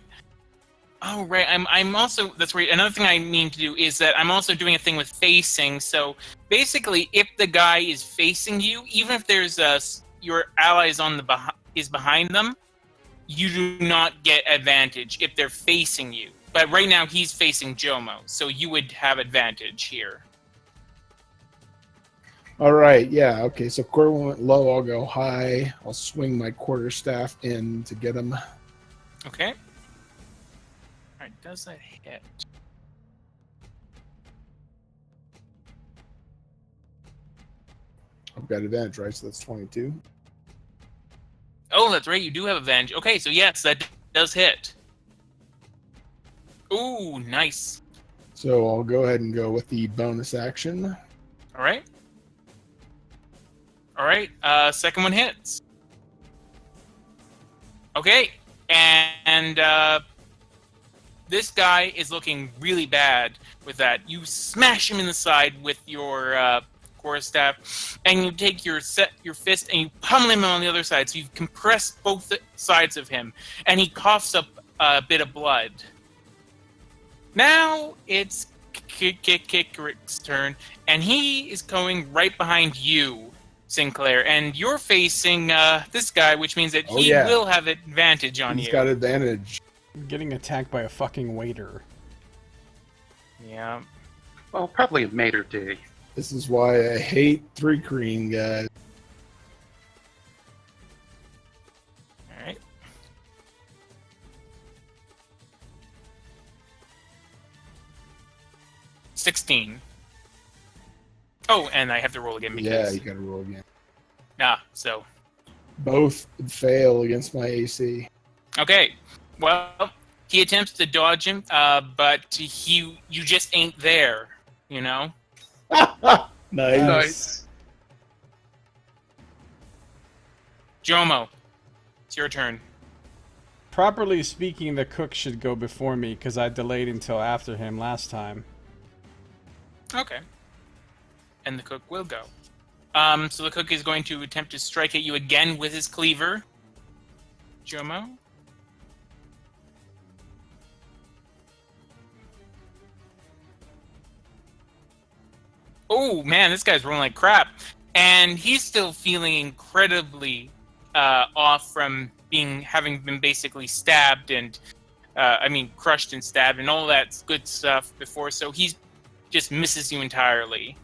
Speaker 2: Oh, right. I'm also... That's right. Another thing I mean to do is that I'm also doing a thing with facing. So, basically, if the guy is facing you, even if there's your ally is behind them, you do not get advantage if they're facing you. But right now, he's facing Jomo, so you would have advantage here.
Speaker 3: All right, yeah, okay. So Corbin went low, I'll go high. I'll swing my quarterstaff in to get him.
Speaker 2: Okay. Alright, does that hit?
Speaker 3: I've got advantage, right? So that's 22.
Speaker 2: Oh, that's right. You do have advantage. Okay, so yes, that does hit. Ooh, nice.
Speaker 3: So I'll go ahead and go with the bonus action.
Speaker 2: All right. All right. Second one hits. Okay, and this guy is looking really bad with that. You smash him in the side with your quarterstaff, and you take your fist and you pummel him on the other side. So you've compressed both sides of him, and he coughs up a bit of blood. Now it's Kickrick's turn, and he is going right behind you, Sinclair, and you're facing this guy, which means that he will have advantage on you.
Speaker 3: He's got advantage.
Speaker 1: I'm getting attacked by a fucking waiter.
Speaker 2: Yeah.
Speaker 4: Well, probably a maitre d'.
Speaker 3: This is why I hate 3-green guys.
Speaker 2: All right. 16. Oh, and I have to roll again because...
Speaker 3: Yeah, you gotta roll again.
Speaker 2: So...
Speaker 3: Both fail against my AC.
Speaker 2: Okay, well, he attempts to dodge him, but you just ain't there, you know?
Speaker 3: Nice.
Speaker 2: Jomo, it's your turn.
Speaker 1: Properly speaking, the cook should go before me because I delayed until after him last time.
Speaker 2: Okay. And the cook will go. So the cook is going to attempt to strike at you again with his cleaver. Jomo? Oh, man, this guy's rolling like crap. And he's still feeling incredibly off from having been basically stabbed and, crushed and stabbed and all that good stuff before. So he just misses you entirely.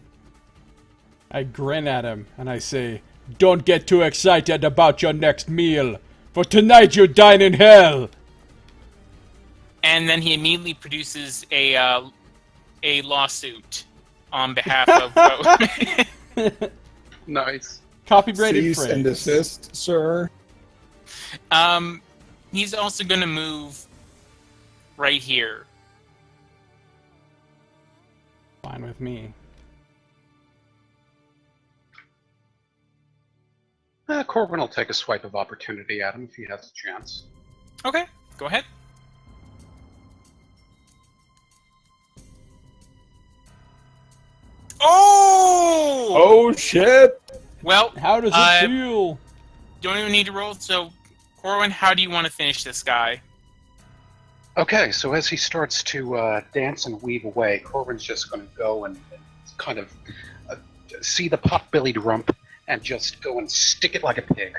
Speaker 1: I grin at him and I say, "Don't get too excited about your next meal, for tonight you dine in hell."
Speaker 2: And then he immediately produces a lawsuit on behalf of...
Speaker 4: Nice.
Speaker 1: Copyrighted
Speaker 3: Cease
Speaker 1: phrase.
Speaker 3: and desist, sir.
Speaker 2: He's also going to move right here.
Speaker 1: Fine with me.
Speaker 4: Corbin will take a swipe of opportunity at him if he has a chance.
Speaker 2: Okay, go ahead. Oh!
Speaker 3: Oh shit!
Speaker 2: Well,
Speaker 1: How does it feel?
Speaker 2: don't even need to roll. So, Corwin, how do you want to finish this guy?
Speaker 4: Okay, so as he starts to dance and weave away, Corbin's just going to go and kind of see the pot-bellied rump and just go and stick it like a pig.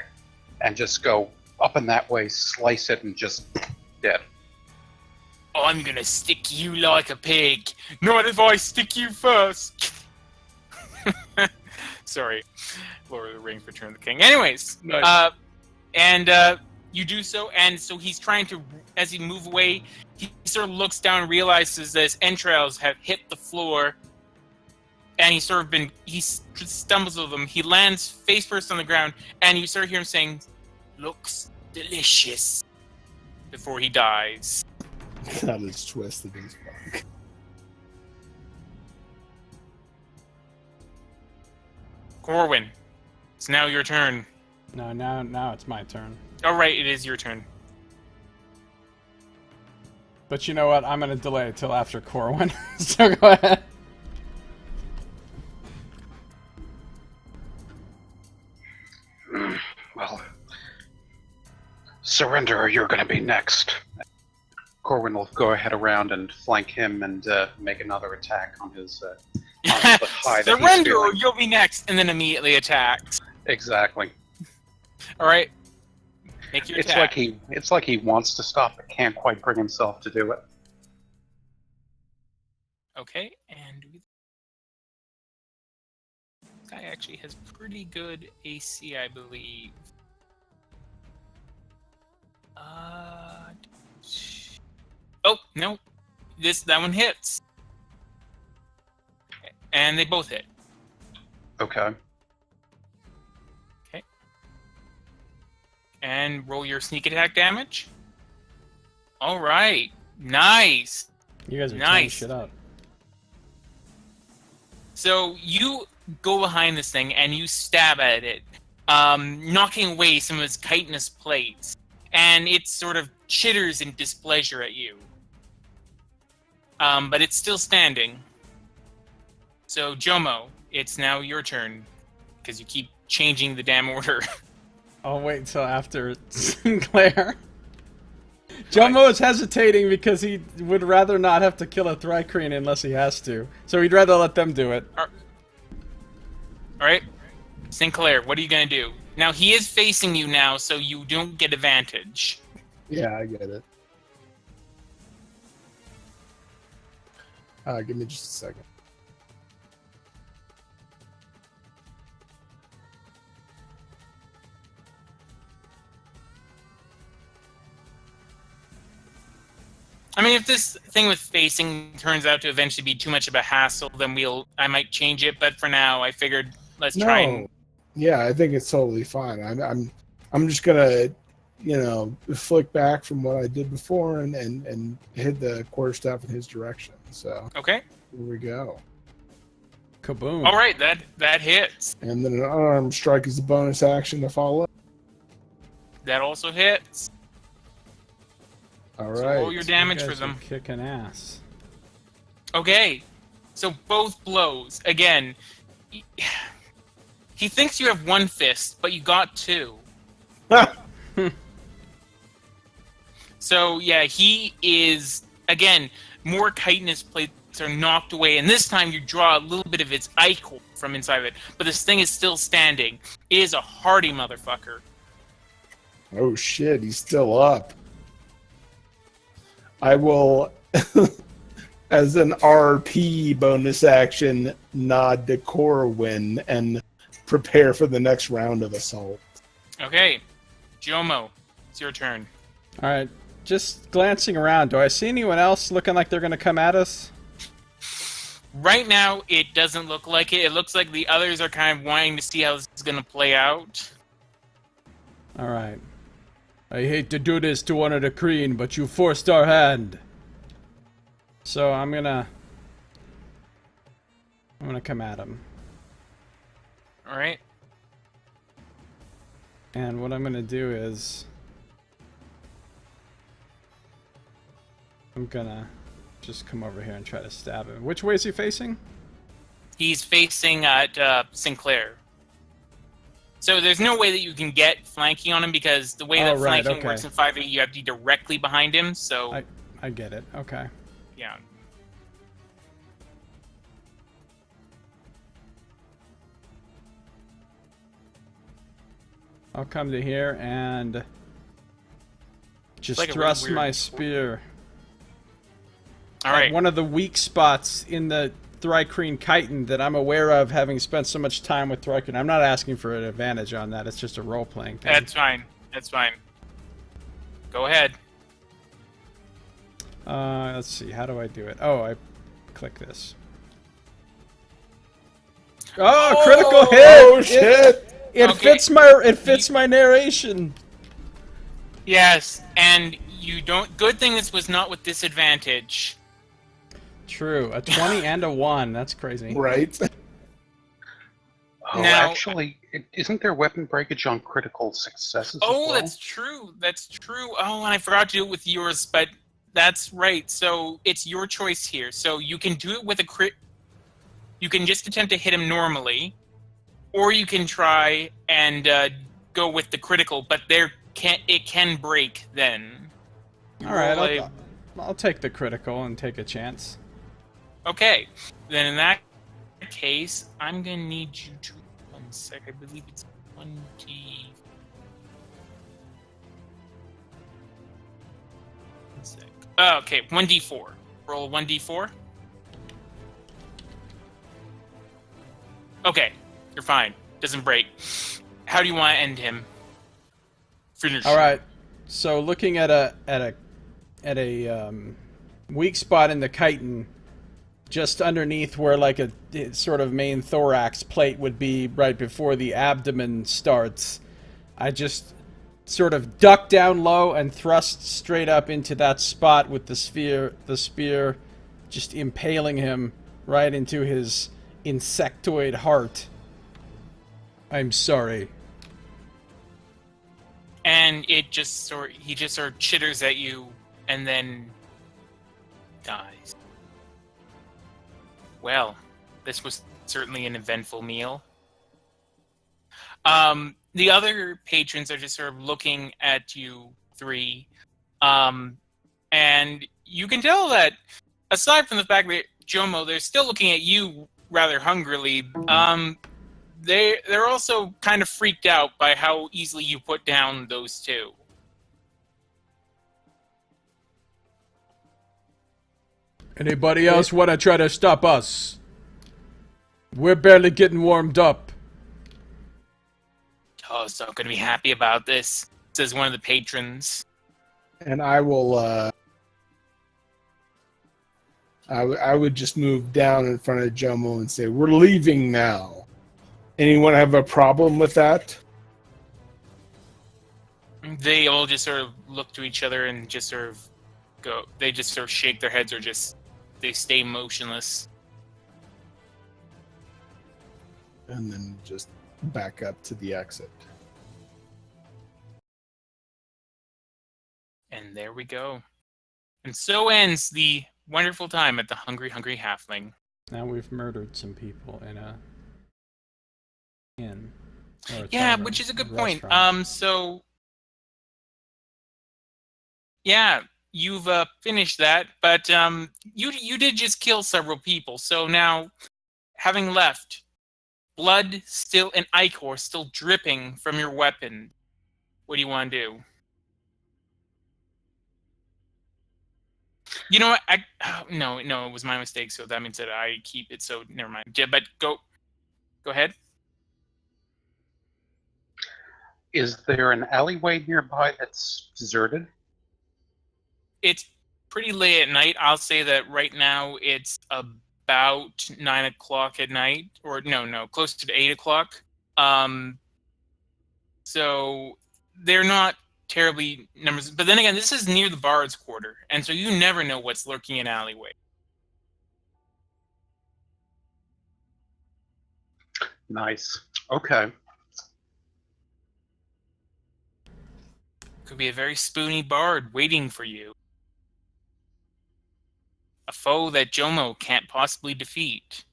Speaker 4: And just go up and that way, slice it, and just dead.
Speaker 2: I'm gonna stick you like a pig. Not if I stick you first. Sorry. Lord of the Rings, Return of the King. Anyways,
Speaker 4: Nice.
Speaker 2: You do so, and so he's trying to, as he moves away, he sort of looks down and realizes that his entrails have hit the floor, and he stumbles over them. He lands face first on the ground, and you start hearing him saying, "Looks delicious," before he dies.
Speaker 3: That is twisted as fuck.
Speaker 2: Corwin, it's now your turn.
Speaker 1: No, now it's my turn.
Speaker 2: Oh, right, it is your turn.
Speaker 1: But you know what? I'm gonna delay it till after Corwin. So go ahead.
Speaker 4: Well, surrender or you're going to be next. Corwin will go ahead around and flank him and make another attack on his on the high that he's
Speaker 2: Surrender or
Speaker 4: feeling.
Speaker 2: you'll be next, and then immediately attacks.
Speaker 4: Exactly.
Speaker 2: All right, make your attack.
Speaker 4: It's like he wants to stop but can't quite bring himself to do it.
Speaker 2: Okay, and this guy actually has pretty good AC, I believe. Oh no, that one hits, and they both hit.
Speaker 4: Okay.
Speaker 2: Okay, and roll your sneak attack damage. All right, nice.
Speaker 1: You guys are tearing
Speaker 2: Nice.
Speaker 1: shit up.
Speaker 2: So you go behind this thing and you stab at it, knocking away some of its chitinous plates, and it sort of chitters in displeasure at you. But it's still standing. So Jomo, it's now your turn, because you keep changing the damn order.
Speaker 1: I'll wait until after Sinclair. Jomo is hesitating because he would rather not have to kill a Thrycreen unless he has to. So he'd rather let them do it.
Speaker 2: Alright, Sinclair, what are you going to do? Now, he is facing you now, so you don't get advantage.
Speaker 3: Yeah, I get it. Give me just a second.
Speaker 2: I mean, if this thing with facing turns out to eventually be too much of a hassle, then I might change it. But for now, I figured let's try and.
Speaker 3: Yeah, I think it's totally fine. I'm just gonna, flick back from what I did before and hit the quarterstaff in his direction. So
Speaker 2: Okay.
Speaker 3: here we go.
Speaker 1: Kaboom.
Speaker 2: All right, that hits.
Speaker 3: And then an unarmed strike is a bonus action to follow.
Speaker 2: That also hits.
Speaker 3: All
Speaker 2: So
Speaker 3: right.
Speaker 2: roll your damage
Speaker 1: You
Speaker 2: for
Speaker 1: guys are
Speaker 2: them.
Speaker 1: kicking ass.
Speaker 2: Okay. So both blows. Again, he thinks you have one fist, but you got two. So yeah, he is, again, more chitinous plates are knocked away, and this time you draw a little bit of its ichor from inside of it, but this thing is still standing. It is a hardy motherfucker.
Speaker 3: Oh shit, he's still up. I will, as an RP bonus action, nod to Corwin and prepare for the next round of assault.
Speaker 2: Okay, Jomo, it's your turn.
Speaker 1: All right, just glancing around, do I see anyone else looking like they're going to come at us?
Speaker 2: Right now, it doesn't look like it. It looks like the others are kind of wanting to see how this is going to play out.
Speaker 1: All right. I hate to do this to one of the Kreen, but you forced our hand. So I'm gonna come at him.
Speaker 2: All right.
Speaker 1: And what I'm gonna do is I'm gonna just come over here and try to stab him. Which way is he facing?
Speaker 2: He's facing at Sinclair. So there's no way that you can get flanking on him because the way that flanking works in 5e, you have to be directly behind him. So
Speaker 1: I get it. Okay.
Speaker 2: yeah.
Speaker 1: I'll come to here and just
Speaker 2: like a
Speaker 1: thrust
Speaker 2: really weird
Speaker 1: my spear.
Speaker 2: All right.
Speaker 1: One of the weak spots in the Thrykreen chitin that I'm aware of, having spent so much time with Thrykreen. I'm not asking for an advantage on that. It's just a role-playing thing.
Speaker 2: That's fine. That's fine. Go ahead.
Speaker 1: Let's see. How do I do it? Oh, I click this. Oh, critical hit!
Speaker 3: Oh shit!
Speaker 1: It
Speaker 2: Okay.
Speaker 1: fits my narration.
Speaker 2: Yes, and you don't. Good thing this was not with disadvantage.
Speaker 1: True. A 20 and a 1. That's crazy.
Speaker 3: Right.
Speaker 4: Oh,
Speaker 2: Now-
Speaker 4: actually, isn't there weapon breakage on critical successes? as
Speaker 2: Oh,
Speaker 4: well?
Speaker 2: that's true. That's true. Oh, and I forgot to do it with yours, but that's right. So it's your choice here. So you can do it with a crit. You can just attempt to hit him normally, or you can try and go with the critical. But it can break then.
Speaker 1: All right.
Speaker 2: Roll
Speaker 1: I'll take the critical and take a chance.
Speaker 2: Okay, then in that case, I'm gonna need you to 1 sec. I believe it's 20. 1 sec. Oh, okay, 1d4. Roll 1d4. Okay, you're fine. Doesn't break. How do you want to end him? Finish.
Speaker 1: All right. So looking at a weak spot in the chitin, just underneath where like a sort of main thorax plate would be right before the abdomen starts, I just sort of duck down low and thrust straight up into that spot with the spear just impaling him right into his insectoid heart. I'm sorry.
Speaker 2: And he just sort of chitters at you and then dies. Well, this was certainly an eventful meal. The other patrons are just sort of looking at you three, and you can tell that aside from the fact that Jomo, they're still looking at you rather hungrily. They're also kind of freaked out by how easily you put down those two.
Speaker 1: Anybody else want to try to stop us? We're barely getting warmed up.
Speaker 2: Oh, so I'm going to be happy about this, says one of the patrons.
Speaker 3: And I will I would just move down in front of Jomo and say, "We're leaving now." Anyone have a problem with that?
Speaker 2: They all just sort of look to each other and just sort of go. They just sort of shake their heads or just they stay motionless.
Speaker 3: And then just back up to the exit.
Speaker 2: And there we go. And so ends the wonderful time at the Hungry Hungry Halfling.
Speaker 1: Now we've murdered some people in a inn. Or a
Speaker 2: Yeah,
Speaker 1: tavern,
Speaker 2: which is a good
Speaker 1: a
Speaker 2: point.
Speaker 1: restaurant.
Speaker 2: So yeah, you've finished that, but you did just kill several people. So now, having left, blood still and ichor still dripping from your weapon. What do you want to do? You know what? No, it was my mistake. So that means that I keep it. So never mind. Yeah, but go ahead.
Speaker 4: Is there an alleyway nearby that's deserted?
Speaker 2: It's pretty late at night. I'll say that right now it's about 9 o'clock at night, or no, close to 8 o'clock. So they're not terribly numbers, but then again, this is near the Bard's Quarter, and so you never know what's lurking in alleyway.
Speaker 4: Nice. Okay.
Speaker 2: Could be a very spoony bard waiting for you. A foe that Jomo can't possibly defeat.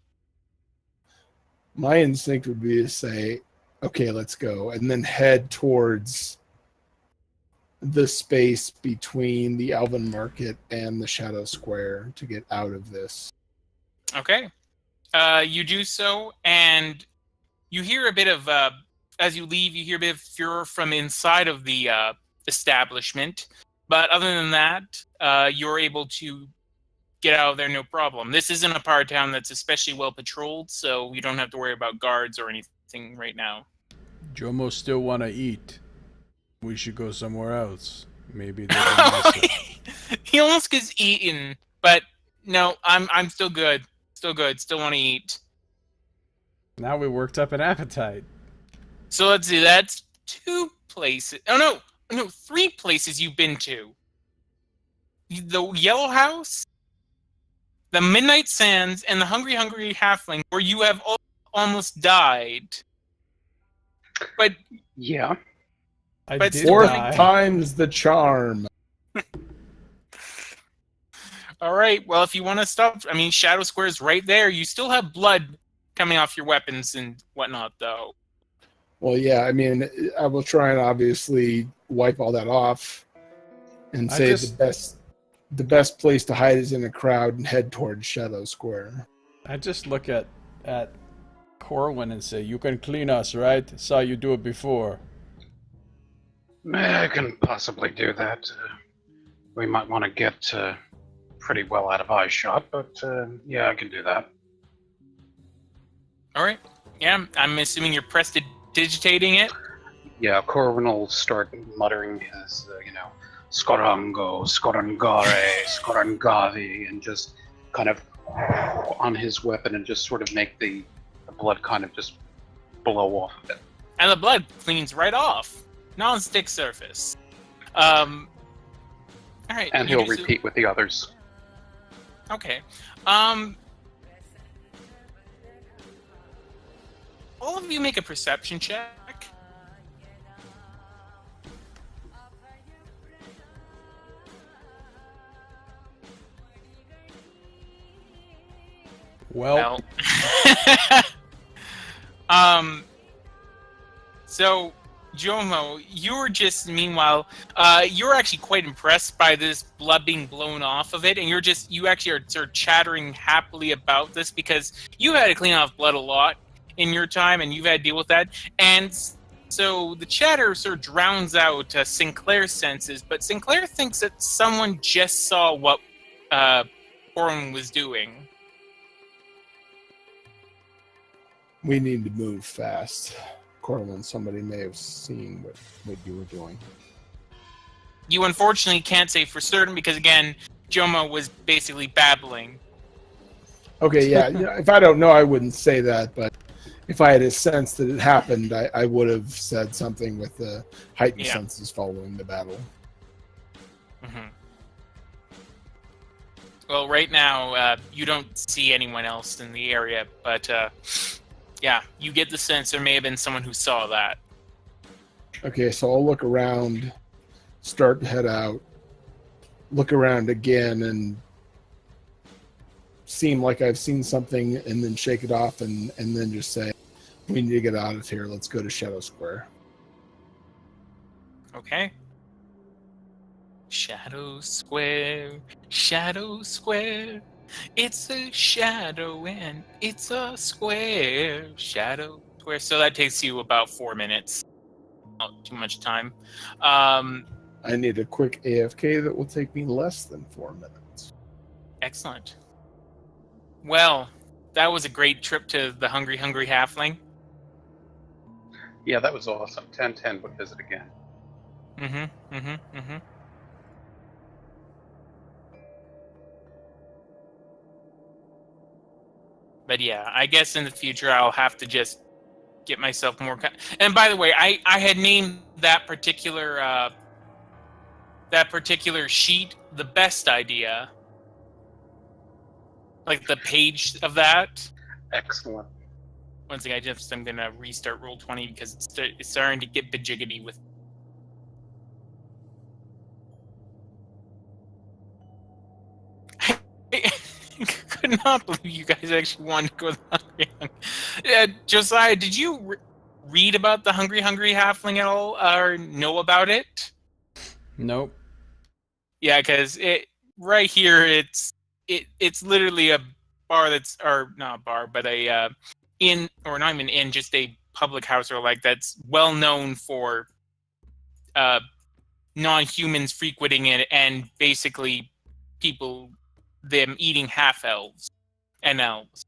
Speaker 3: My instinct would be to say, "Okay, let's go," and then head towards the space between the Elven Market and the Shadow Square to get out of this.
Speaker 2: Okay. You do so, and you hear a bit of, as you leave, you hear a bit of furor from inside of the establishment. But other than that, you're able to get out of there no problem. This isn't a part of town that's especially well patrolled, so you don't have to worry about guards or anything right now.
Speaker 1: Jomo still want to eat. We should go somewhere else. Maybe they can miss it.
Speaker 2: He almost gets eaten, but no, I'm still good. Still good. Still want to eat.
Speaker 1: Now we worked up an appetite.
Speaker 2: So let's see. That's 2 places. Oh no, 3 places you've been to. The Yellow House, the Midnight Sands, and the Hungry Hungry Halfling, where you have almost died. But
Speaker 4: Yeah.
Speaker 1: I
Speaker 2: But
Speaker 1: did
Speaker 3: Fourth
Speaker 1: die.
Speaker 3: time's the charm.
Speaker 2: all right, well, if you want to stop, I mean, Shadow Square is right there. You still have blood coming off your weapons and whatnot, though.
Speaker 3: Well, yeah, I mean, I will try and obviously wipe all that off and say the best place to hide is in a crowd and head towards Shadow Square.
Speaker 1: I just look at Corwin and say, "You can clean us, right? Saw you do it before."
Speaker 4: I can possibly do that. We might want to get pretty well out of eye shot, but yeah, I can do that.
Speaker 2: All right. Yeah, I'm assuming you're prestidigitating it.
Speaker 4: Yeah, Corwin will start muttering his, Skorango, Skorangare, Skorangavi, and just kind of on his weapon and just sort of make the blood kind of just blow off of it.
Speaker 2: And the blood cleans right off. Non-stick surface. All right.
Speaker 4: And he'll repeat with the others.
Speaker 2: Okay. All of you make a perception check.
Speaker 1: Well,
Speaker 2: So, Jomo, you were just, meanwhile, you're actually quite impressed by this blood being blown off of it, and you actually are sort of chattering happily about this because you had to clean off blood a lot in your time, and you've had to deal with that. And so the chatter sort of drowns out Sinclair's senses, but Sinclair thinks that someone just saw what Orwin was doing.
Speaker 3: We need to move fast. Corwin, somebody may have seen what you were doing.
Speaker 2: You unfortunately can't say for certain because, again, Jomo was basically babbling.
Speaker 3: Okay, yeah. If I don't know, I wouldn't say that. But if I had a sense that it happened, I would have said something with the heightened senses following the battle.
Speaker 2: Mm-hmm. Well, right now, you don't see anyone else in the area, but yeah, you get the sense there may have been someone who saw that.
Speaker 3: Okay, so I'll look around, start to head out, look around again, and seem like I've seen something, and then shake it off, and then just say, we need to get out of here. Let's go to Shadow Square.
Speaker 2: Okay. Shadow Square, Shadow Square. It's a shadow and it's a square. Shadow Square. So that takes you about 4 minutes. Not too much time.
Speaker 3: I need a quick AFK that will take me less than 4 minutes.
Speaker 2: Excellent. Well, that was a great trip to the Hungry Hungry Halfling.
Speaker 4: Yeah, that was awesome. 1010 would visit again.
Speaker 2: Mm-hmm. But yeah, I guess in the future I'll have to just get myself more. And by the way, I had named that particular sheet the best idea, like the page of that.
Speaker 4: Excellent.
Speaker 2: Once again, I'm gonna restart Roll20 because it's starting to get bajiggity with. I could not believe you guys actually wanted to go to the Hungry Hungry. Josiah, did you read about the Hungry Hungry Halfling at all, or know about it?
Speaker 1: Nope.
Speaker 2: Yeah, because right here it's literally a bar or not a bar, but a inn, or not even inn, just a public house or like that's well known for non-humans frequenting it, and basically them eating half elves and elves.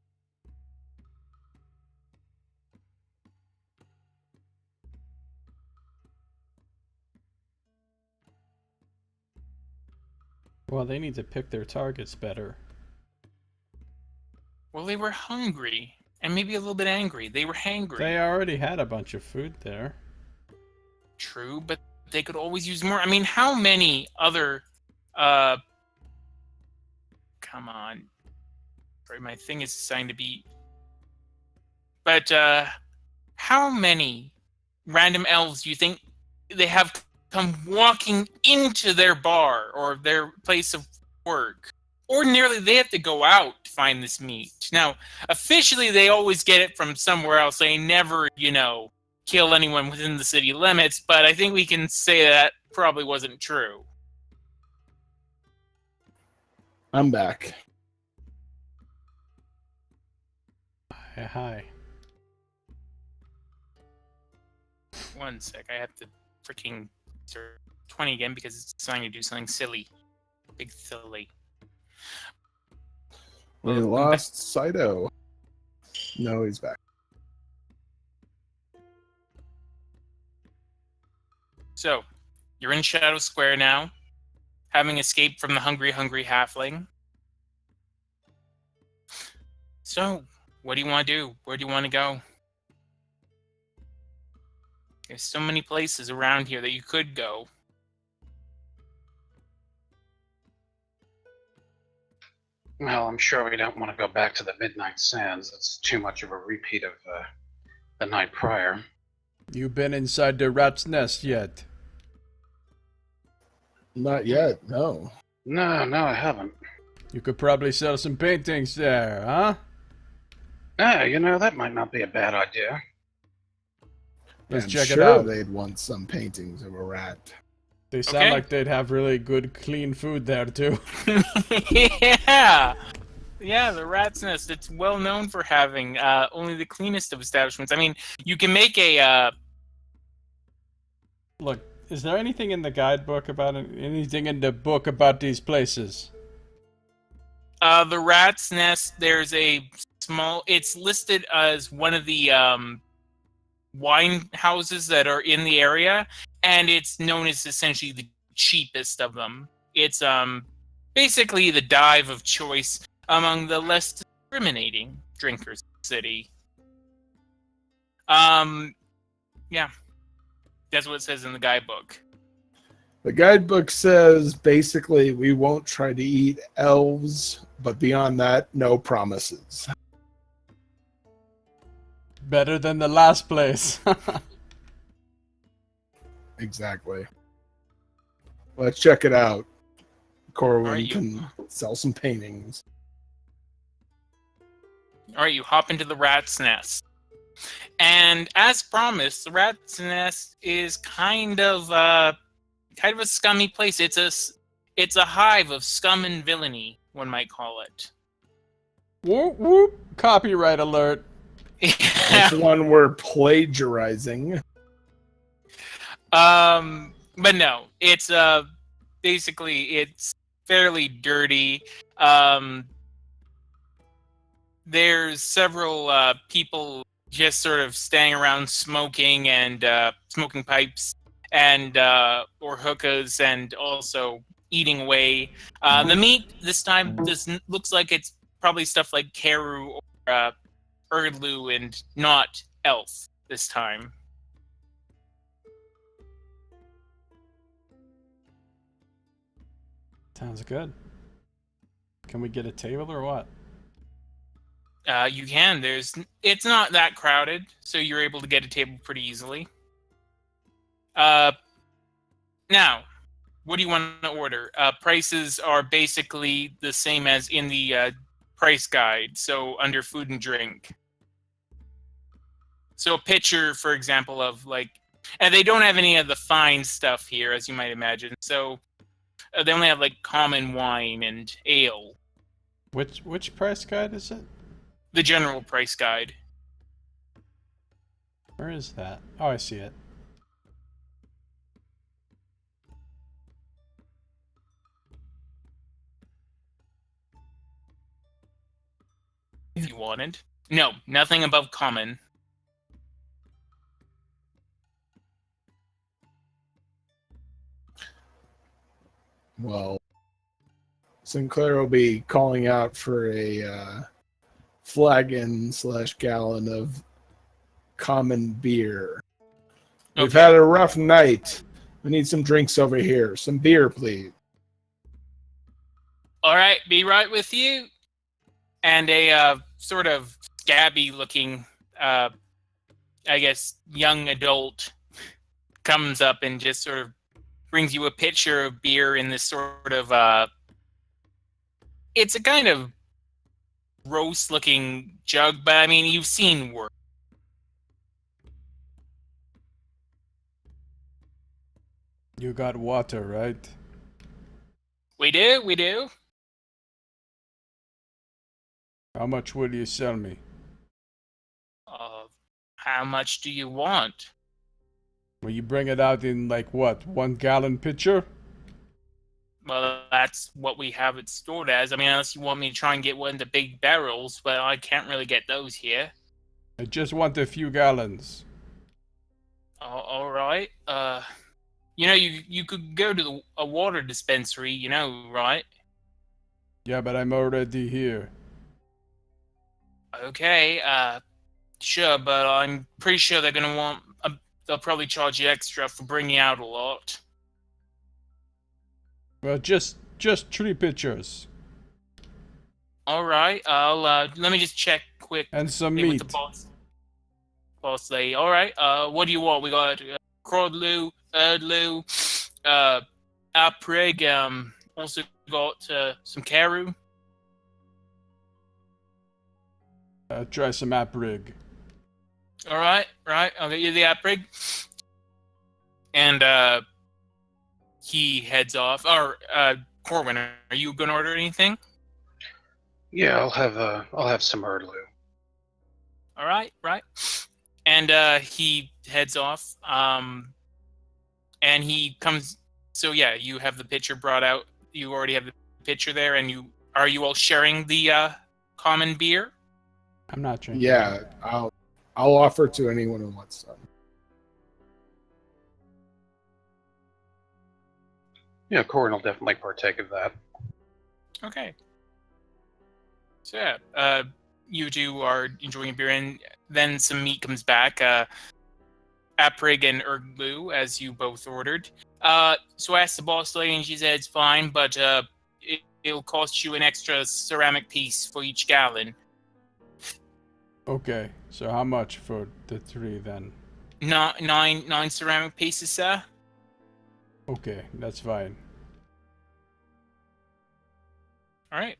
Speaker 1: Well, they need to pick their targets better.
Speaker 2: Well, they were hungry and maybe a little bit angry. They were hangry.
Speaker 1: They already had a bunch of food there.
Speaker 2: True, but they could always use more. I mean, how many other come on. Sorry, my thing is designed to be. But how many random elves do you think they have come walking into their bar or their place of work? Ordinarily, they have to go out to find this meat. Now, officially, they always get it from somewhere else. They never, kill anyone within the city limits, but I think we can say that probably wasn't true.
Speaker 3: I'm back.
Speaker 1: Hi.
Speaker 2: One sec, I have to freaking 20 again because it's trying to do something silly. Big silly.
Speaker 3: We lost Scito. No, he's back.
Speaker 2: So, you're in Shadow Square now, having escaped from the Hungry Hungry Halfling. So, what do you want to do? Where do you want to go? There's so many places around here that you could go.
Speaker 4: Well, I'm sure we don't want to go back to the Midnight Sands. It's too much of a repeat of the night prior.
Speaker 1: You been inside the rat's nest yet?
Speaker 3: Not yet, no.
Speaker 4: No, I haven't.
Speaker 1: You could probably sell some paintings there, huh?
Speaker 4: That might not be a bad idea.
Speaker 1: Let's
Speaker 3: I'm
Speaker 1: check
Speaker 3: sure
Speaker 1: it out.
Speaker 3: They'd want some paintings of a rat.
Speaker 1: They sound
Speaker 2: Okay.
Speaker 1: like they'd have really good, clean food there, too.
Speaker 2: Yeah! Yeah, the Rat's Nest. It's well known for having only the cleanest of establishments. I mean, you can make a...
Speaker 1: Look, is there anything in the guidebook about it? Anything in the book about these places?
Speaker 2: the Rat's Nest, there's a small... It's listed as one of the wine houses that are in the area, and it's known as essentially the cheapest of them. It's basically the dive of choice among the less discriminating drinkers city. Yeah. That's what it says in the guidebook.
Speaker 3: The guidebook says basically we won't try to eat elves, but beyond that, no promises.
Speaker 1: Better than the last place.
Speaker 3: Exactly. Let's check it out. Corwin
Speaker 2: Alright,
Speaker 3: can sell some paintings.
Speaker 2: Alright, you hop into the rat's nest. And as promised, the rat's nest is kind of a scummy place. It's a hive of scum and villainy, one might call it.
Speaker 1: Whoop whoop. Copyright alert.
Speaker 3: That's one we're plagiarizing.
Speaker 2: But no, it's basically it's fairly dirty. There's several people just sort of standing around smoking and smoking pipes and or hookahs and also eating away. The meat this time looks like it's probably stuff like Karu or Erdlu and not elf this time.
Speaker 1: Sounds good. Can we get a table or what?
Speaker 2: You can. It's not that crowded, so you're able to get a table pretty easily. Now, what do you want to order? Prices are basically the same as in the price guide, so under food and drink. So a pitcher, for example, of and they don't have any of the fine stuff here, as you might imagine. So they only have common wine and ale.
Speaker 1: Which price guide is it?
Speaker 2: The general price guide.
Speaker 1: Where is that? Oh, I see it.
Speaker 2: If you wanted. No, nothing above common.
Speaker 3: Well, Sinclair will be calling out for a flagon/gallon of common beer.
Speaker 2: Okay.
Speaker 3: We've had a rough night. We need some drinks over here. Some beer, please.
Speaker 2: All right, be right with you. And a sort of scabby-looking, I guess, young adult comes up and just sort of brings you a pitcher of beer in this sort of, it's a kind of gross-looking jug, but I mean, you've seen worse.
Speaker 1: You got water, right?
Speaker 2: We do.
Speaker 1: How much will you sell me?
Speaker 2: How much do you want?
Speaker 1: Will you bring it out in what, 1 gallon pitcher?
Speaker 2: Well, that's what we have it stored as. I mean, unless you want me to try and get one of the big barrels, but I can't really get those here.
Speaker 1: I just want a few gallons.
Speaker 2: All right. You could go to a water dispensary, right?
Speaker 1: Yeah, but I'm already here.
Speaker 2: Okay. Sure, but I'm pretty sure they're gonna want. They'll probably charge you extra for bringing out a lot.
Speaker 1: Well, just 3 pitchers.
Speaker 2: All right. I'll let me just check quick.
Speaker 1: And some
Speaker 2: with
Speaker 1: meat.
Speaker 2: the boss lady. All right. What do you want? We got Crodlu, Erdlu, Aprig. Also got some Karu.
Speaker 1: Try some Aprig.
Speaker 2: All right. I'll get you the Aprig. And he heads off. Or Corwin, are you gonna order anything?
Speaker 4: Yeah, I'll have some Erdlu.
Speaker 2: All right. And he heads off. And he comes. So yeah, you have the pitcher brought out. You already have the pitcher there, and are you all sharing the common beer?
Speaker 1: I'm not drinking.
Speaker 3: Yeah, I'll offer to anyone who wants some.
Speaker 4: Yeah, Corin will definitely partake of that.
Speaker 2: Okay. So yeah, you two are enjoying a beer, and then some meat comes back. Aprig and Erglu, as you both ordered. So I asked the boss lady, and she said it's fine, but it'll cost you an extra ceramic piece for each gallon.
Speaker 1: Okay, so how much for the 3 then?
Speaker 2: Nine ceramic pieces, sir.
Speaker 1: Okay, that's fine.
Speaker 2: All right.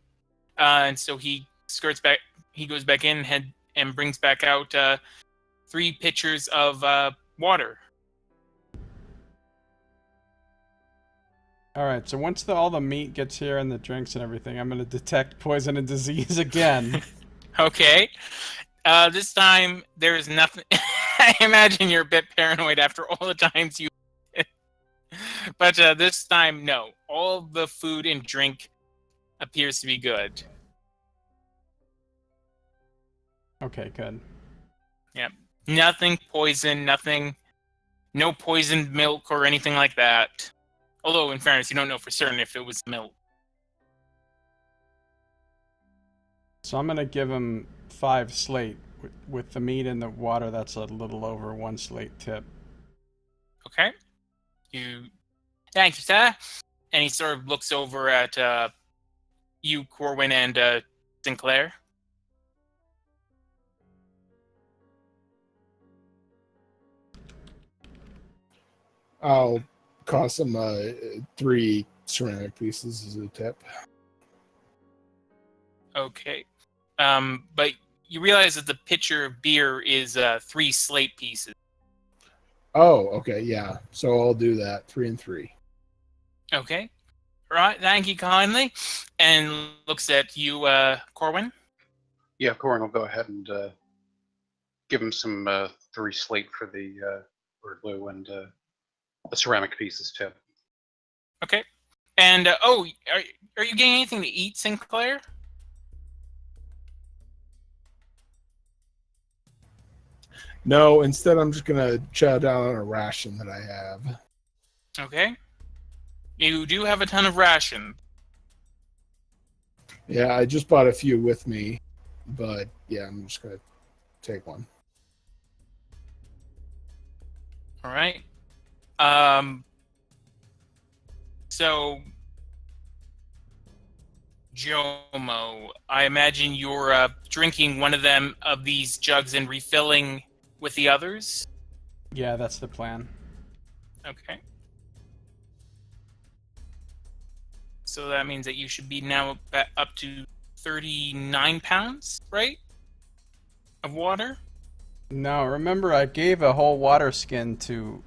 Speaker 2: And so he skirts back. He goes back in and brings back out 3 pitchers of water.
Speaker 1: All right, so once all the meat gets here and the drinks and everything, I'm going to detect poison and disease again.
Speaker 2: Okay. This time there is nothing. I imagine you're a bit paranoid after all the times you. But this time, no. All the food and drink appears to be good.
Speaker 1: Okay, good.
Speaker 2: Yep. Nothing poison. Nothing. No poisoned milk or anything like that. Although, in fairness, you don't know for certain if it was milk.
Speaker 1: So I'm going to give him 5 slate. With the meat and the water, that's a little over 1 slate tip.
Speaker 2: Okay. Thank you, sir. And he sort of looks over at you, Corwin, and Sinclair.
Speaker 3: I'll cost him 3 ceramic pieces as a tip.
Speaker 2: Okay. But you realize that the pitcher of beer is 3 slate pieces.
Speaker 3: Oh, okay, yeah. So I'll do that. 3 and 3.
Speaker 2: Okay. Right, thank you kindly. And looks at you, Corwin.
Speaker 4: Yeah, Corin will go ahead and give him some 3 slate for the Blue and the ceramic pieces tip.
Speaker 2: Okay. And, are you getting anything to eat, Sinclair?
Speaker 3: No, instead I'm just gonna chow down on a ration that I have.
Speaker 2: Okay. You do have a ton of ration.
Speaker 3: Yeah, I just bought a few with me, but yeah, I'm just gonna take one.
Speaker 2: All right. So, Jomo, I imagine you're drinking one of these jugs and refilling with the others?
Speaker 1: Yeah, that's the plan.
Speaker 2: Okay. So that means that you should be now up to 39 pounds, right? Of water?
Speaker 1: No, remember I gave a whole water skin to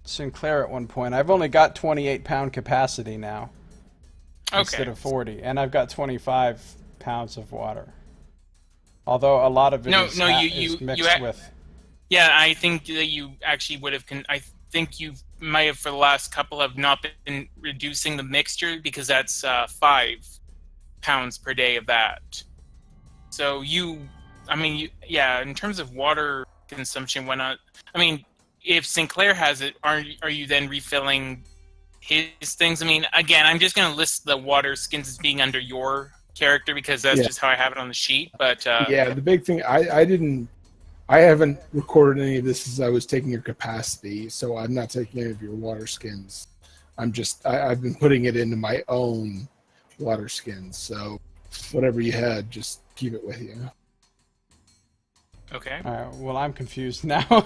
Speaker 1: Sinclair at one point. I've only got 28-pound capacity now.
Speaker 2: Okay.
Speaker 1: Instead of 40, and I've got 25 pounds of water. Although a lot of it is mixed with.
Speaker 2: Yeah, I think that you actually would have. I think you might have, for the last couple, have not been reducing the mixture because that's 5 pounds per day of that. So in terms of water consumption, why not? I mean, if Sinclair has it, are you then refilling his things? I mean, again, I'm just going to list the water skins as being under your character because that's just how I have it on the sheet. But
Speaker 3: yeah, the big thing I haven't recorded any of this as I was taking your capacity, so I'm not taking any of your water skins. I've been putting it into my own water skins. So whatever you had, just keep it with you.
Speaker 2: Okay.
Speaker 1: All right, well, I'm confused now.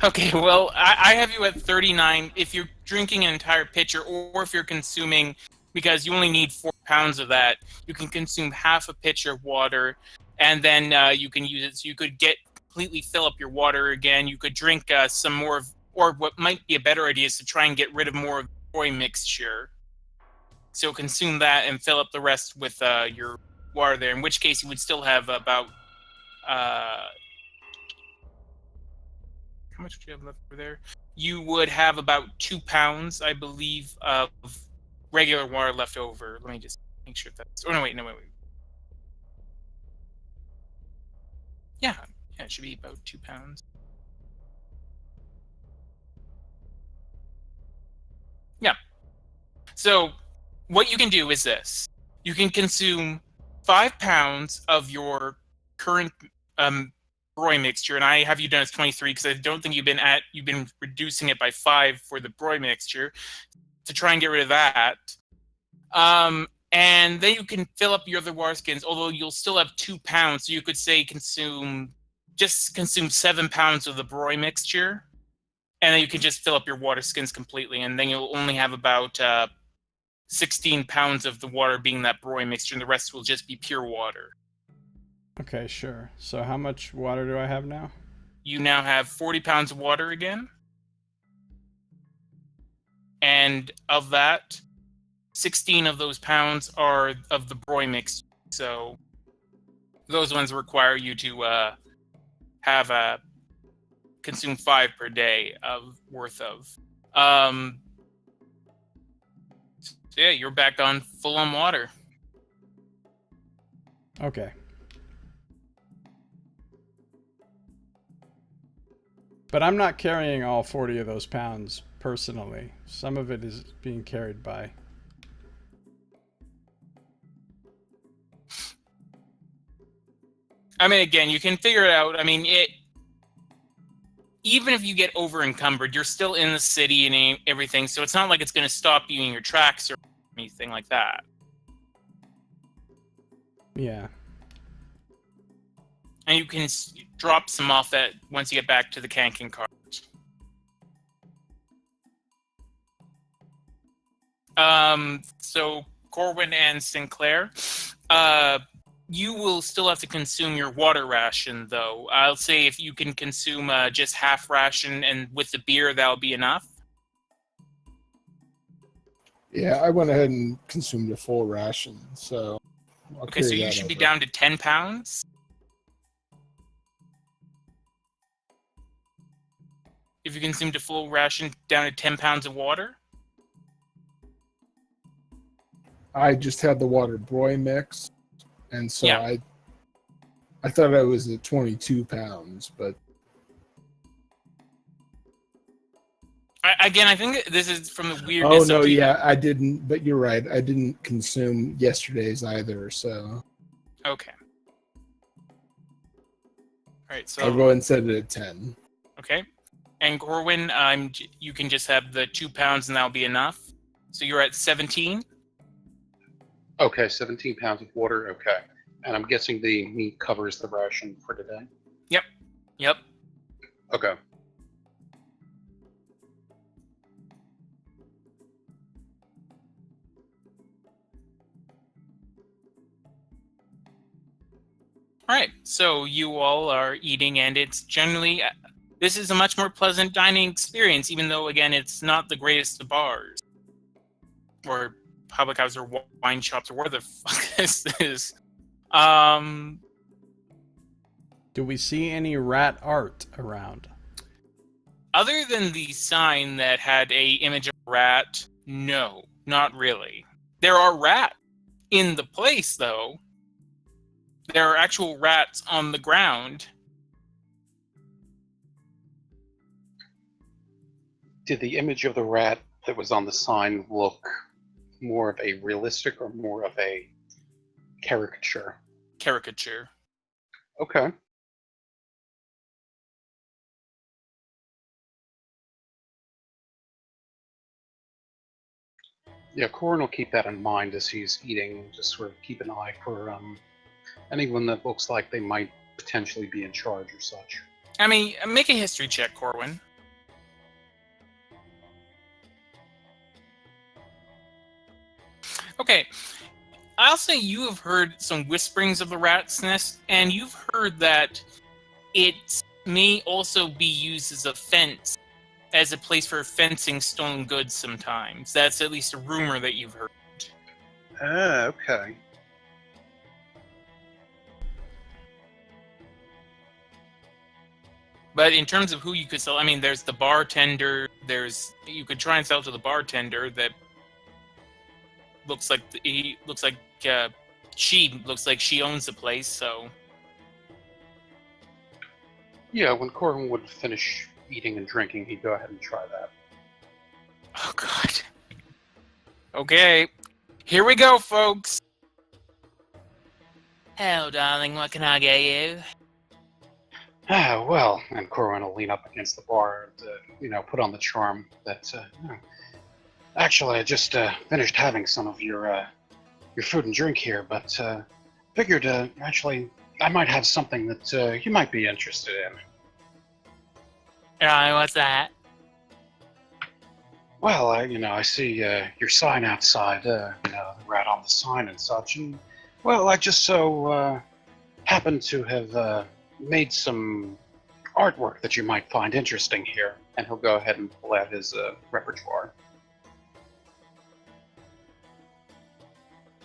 Speaker 2: Okay, well, I have you at 39 if you're drinking an entire pitcher, or if you're consuming, because you only need 4 pounds of that, you can consume half a pitcher of water, and then you can use it. So you could completely fill up your water again. You could drink some more or what might be a better idea is to try and get rid of more of the soy mixture. So consume that and fill up the rest with your water there, in which case you would still have about... how much would you have left over there? You would have about 2 pounds, I believe, of regular water left over. Let me just make sure that's... Oh, no, wait. Yeah, it should be about 2 pounds. Yeah. So what you can do is this. You can consume 5 pounds of your current broy mixture, and I have you done as 23 because I don't think you've been reducing it by 5 for the broy mixture to try and get rid of that. And then you can fill up your other water skins, although you'll still have 2 pounds. So you could say consume 7 pounds of the broy mixture, and then you can just fill up your water skins completely, and then you'll only have about 16 pounds of the water being that broy mixture, and the rest will just be pure water.
Speaker 1: Okay, sure. So how much water do I have now?
Speaker 2: You now have 40 pounds of water again. And of that, 16 of those pounds are of the broy mix. So those ones require you to have consume 5 per day of worth of. So yeah, you're back on full on water.
Speaker 1: Okay. But I'm not carrying all 40 of those pounds personally. Some of it is being carried by...
Speaker 2: I mean, again, you can figure it out. I mean, even if you get over encumbered, you're still in the city and everything, so it's not like it's going to stop you in your tracks or anything like that.
Speaker 1: Yeah.
Speaker 2: And you can drop some off at once you get back to the Kanken cart. So Corwin and Sinclair, you will still have to consume your water ration, though. I'll say if you can consume just half ration, and with the beer, that'll be enough.
Speaker 3: Yeah, I went ahead and consumed a full ration, so...
Speaker 2: Okay, so you should be down to 10 pounds? If you consumed a full ration, down to 10 pounds of water?
Speaker 3: I just had the water broy mix, and so
Speaker 2: Yeah.
Speaker 3: I thought I was at 22 pounds, but...
Speaker 2: Again, I think this is from the weirdness
Speaker 3: Oh,
Speaker 2: of
Speaker 3: no,
Speaker 2: people.
Speaker 3: yeah, I didn't, but you're right. I didn't consume yesterday's either, so...
Speaker 2: Okay. All right, so...
Speaker 3: I'll go ahead and set it at 10.
Speaker 2: Okay. And Corwin, you can just have the 2 pounds and that'll be enough. So you're at 17?
Speaker 4: Okay, 17 pounds of water. Okay. And I'm guessing the meat covers the ration for today?
Speaker 2: Yep.
Speaker 4: Okay.
Speaker 2: All right, so you all are eating, and it's generally... This is a much more pleasant dining experience, even though, again, it's not the greatest of bars. Or public houses or wine shops or where the fuck this is.
Speaker 1: Do we see any rat art around?
Speaker 2: Other than the sign that had a image of a rat, no, not really. There are rats in the place, though. There are actual rats on the ground.
Speaker 4: Did the image of the rat that was on the sign look more of a realistic or more of a caricature?
Speaker 2: Caricature.
Speaker 4: Okay. Yeah, Corin will keep that in mind as he's eating. Just sort of keep an eye for anyone that looks like they might potentially be in charge or such.
Speaker 2: I mean, make a history check, Corwin. Okay. I'll say you have heard some whisperings of the rat's nest, and you've heard that it may also be used as a fence, as a place for fencing stolen goods sometimes. That's at least a rumor that you've heard.
Speaker 4: Ah, okay.
Speaker 2: But in terms of who you could sell, I mean, there's the bartender. You could try and sell to the bartender that looks like she owns the place. So
Speaker 4: Yeah, when Corin would finish eating and drinking, he'd go ahead and try that.
Speaker 2: oh god. Okay, Here we go, folks. Hello, darling. What can I get you?
Speaker 4: Ah, well, and Corwin will lean up against the bar and, put on the charm that, actually, I just finished having some of your food and drink here, but figured, actually, I might have something that you might be interested in.
Speaker 2: Alright, what's that?
Speaker 4: Well, I see your sign outside, the rat on the sign and such, and, well, I just so happen to have made some artwork that you might find interesting here, and he'll go ahead and pull out his repertoire.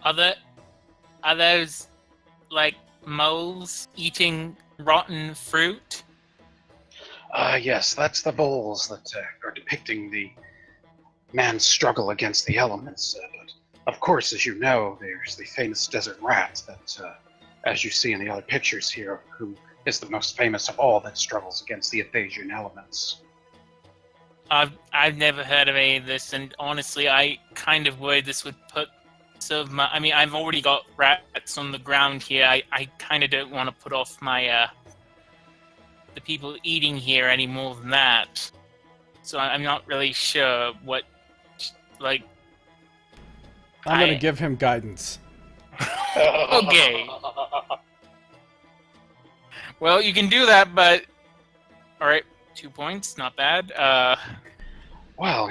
Speaker 2: Are those, like, moles eating rotten fruit?
Speaker 4: Yes, that's the bowls that are depicting the man's struggle against the elements. But of course, as you know, there's the famous desert rat that, as you see in the other pictures here, who is the most famous of all that struggles against the Athasian elements.
Speaker 2: I've never heard of any of this, and honestly, I kind of worried this would put I mean, I've already got rats on the ground here. I kind of don't want to put off my the people eating here any more than that. So I'm not really sure what, like.
Speaker 1: I'm going to give him guidance.
Speaker 2: Okay. Well, you can do that, but all right, 2 points, not bad.
Speaker 4: Well,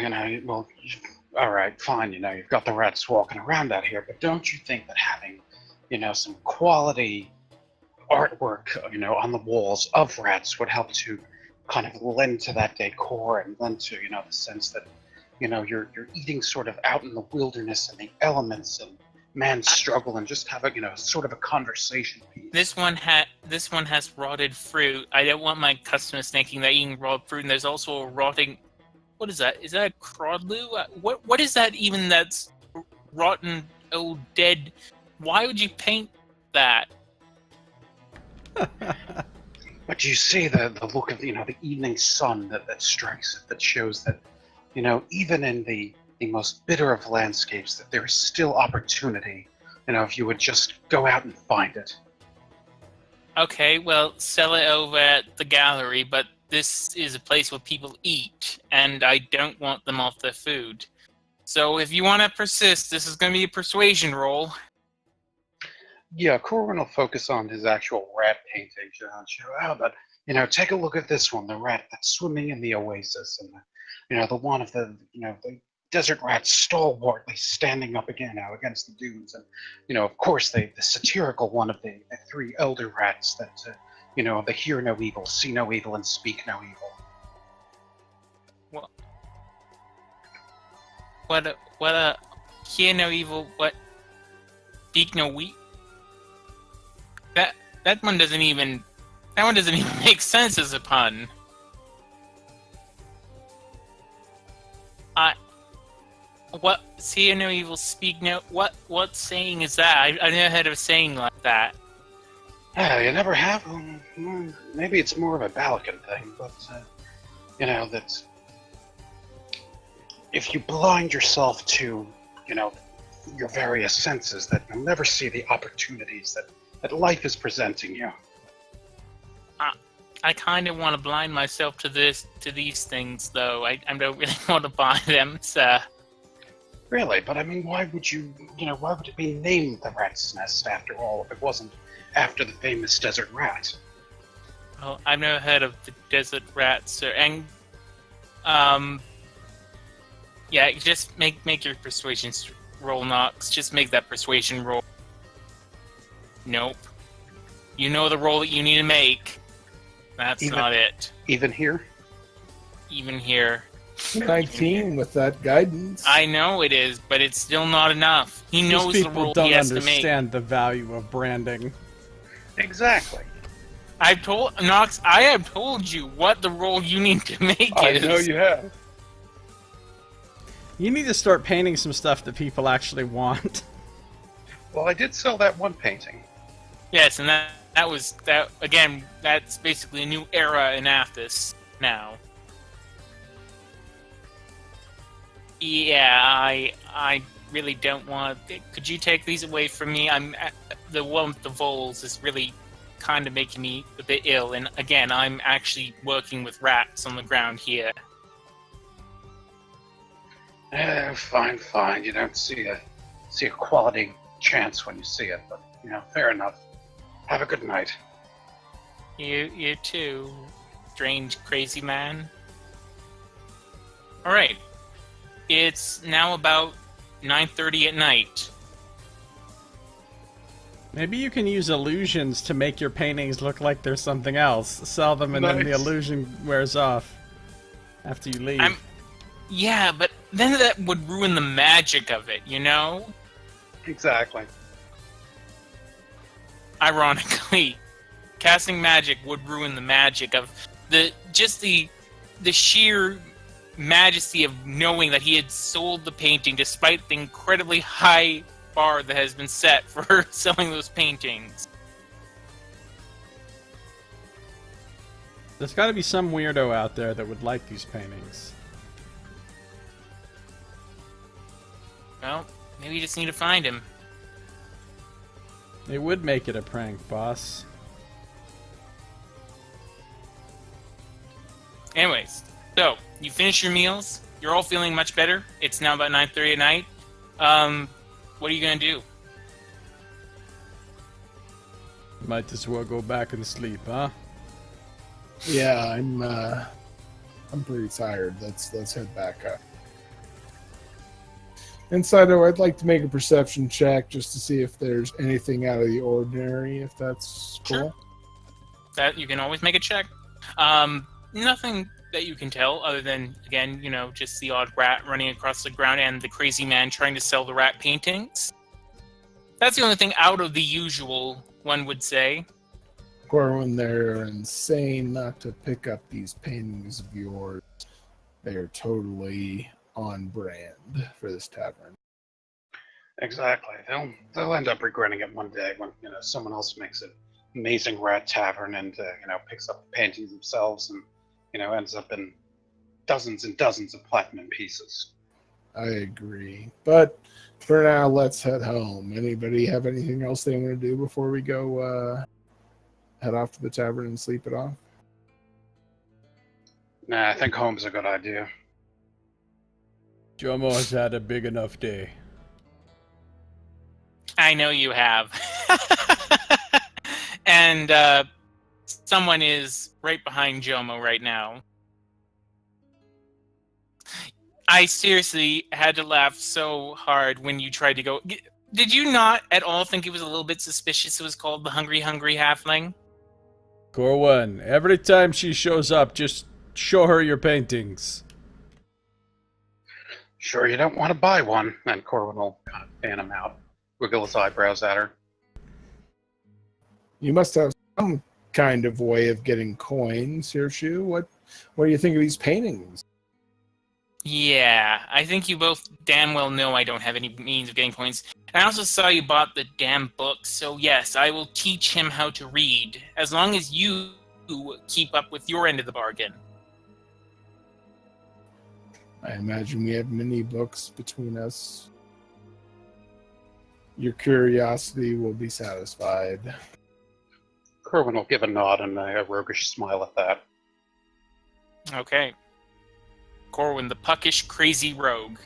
Speaker 4: all right, fine, you've got the rats walking around out here, but don't you think that having, some quality artwork, on the walls of rats would help to kind of lend to that decor and lend to, the sense that, you're eating sort of out in the wilderness and the elements and man's struggle and just have a, sort of a conversation piece.
Speaker 2: This one has rotted fruit. I don't want my customers thinking they're eating raw fruit, and there's also a rotting. What is that? Is that a crawdloo? What is that even? That's rotten, old, dead. Why would you paint that?
Speaker 4: But you see the look of the evening sun that strikes it, that shows that even in the most bitter of landscapes, that there is still opportunity. If you would just go out and find it.
Speaker 2: Okay, well, sell it over at the gallery, but this is a place where people eat, and I don't want them off their food. So if you want to persist, this is going to be a persuasion roll.
Speaker 4: Yeah, Corwin will focus on his actual rat painting. But take a look at this one, the rat that's swimming in the oasis, and the one of the the desert rat stalwartly standing up again now against the dunes, and of course the satirical one of the three elder rats that the hear no evil, see no evil, and speak no evil.
Speaker 2: What hear no evil, what speak no evil? That one doesn't even make sense as a pun. What hear no evil, speak no. What saying is that? I never heard of a saying like that.
Speaker 4: You never have? Maybe it's more of a Balakan thing, but that if you blind yourself to your various senses, that you'll never see the opportunities that life is presenting you.
Speaker 2: I kind of want to blind myself to these things, though. I don't really want to buy them, so.
Speaker 4: Really? But I mean, why would why would it be named the Rat's Nest after all if it wasn't after the famous desert rat?
Speaker 2: Well, I've never heard of the desert rats, yeah, just make your persuasion roll, Nox. Just make that persuasion roll. Nope. You know the roll that you need to make. That's not it.
Speaker 4: Even here?
Speaker 2: Even here.
Speaker 3: 19 with that guidance.
Speaker 2: I know it is, but it's still not enough. He knows
Speaker 1: These
Speaker 2: the
Speaker 1: people
Speaker 2: roll
Speaker 1: don't
Speaker 2: he has to make.
Speaker 1: understand the value of branding.
Speaker 4: Exactly.
Speaker 2: I have told you what the roll you need to make is.
Speaker 3: I know you have.
Speaker 1: You need to start painting some stuff that people actually want.
Speaker 4: Well, I did sell that one painting.
Speaker 2: Yes, and that was again. That's basically a new era in Athos now. Yeah, I really don't want. Could you take these away from me? The one with the voles is really kind of making me a bit ill, and again, I'm actually working with rats on the ground here.
Speaker 4: Fine, fine. You don't see a quality chance when you see it, but fair enough. Have a good night.
Speaker 2: You too, strange, crazy man. All right, it's now about 9:30 at night.
Speaker 1: Maybe you can use illusions to make your paintings look like they're something else. Sell them and then the
Speaker 3: Nice.
Speaker 1: illusion wears off after you leave.
Speaker 2: Yeah, but then that would ruin the magic of it, you know?
Speaker 4: Exactly.
Speaker 2: Ironically, casting magic would ruin the magic of the sheer majesty of knowing that he had sold the painting despite the incredibly high bar that has been set for selling those paintings.
Speaker 1: There's got to be some weirdo out there that would like these paintings.
Speaker 2: Well, maybe you just need to find him.
Speaker 1: They would make it a prank, boss.
Speaker 2: Anyways, so you finish your meals. You're all feeling much better. It's now about 9:30 at night. What are you gonna do?
Speaker 1: Might as well go back and sleep, huh?
Speaker 3: Yeah, I'm pretty tired. Let's head back up. And Scito, I'd like to make a perception check just to see if there's anything out of the ordinary, if that's cool.
Speaker 2: Sure. That you can always make a check. Nothing that you can tell other than, again, just the odd rat running across the ground and the crazy man trying to sell the rat paintings. That's the only thing out of the usual, one would say.
Speaker 3: Corwin, they're insane not to pick up these paintings of yours. They are totally on brand for this tavern.
Speaker 4: Exactly. They'll end up regretting it one day when someone else makes an amazing rat tavern and picks up the paintings themselves and ends up in dozens and dozens of platinum pieces.
Speaker 3: I agree. But for now, let's head home. Anybody have anything else they want to do before we go head off to the tavern and sleep it off?
Speaker 4: Nah, I think home's a good idea.
Speaker 1: Jomo has had a big enough day.
Speaker 2: I know you have. And someone is right behind Jomo right now. I seriously had to laugh so hard when you tried to go. Did you not at all think it was a little bit suspicious it was called the Hungry Halfling?
Speaker 1: Corwin, every time she shows up, just show her your paintings.
Speaker 4: Sure you don't want to buy one? And Corwin will kind of fan him out, wiggle his eyebrows at her.
Speaker 3: You must have some kind of way of getting coins, Hirshu. What do you think of these paintings?
Speaker 2: Yeah, I think you both damn well know I don't have any means of getting coins. I also saw you bought the damn book, so yes, I will teach him how to read, as long as you keep up with your end of the bargain.
Speaker 3: I imagine we have many books between us. Your curiosity will be satisfied.
Speaker 4: Corwin will give a nod and a roguish smile at that.
Speaker 2: Okay. Corwin, the puckish, crazy rogue.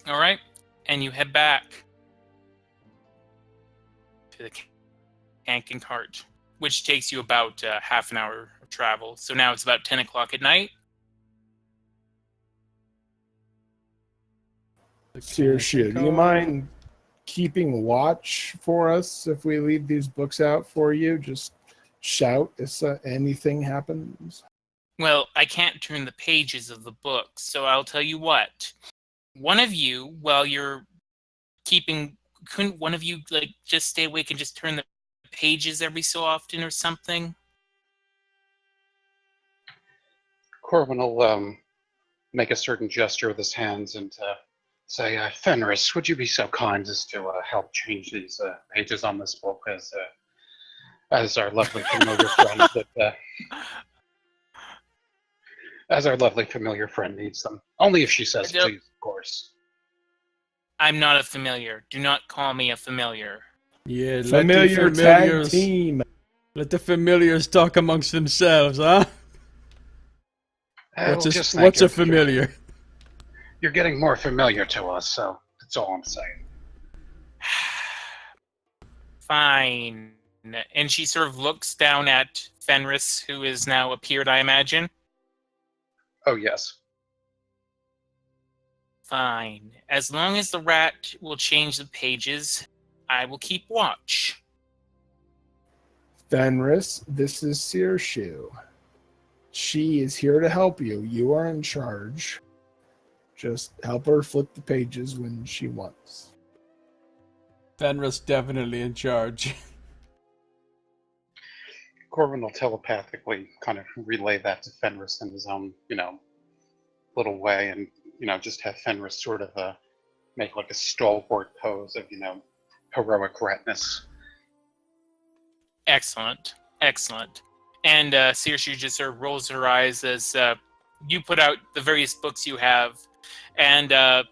Speaker 2: All right, and you head back to the Kankin cart, which takes you about half an hour of travel. So now it's about 10 o'clock at night.
Speaker 3: Hirshu, do you mind keeping watch for us if we leave these books out for you? Just shout if anything happens.
Speaker 2: Well, I can't turn the pages of the book, so I'll tell you what. One of you, while you're couldn't one of you just stay awake and just turn the pages every so often or something?
Speaker 4: Corwin will make a certain gesture with his hands and say, Fenris, would you be so kind as to help change these pages on this book as our lovely familiar friend that As our lovely familiar friend needs them. Only if she says
Speaker 2: Yep.
Speaker 4: please, of course.
Speaker 2: I'm not a familiar. Do not call me a familiar.
Speaker 1: Yeah,
Speaker 3: Familiar tag team.
Speaker 1: Let the familiars talk amongst themselves, huh?
Speaker 4: We'll just thank
Speaker 1: What's
Speaker 4: you
Speaker 1: a
Speaker 4: for-
Speaker 1: familiar?
Speaker 4: You're getting more familiar to us, so that's all I'm saying.
Speaker 2: Fine. And she sort of looks down at Fenris, who is now appeared, I imagine.
Speaker 4: Oh, yes.
Speaker 2: Fine. As long as the rat will change the pages, I will keep watch.
Speaker 3: Fenris, this is Searshoe. She is here to help you. You are in charge. Just help her flip the pages when she wants.
Speaker 1: Fenris definitely in charge.
Speaker 4: Corbin will telepathically kind of relay that to Fenris in his own, little way, and just have Fenris sort of make like a stalwart pose of, heroic ratness.
Speaker 2: Excellent. Excellent. And Saoirse just sort of rolls her eyes as you put out the various books you have. And as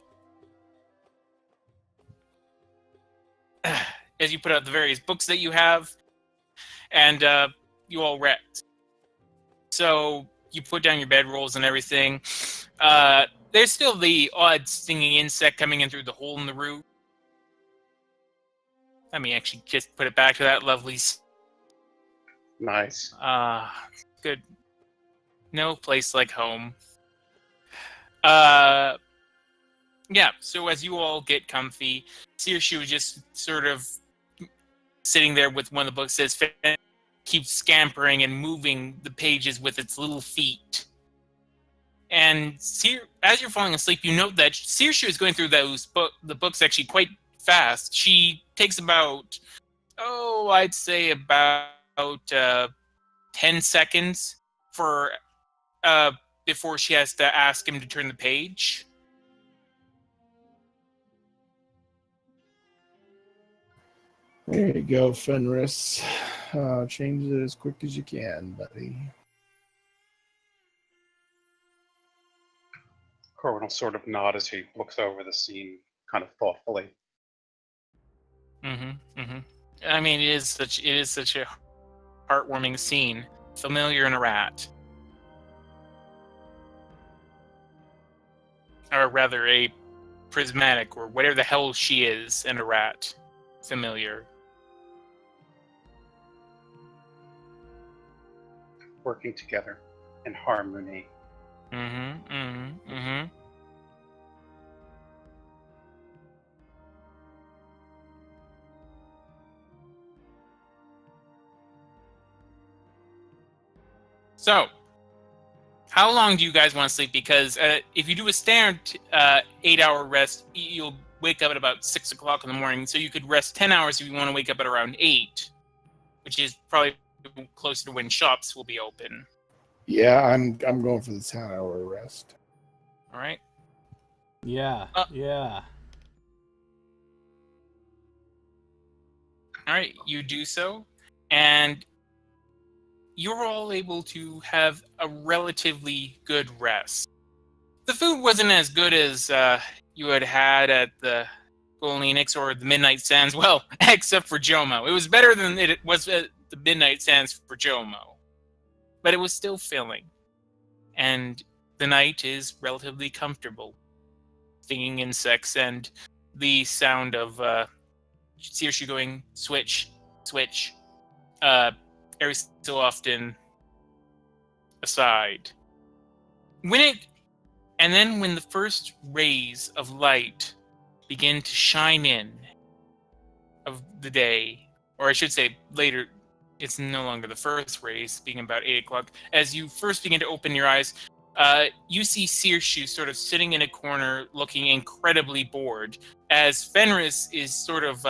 Speaker 2: you put out the various books that you have, and you all rest. So you put down your bedrolls and everything. There's still the odd stinging insect coming in through the hole in the roof. Let me actually just put it back to that lovely.
Speaker 4: Nice.
Speaker 2: Good. No place like home. Yeah, so as you all get comfy, Saoirse was just sort of sitting there with one of the books that says, keeps scampering and moving the pages with its little feet. And as you're falling asleep, you note that Saoirse is going through the books actually quite fast. She takes about, I'd say about 10 seconds for before she has to ask him to turn the page.
Speaker 3: There you go, Fenris. Change it as quick as you can, buddy.
Speaker 4: Corbin will sort of nod as he looks over the scene kind of thoughtfully.
Speaker 2: I mean, it is such a heartwarming scene. Familiar and a rat. Or rather, a prismatic, or whatever the hell she is, and a rat. Familiar.
Speaker 4: Working together in harmony.
Speaker 2: So, how long do you guys want to sleep? Because if you do a standard 8-hour rest, you'll wake up at about 6 o'clock in the morning. So you could rest 10 hours if you want to wake up at around 8, which is probably closer to when shops will be open.
Speaker 3: Yeah, I'm going for the 10-hour rest.
Speaker 2: All right.
Speaker 1: Yeah, yeah.
Speaker 2: All right, you do so, and you're all able to have a relatively good rest. The food wasn't as good as you had at the Golden Enix or the Midnight Sands, well, except for Jomo. It was better than it was at the Midnight Sands for Jomo, but it was still filling, and the night is relatively comfortable. Stinging insects and the sound of Saoirse going switch, switch, every so often aside. And then when the first rays of light begin to shine in of the day, or I should say later, it's no longer the first rays, being about 8 o'clock. As you first begin to open your eyes, you see Saoirse sort of sitting in a corner looking incredibly bored, as Fenris is sort of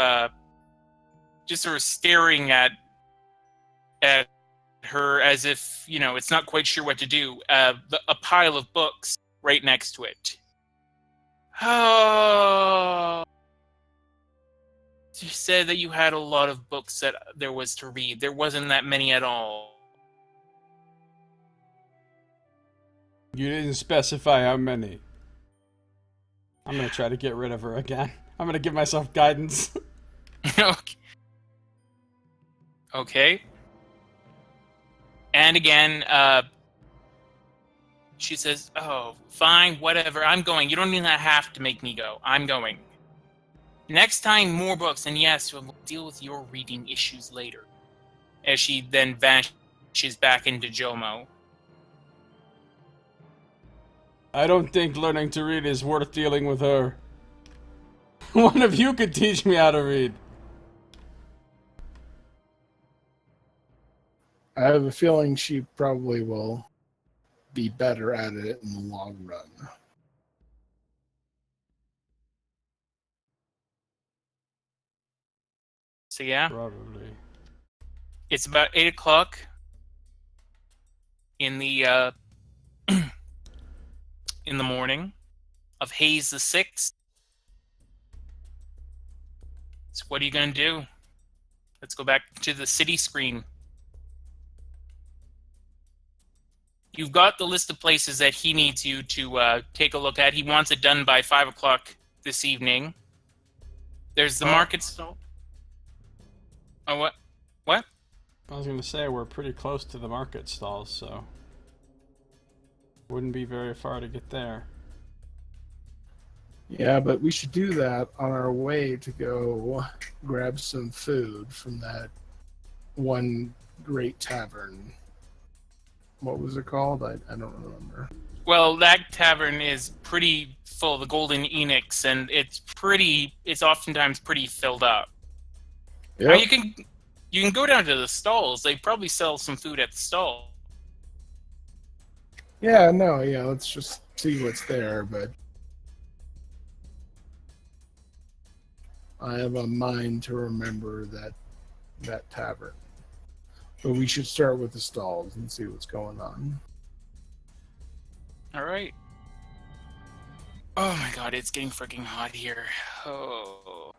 Speaker 2: just sort of staring at her as if, it's not quite sure what to do. A pile of books right next to it. Oh. You said that you had a lot of books that there was to read. There wasn't that many at all.
Speaker 1: You didn't specify how many. I'm gonna try to get rid of her again. I'm gonna give myself guidance.
Speaker 2: Okay. Okay. And again, she says, "Oh, fine, whatever. I'm going. You don't even have to make me go. I'm going. Next time, more books, and yes, we'll deal with your reading issues later." As she then vanishes back into Jomo.
Speaker 1: I don't think learning to read is worth dealing with her. One of you could teach me how to read.
Speaker 3: I have a feeling she probably will be better at it in the long run.
Speaker 2: So yeah,
Speaker 1: Probably.
Speaker 2: it's about 8 o'clock in the in the morning of Hayes the 6th. So what are you gonna do? Let's go back to the city screen. You've got the list of places that he needs you to take a look at. He wants it done by 5 o'clock this evening. There's the market stall. Oh, what? What?
Speaker 1: I was gonna say we're pretty close to the market stalls, so wouldn't be very far to get there.
Speaker 3: Yeah, but we should do that on our way to go grab some food from that one great tavern. What was it called? I don't remember.
Speaker 2: Well, that tavern is pretty full, the Golden Enix, and it's oftentimes pretty filled up. Now,
Speaker 3: Yep.
Speaker 2: you can go down to the stalls. They probably sell some food at the stall.
Speaker 3: Yeah, no, yeah, let's just see what's there, but I have a mind to remember that tavern. But we should start with the stalls and see what's going on.
Speaker 2: All right. Oh my god, it's getting freaking hot here. Oh.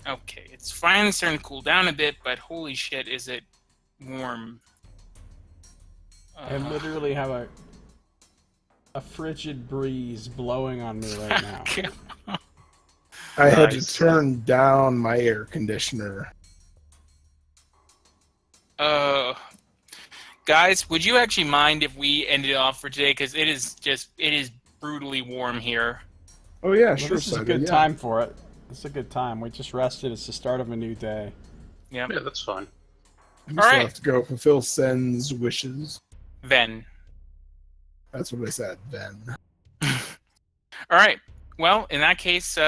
Speaker 2: Okay, it's finally starting to cool down a bit, but holy shit, is it warm.
Speaker 1: I literally have a frigid breeze blowing on me right now.
Speaker 3: I had to
Speaker 4: Nice.
Speaker 3: turn down my air conditioner.
Speaker 2: Guys, would you actually mind if we ended off for today? Because it is brutally warm here.
Speaker 3: Oh yeah,
Speaker 1: Well,
Speaker 3: sure.
Speaker 1: this is a
Speaker 3: Saga,
Speaker 1: good
Speaker 3: yeah.
Speaker 1: time for it. It's a good time. We just rested. It's the start of a new day.
Speaker 2: Yeah.
Speaker 4: Yeah, that's fine.
Speaker 3: We
Speaker 2: All
Speaker 3: still
Speaker 2: right.
Speaker 3: have to go fulfill Sen's wishes.
Speaker 2: Then.
Speaker 3: That's what I said, then.
Speaker 2: All right. Well, in that case,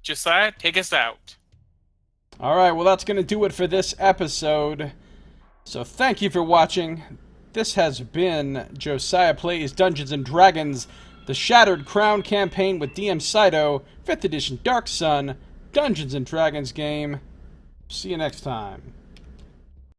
Speaker 2: Josiah, take us out.
Speaker 1: All right, well, that's going to do it for this episode. So thank you for watching. This has been Josiah Plays Dungeons & Dragons, the Shattered Crown campaign with DM Scito, 5th edition Dark Sun, Dungeons & Dragons game. See you next time.